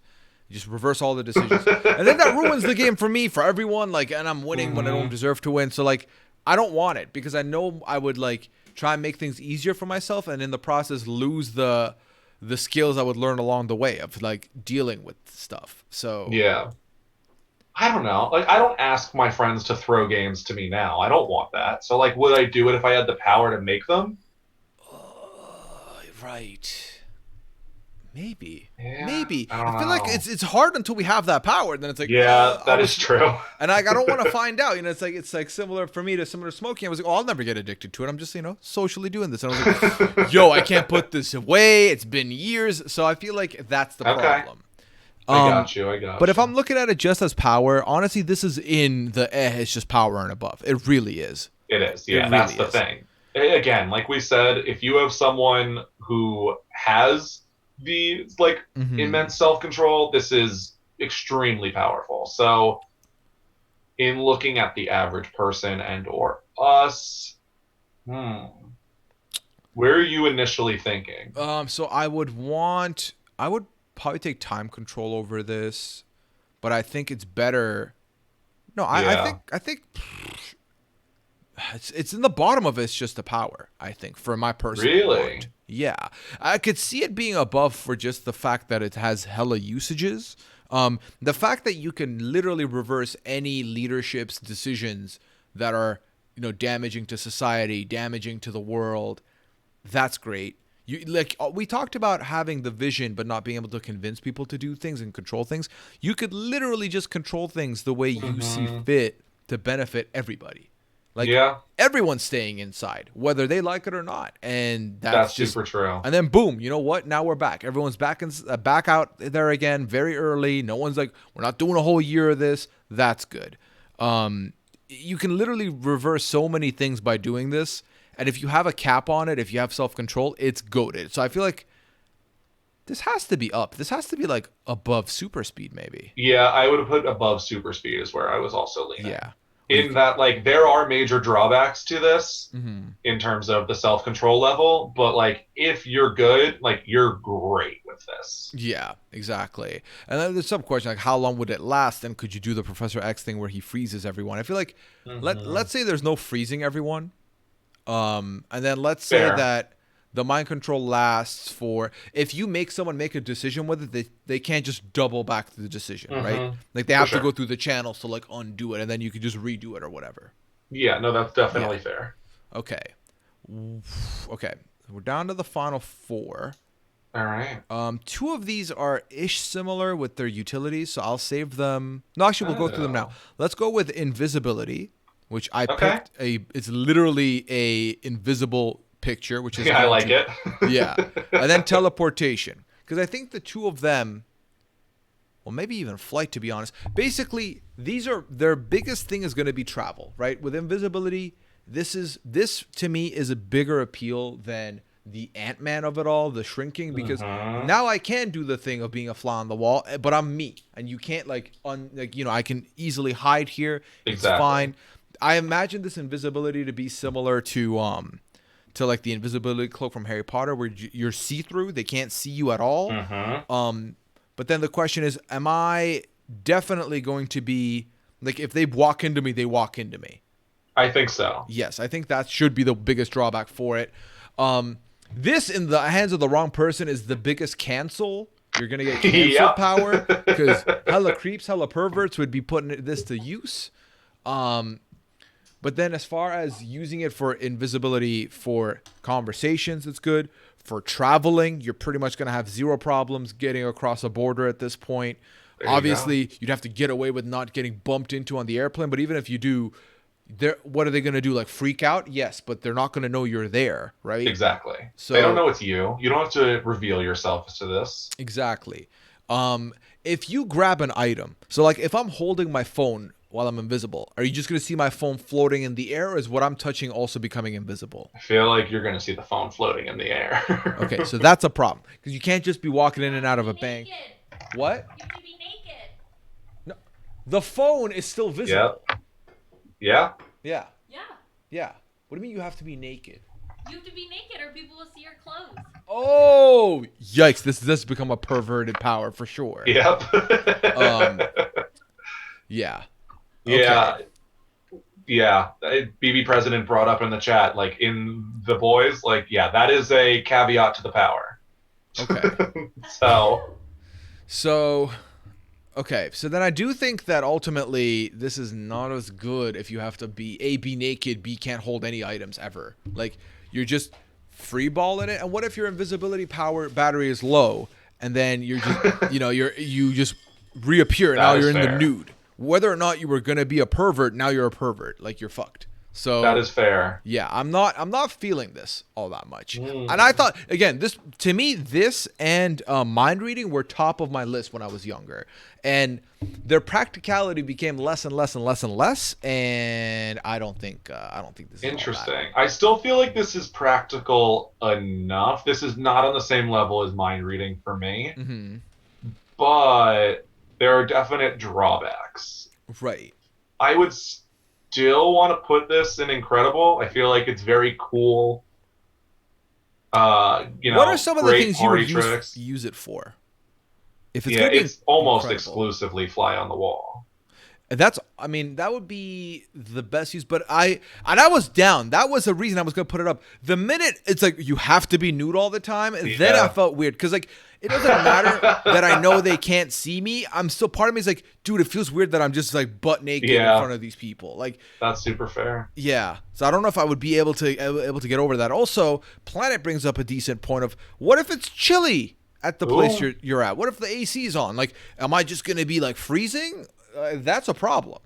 You just reverse all the decisions. And then that ruins the game for me, for everyone. Like, and I'm winning when I don't deserve to win. So, like, I don't want it because I know I would, like, try and make things easier for myself and in the process lose the skills I would learn along the way of like dealing with stuff. So yeah, I don't know. Like, I don't ask my friends to throw games to me now. I don't want that. So like, would I do it if I had the power to make them? Right. Maybe. Yeah, Maybe. I feel know. like it's hard until we have that power. And then it's like, Yeah, that is true. And I don't want to find out. It's like similar for me to similar to smoking. I was like, oh, I'll never get addicted to it. I'm just, socially doing this. And I was like, yo, I can't put this away. It's been years. So I feel like that's the problem. I got you. But if I'm looking at it just as power, honestly, this is in the it's just power and above. It really is. It is. Yeah, It that's really the thing. Again, like we said, if you have someone who has the immense self-control, this is extremely powerful. So in looking at the average person and or us, where are you initially thinking? So I would probably take time control over this, but I think it's better. No, I think it's in the bottom of it's just the power, I think, for my personal want. Yeah. I could see it being above for just the fact that it has hella usages. The fact that you can literally reverse any leadership's decisions that are, damaging to society, damaging to the world, that's great. We talked about having the vision but not being able to convince people to do things and control things. You could literally just control things the way you see fit to benefit everybody. Like, everyone's staying inside, whether they like it or not, and that's just super true. And then boom, you know what? Now we're back. Everyone's back out there again, very early. No one's like, we're not doing a whole year of this. That's good. You can literally reverse so many things by doing this. And if you have a cap on it, if you have self-control, it's goated. So I feel like this has to be up. This has to be like above super speed, maybe. Yeah, I would have put above super speed is where I was also leaning. Yeah. In that, like, there are major drawbacks to this in terms of the self-control level, but, like, if you're good, like, you're great with this. Yeah, exactly. And then there's some question, like, how long would it last? And could you do the Professor X thing where he freezes everyone? I feel like, let's say there's no freezing everyone. And then let's say that the mind control lasts for, if you make someone make a decision with it, they can't just double back the decision, right? Like they have to go through the channels to like undo it, and then you can just redo it or whatever. Yeah, no, that's definitely fair. Okay. Okay. We're down to the final 4. All right. 2 of these are ish similar with their utilities, so I'll save them. No, actually, we'll go through them now. Let's go with invisibility, which I picked it's literally a invisible picture, which is I like it. Yeah. And then teleportation, because I think the 2 of them, well, maybe even flight, to be honest. Basically, their biggest thing is going to be travel, right? With invisibility, this to me is a bigger appeal than the Ant-Man of it all, the shrinking, because now I can do the thing of being a fly on the wall, but I'm me, and you can't I can easily hide here. It's fine. I imagine this invisibility to be similar to like the invisibility cloak from Harry Potter, where you're see-through, they can't see you at all. But then the question is, am I definitely going to be like, if they walk into me, they walk into me? I think so. Yes, I think that should be the biggest drawback for it. This, in the hands of the wrong person, is the biggest cancel. You're gonna get cancel power, because hella creeps, hella perverts would be putting this to use. But then as far as using it for invisibility for conversations, it's good. For traveling, you're pretty much going to have 0 problems getting across a border at this point. Obviously, you'd have to get away with not getting bumped into on the airplane. But even if you do, what are they going to do? Like freak out? Yes, but they're not going to know you're there, right? Exactly. So they don't know it's you. You don't have to reveal yourself to this. Exactly. If you grab an item, so like if I'm holding my phone while I'm invisible, are you just going to see my phone floating in the air, or is what I'm touching also becoming invisible? I feel like you're going to see the phone floating in the air. Okay, so that's a problem, because you can't just be walking in and out of a bank. What? You have to be naked. No, the phone is still visible. Yeah. Yeah. Yeah. Yeah. What do you mean you have to be naked? You have to be naked or people will see your clothes. Oh, yikes. This has become a perverted power for sure. Yep. Yeah. Yeah. Okay. Yeah. BB President brought up in the chat, like in The Boys, like, yeah, that is a caveat to the power. Okay. So, okay. So then I do think that ultimately this is not as good if you have to be naked, B, can't hold any items ever. Like, you're just free balling it. And what if your invisibility power battery is low, and then you're just, you just reappear, and now you're in the nude? Whether or not you were going to be a pervert, now you're a pervert. Like, you're fucked. So that is fair. Yeah, I'm not feeling this all that much. And I thought, again, this to me, this and mind reading were top of my list when I was younger, and their practicality became less and less and less and less. And I don't think this is interesting. I still feel like this is practical enough. This is not on the same level as mind reading for me, but there are definite drawbacks. Right. I would still want to put this in incredible. I feel like it's very cool. What are some of the things you would use it for? If it's it's almost incredible. Exclusively fly on the wall. That would be the best use, but I was down. That was the reason I was going to put it up. The minute it's like you have to be nude all the time, then I felt weird, because like it doesn't matter that I know they can't see me. I'm still, part of me is like, dude, it feels weird that I'm just like butt naked in front of these people. Like, that's super fair. Yeah. So I don't know if I would be able to get over that. Also, Planet brings up a decent point of, what if it's chilly at the place you're at? What if the AC's on? Like, am I just going to be like freezing? That's a problem.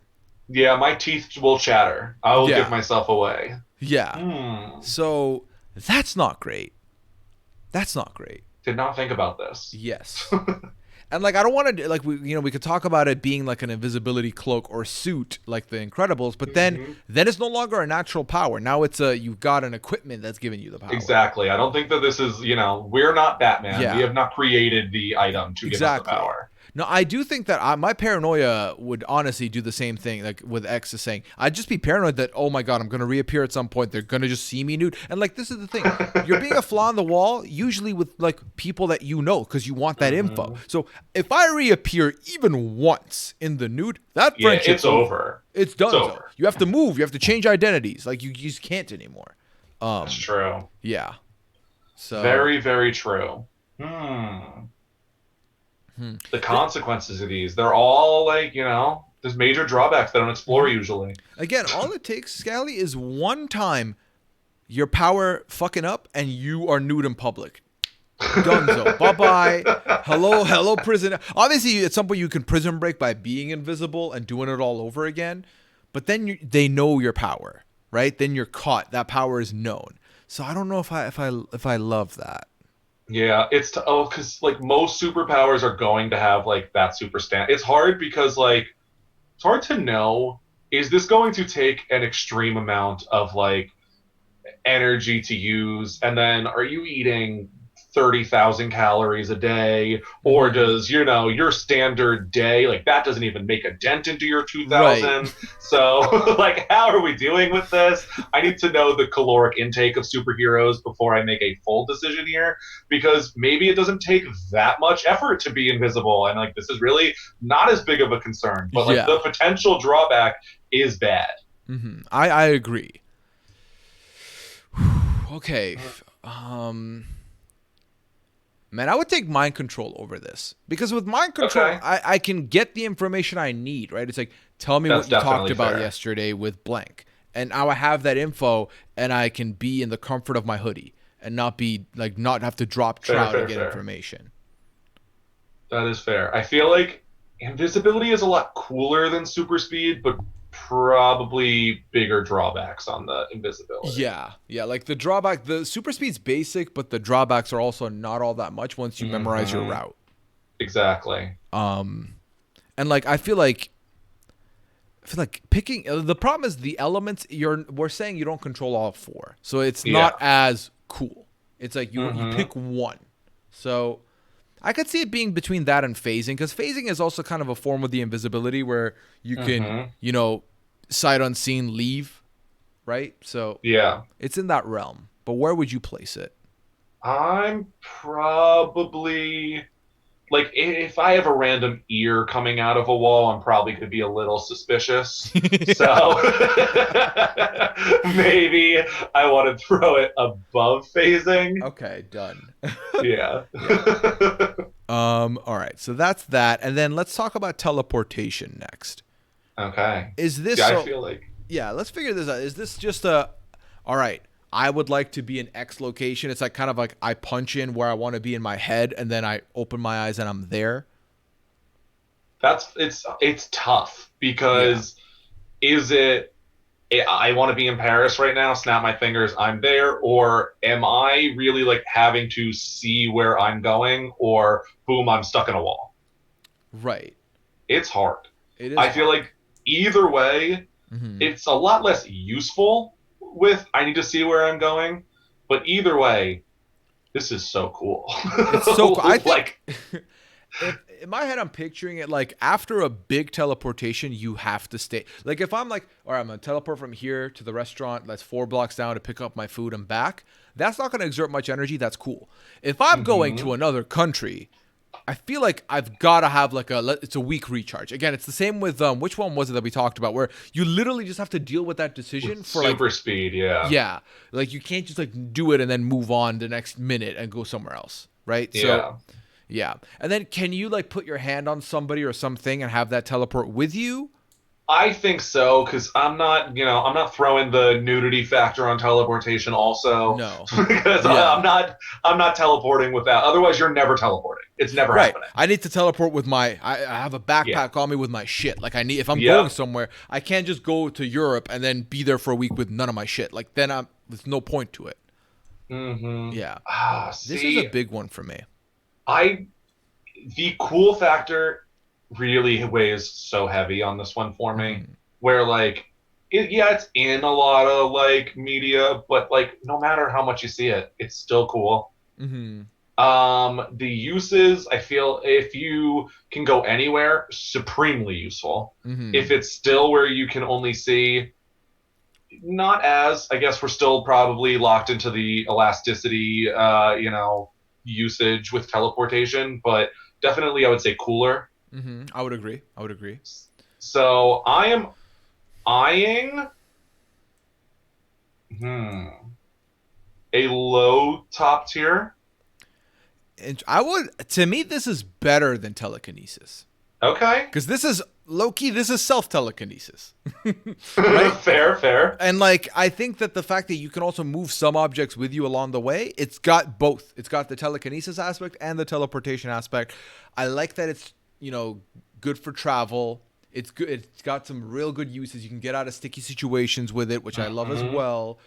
Yeah, my teeth will chatter. I will give myself away. Yeah. So that's not great. That's not great. Did not think about this. Yes. And like I don't want to like we could talk about it being like an invisibility cloak or suit like the Incredibles, but then it's no longer a natural power. Now it's you've got an equipment that's giving you the power. Exactly. I don't think that this is, we're not Batman. Yeah. We have not created the item to give us the power. No, I do think that my paranoia would honestly do the same thing, like with X is saying. I'd just be paranoid that, oh my God, I'm going to reappear at some point. They're going to just see me nude. And like, this is the thing. You're being a fly on the wall, usually with like people that you know, because you want that info. So if I reappear even once in the nude, that friendship's it's over. It's done. It's over. You have to move. You have to change identities. Like you just can't anymore. That's true. Yeah. So very, very true. The consequences of these, they're all like, there's major drawbacks that I don't explore usually. Again, all it takes, Scally, is one time your power fucking up and you are nude in public. Dunzo. Bye-bye. Hello, prison. Obviously, at some point you can prison break by being invisible and doing it all over again. But then they know your power, right? Then you're caught. That power is known. So I don't know if I love that. Yeah, because like most superpowers are going to have like that super stand. It's hard because like it's hard to know, is this going to take an extreme amount of like energy to use, and then are you eating 30,000 calories a day, or does your standard day, like that doesn't even make a dent into your 2,000? Right. So like how are we doing with this? I need to know the caloric intake of superheroes before I make a full decision here, because maybe it doesn't take that much effort to be invisible, and like this is really not as big of a concern, but like the potential drawback is bad. I agree. Okay. Man, I would take mind control over this, because with mind control, I can get the information I need, right? It's like, tell me what you talked about yesterday with blank, and now I have that info, and I can be in the comfort of my hoodie and not have to drop trout to get information. That is fair. I feel like invisibility is a lot cooler than super speed, but probably bigger drawbacks on the invisibility. Yeah, like the drawback, the super speed's basic, but the drawbacks are also not all that much once you memorize your route. Exactly. And like I feel like picking the problem is the elements we're saying you don't control all four, so it's not as cool. It's like you pick one. So I could see it being between that and phasing, because phasing is also kind of a form of the invisibility where you can, sight unseen leave, right? So it's in that realm. But where would you place it? I'm probably like, if I have a random ear coming out of a wall, I'm probably going to be a little suspicious. So maybe I want to throw it above phasing. Okay, done. Yeah. All right, so that's that, and then let's talk about teleportation next. Okay. Is this? I feel like. Yeah, let's figure this out. Is this just all right, I would like to be in X location. It's like kind of like I punch in where I want to be in my head, and then I open my eyes and I'm there. It's tough, because is it I want to be in Paris right now, snap my fingers, I'm there, or am I really like having to see where I'm going, or boom, I'm stuck in a wall? Right. It's hard. It is. I feel like either way, it's a lot less useful with I need to see where I'm going, but either way, this is so cool. It's so cool. I think in my head, I'm picturing it like after a big teleportation, you have to stay. Like if I'm like, all right, I'm going to teleport from here to the restaurant that's 4 blocks down to pick up my food and back. That's not going to exert much energy. That's cool. If I'm going to another country, I feel like I've got to have like it's a week recharge. Again, it's the same with, which one was it that we talked about, where you literally just have to deal with that decision with for super speed. Yeah. Yeah. Like you can't just like do it and then move on the next minute and go somewhere else. Right. Yeah. So, yeah. And then can you like put your hand on somebody or something and have that teleport with you? I think so, because I'm not throwing the nudity factor on teleportation also. No. Because I'm not teleporting without. Otherwise, you're never teleporting. It's never happening. I need to teleport with I have a backpack on me with my shit. Like if I'm going somewhere, I can't just go to Europe and then be there for a week with none of my shit. Like then there's no point to it. Yeah. This is a big one for me. the cool factor really weighs so heavy on this one for me, where like it's in a lot of like media, but like no matter how much you see it, it's still cool. Mm-hmm. The uses, I feel if you can go anywhere, supremely useful. Mm-hmm. If it's still where you can only see, not as, I guess we're still probably locked into the elasticity, usage with teleportation, but definitely I would say cooler. Mm-hmm. I would agree. I would agree. So I am eyeing a low top tier. And to me, this is better than telekinesis. Okay. Because this is low-key, this is self-telekinesis. Right? Fair. And like, I think that the fact that you can also move some objects with you along the way, it's got both. It's got the telekinesis aspect and the teleportation aspect. I like that it's, good for travel. It's good. It's got some real good uses. You can get out of sticky situations with it, which I love as well.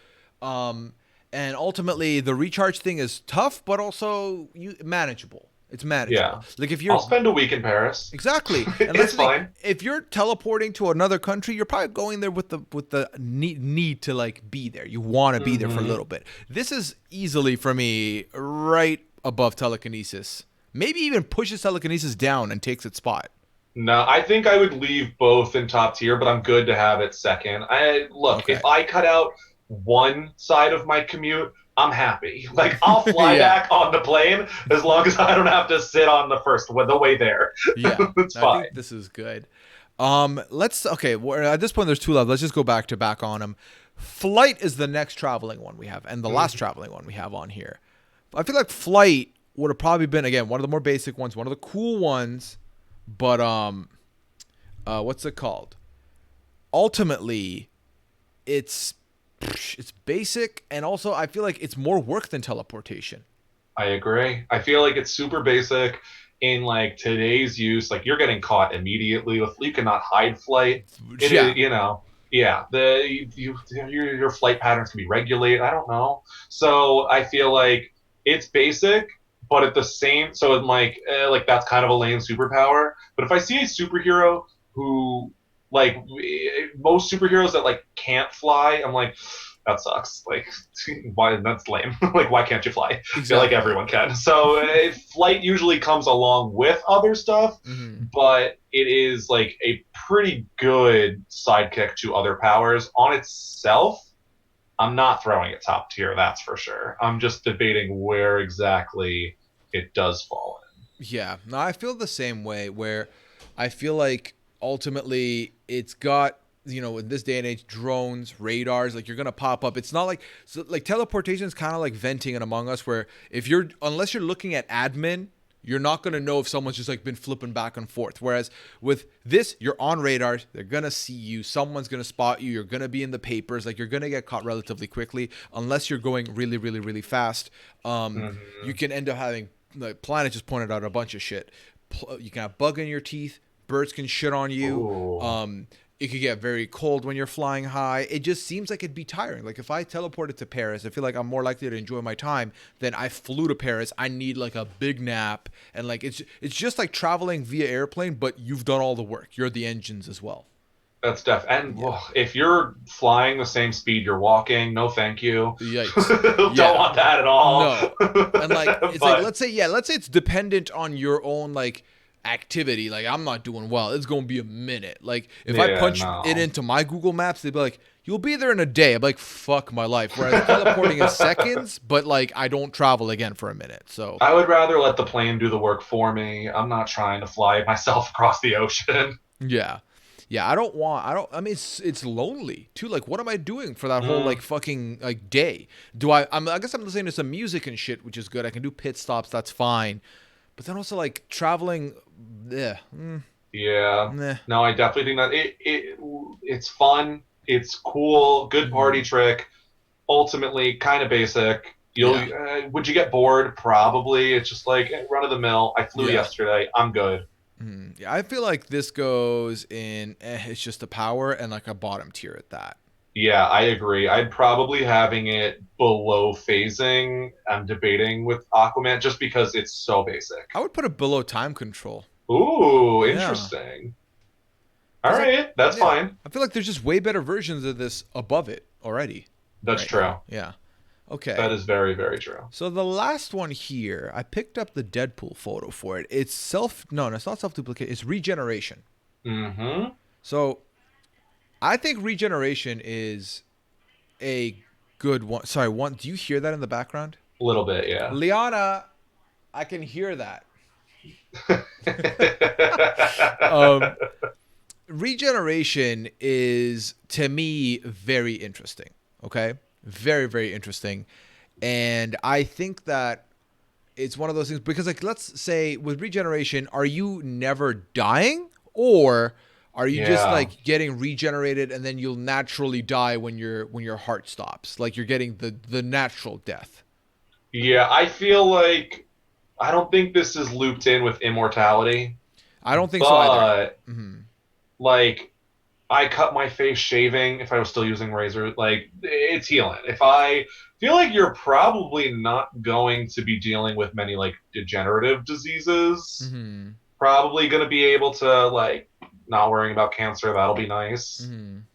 And ultimately, the recharge thing is tough, but also manageable. It's manageable. Yeah. Like if you're, I'll spend a week in Paris. exactly. And It's fine. If you're teleporting to another country, you're probably going there with the need to like be there. You want to be there for a little bit. This is easily for me right above telekinesis. Maybe even pushes telekinesis down and takes its spot. No, I think I would leave both in top tier, but I'm good to have it second. If I cut out one side of my commute, I'm happy. Like I'll fly back on the plane as long as I don't have to sit on the way there. Yeah, it's fine. I think this is good. At this point there's two left. Let's just go back to back on them. Flight is the next traveling one we have, and the last traveling one we have on here. I feel like flight would have probably been, again, one of the more basic ones, one of the cool ones, but what's it called? Ultimately, it's basic, and also I feel like it's more work than teleportation. I agree. I feel like it's super basic in like today's use. Like you're getting caught immediately. You cannot hide flight. Your flight patterns can be regulated. I don't know. So I feel like it's basic, but at the same, so I'm like that's kind of a lame superpower. But if I see a superhero who like most superheroes that like can't fly, I'm like, that sucks. Like, why? That's lame. Like, why can't you fly? Exactly. I feel like everyone can. So flight usually comes along with other stuff, but it is like a pretty good sidekick to other powers on itself. I'm not throwing it top tier, that's for sure. I'm just debating where exactly it does fall in. Yeah, no, I feel the same way, where I feel like ultimately it's got, in this day and age, drones, radars, like you're going to pop up. It's not like, teleportation is kind of like venting in Among Us, where unless you're looking at admin, you're not going to know if someone's just like been flipping back and forth. Whereas with this, you're on radars. They're going to see you. Someone's going to spot you. You're going to be in the papers. Like you're going to get caught relatively quickly unless you're going really, really, really fast. You can end up having, like Planet just pointed out a bunch of shit. You can have bug in your teeth. Birds can shit on you. It could get very cold when you're flying high. It just seems like it'd be tiring. Like if I teleported to Paris, I feel like I'm more likely to enjoy my time than I flew to Paris. I need like a big nap, and like it's just like traveling via airplane, but you've done all the work. You're the engines as well. That's if you're flying the same speed you're walking, no thank you. Yikes. Don't want that at all. No. And like it's like let's say it's dependent on your own like activity. Like I'm not doing well, it's gonna be a minute. Like if I punch it into my Google Maps, they'd be like, you'll be there in a day. I'm like, fuck my life. Whereas teleporting in seconds, but like I don't travel again for a minute. So I would rather let the plane do the work for me. I'm not trying to fly myself across the ocean. I mean it's lonely too. Like what am I doing for that whole like fucking like day? I guess I'm listening to some music and shit, which is good. I can do pit stops, that's fine. But then also like traveling, Yeah. No, I definitely think that it's fun. It's cool. Good party trick. Ultimately, kind of basic. Would you get bored? Probably. It's just like run of the mill. I flew yesterday. I'm good. Yeah, I feel like this goes in. It's just a power and like a bottom tier at that. Yeah, I agree. I'd probably having it below phasing. I'm debating with Aquaman just because it's so basic. I would put it below time control. Ooh, Yeah. interesting. All 'Cause, like, right, that's yeah, fine. I feel like there's just way better versions of this above it already. That's right true. now. Yeah. Okay. That is very, very true. So the last one here, I picked up the Deadpool photo for it. It's no, it's not self-duplicate. It's regeneration. Mm-hmm. So I think regeneration is a good one. Sorry, do you hear that in the background? A little bit, yeah. Liana, I can hear that. Regeneration is, to me, very interesting. Okay? Very, very interesting. And I think that it's one of those things because, like, let's say with regeneration, are you never dying, or are you just like getting regenerated and then you'll naturally die when your heart stops, like you're getting the natural death? Yeah, I feel like I don't think this is looped in with immortality, I don't think so either. but like I cut my face shaving if I was still using razor, like it's healing. If I feel like you're probably not going to be dealing with many like degenerative diseases, probably going to be able to like not worrying about cancer. That'll be nice.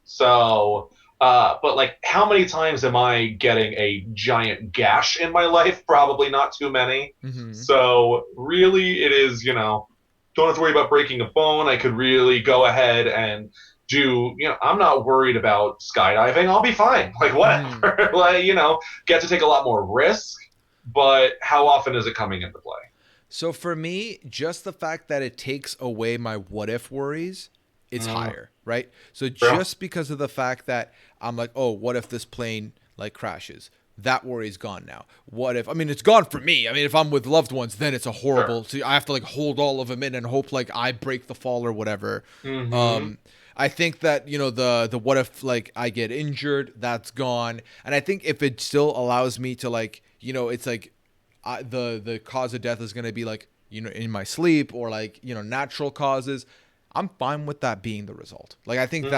So, but like, how many times am I getting a giant gash in my life? Probably not too many. So really, it is, don't have to worry about breaking a bone. I could really go ahead and I'm not worried about skydiving. I'll be fine. Like, whatever. Like, get to take a lot more risk, but how often is it coming into play? So for me, just the fact that it takes away my what if worries, it's higher, right? So just because of the fact that I'm like, oh, what if this plane like crashes? That worry's gone now. What if, I mean, it's gone for me. I mean, if I'm with loved ones, then it's a horrible, so I have to like hold all of them in and hope like I break the fall or whatever. I think that, the what if like I get injured, that's gone. And I think if it still allows me to like, it's like the cause of death is going to be like, in my sleep or like, natural causes, I'm fine with that being the result. Like, I think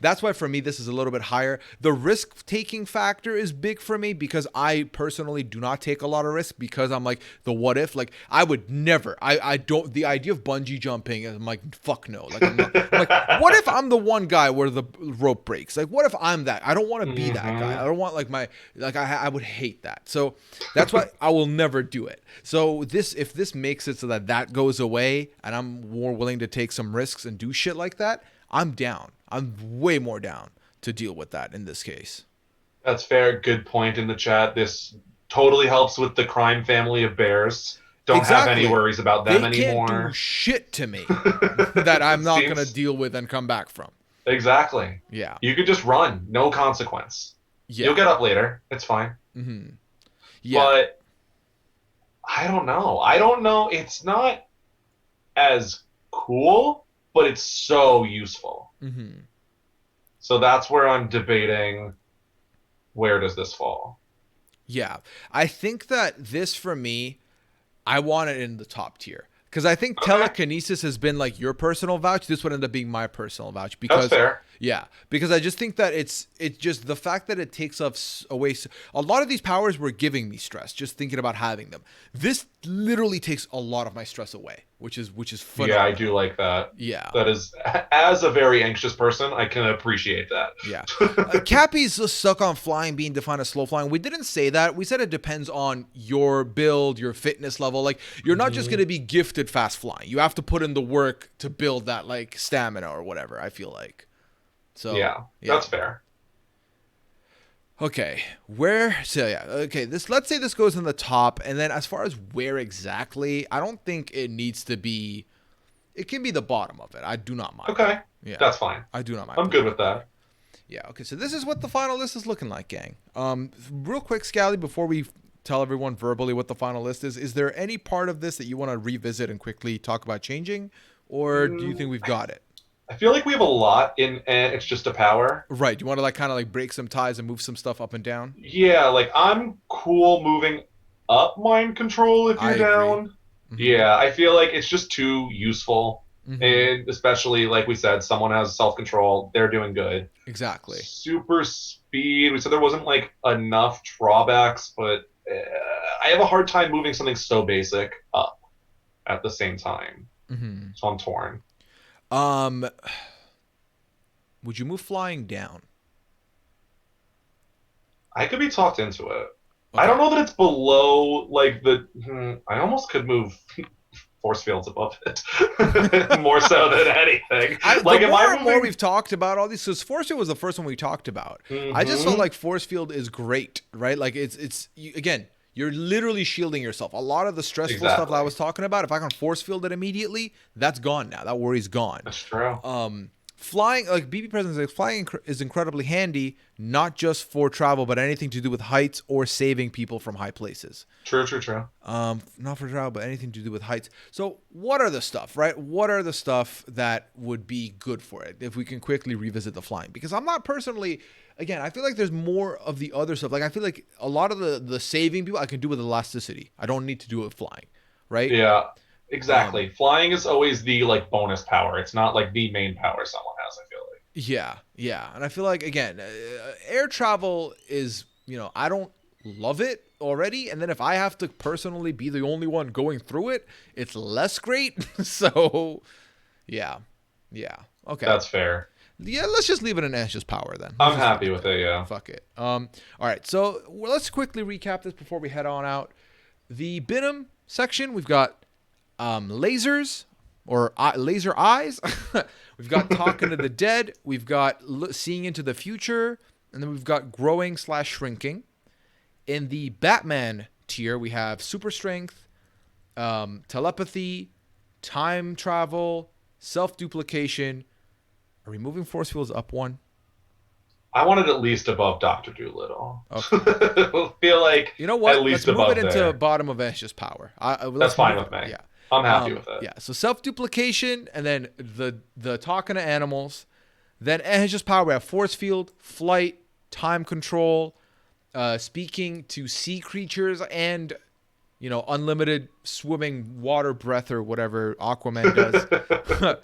that's why for me, this is a little bit higher. The risk taking factor is big for me because I personally do not take a lot of risk because I'm like the what if, like I would never, I don't, the idea of bungee jumping, I'm like, fuck no. Like, I'm like, what if I'm the one guy where the rope breaks? Like, what if I'm that? I don't want to be that guy. I don't want I would hate that. So that's why I will never do it. So if this makes it so that goes away and I'm more willing to take some risks and do shit like that, I'm down. I'm way more down to deal with that in this case. That's fair. Good point in the chat. This totally helps with the crime family of bears. Don't have any worries about them anymore. They can't do shit to me that I'm not going to deal with and come back from. Exactly. Yeah. You could just run. No consequence. Yeah. You'll get up later. It's fine. Yeah. But I don't know. It's not as cool, but it's so useful. So that's where I'm debating, where does this fall? Yeah. I think that this, for me, I want it in the top tier. Because I think telekinesis has been like your personal vouch. This would end up being my personal vouch. Because, that's fair. Yeah. Because I just think that it's just the fact that it takes us away. A lot of these powers were giving me stress just thinking about having them. This literally takes a lot of my stress away, which is phenomenal. Yeah, I do like that. Yeah. That is, as a very anxious person, I can appreciate that. Yeah. Cappy's stuck on flying being defined as slow flying. We didn't say that. We said it depends on your build, your fitness level. Like, you're not just going to be gifted fast flying. You have to put in the work to build that, like, stamina or whatever, I feel like. So yeah, that's fair. Okay, let's say this goes in the top, and then as far as where exactly, I don't think it needs to be, it can be the bottom of it. I do not mind. Okay, yeah, that's fine. I do not mind. I'm good with that. Yeah, okay, so this is what the final list is looking like, gang. Real quick, Scally, before we tell everyone verbally what the final list is there any part of this that you want to revisit and quickly talk about changing, or do you think we've got it? I feel like we have a lot in It's Just a Power. Right. You want to like kind of like break some ties and move some stuff up and down? Yeah, like I'm cool moving up mind control if you're down. Yeah, I feel like it's just too useful. And especially, like we said, someone has self-control. They're doing good. Exactly. Super speed. We said there wasn't like enough drawbacks, but I have a hard time moving something so basic up at the same time. So I'm torn. Would you move flying down? I could be talked into it. Okay. I don't know that it's below like the. I almost could move force fields above it more so than anything. The more and more we've talked about all these, because force field was the first one we talked about. I just felt like force field is great, right? Like again, you're literally shielding yourself. A lot of the stressful stuff that I was talking about, if I can force field it immediately, that's gone now. That worry's gone. That's true. Flying, like BB President says, flying is incredibly handy, not just for travel, but anything to do with heights or saving people from high places. True. Not for travel, but anything to do with heights. So what are the stuff, right? What are the stuff that would be good for it if we can quickly revisit the flying? Because I'm not personally, again, I feel like there's more of the other stuff. Like I feel like a lot of the saving people I can do with elasticity. I don't need to do it with flying, right? Yeah. Exactly. Flying is always the like bonus power. It's not like the main power someone has, I feel like. Yeah. And I feel like, again, air travel is, I don't love it already. And then if I have to personally be the only one going through it, it's less great. So, yeah. Okay. That's fair. Yeah, let's just leave it in Ash's power then. I'm happy with it, yeah. Fuck it. All right, so let's quickly recap this before we head on out. The Venom section, we've got lasers or laser eyes. We've got talking to the dead. We've got seeing into the future, and then we've got growing/shrinking. In the Batman tier, we have super strength, telepathy, time travel, self-duplication. Are we moving force fields up one? I want it at least above Dr. Doolittle. Okay. Feel like what? At least let's move above it into there. Bottom of Ash's power. That's fine with me. Yeah. I'm happy with it. Yeah, so self-duplication, and then the talking to animals. Then Ash's power, we have force field, flight, time control, speaking to sea creatures, and unlimited swimming water breath or whatever Aquaman does.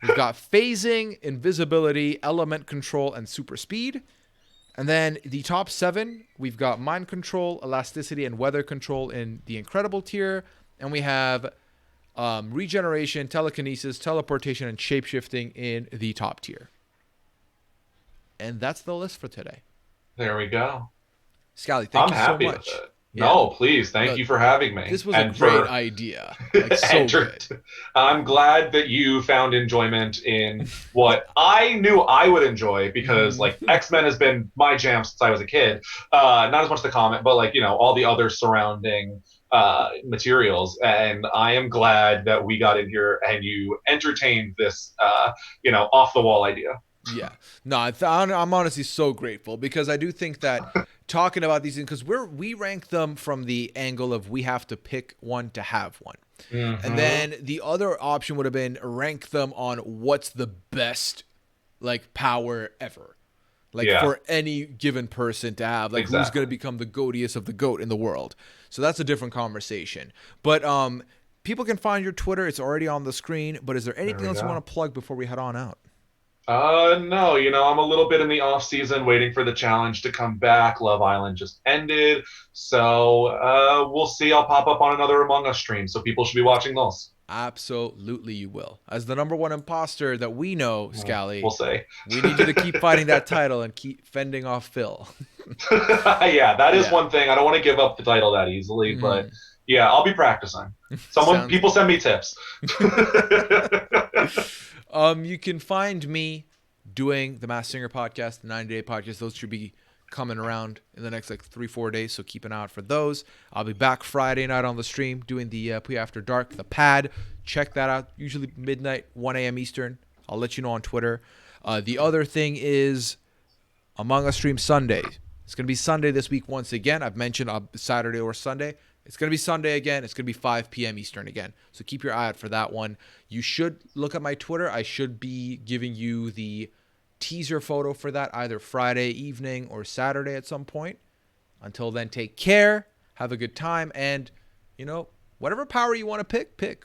We've got phasing, invisibility, element control, and super speed. And then the top 7, we've got mind control, elasticity, and weather control in the incredible tier. And we have regeneration, telekinesis, teleportation, and shapeshifting in the top tier. And that's the list for today. There we go. Scally, thank you so happy much. with it. Yeah. No, please. Thank you for having me. This was a great idea. Like, so good. I'm glad that you found enjoyment in what I knew I would enjoy because, like, X-Men has been my jam since I was a kid. Not as much the comic, but, like, all the other surrounding materials. And I am glad that we got in here and you entertained this, off-the-wall idea. Yeah. No, I'm honestly so grateful because I do think that talking about these things, because we rank them from the angle of we have to pick one to have one. And then the other option would have been rank them on what's the best like power ever. Like for any given person to have, like who's going to become the goatiest of the goat in the world. So that's a different conversation. But people can find your Twitter. It's already on the screen. But is there anything else you want to plug before we head on out? No, I'm a little bit in the off season waiting for the challenge to come back. Love Island just ended. So we'll see. I'll pop up on another Among Us stream. So people should be watching those. Absolutely, you will. As the number one imposter that we know, Scally, we'll say. We need you to keep fighting that title and keep fending off Phil. Yeah, that is one thing. I don't want to give up the title that easily, but yeah, I'll be practicing. People send me tips. You can find me doing the Masked Singer podcast, the 90-day podcast. Those should be coming around in the next 3-4 days, so keep an eye out for those. I'll be back Friday night on the stream doing the Pre After Dark, the pad. Check that out. Usually midnight, 1 a.m. Eastern. I'll let you know on Twitter. The other thing is Among Us stream Sunday. It's going to be Sunday this week once again. I've mentioned Saturday or Sunday. It's going to be Sunday again. It's going to be 5 p.m. Eastern again. So keep your eye out for that one. You should look at my Twitter. I should be giving you the teaser photo for that either Friday evening or Saturday at some point. Until then, take care. Have a good time. And, whatever power you want to pick.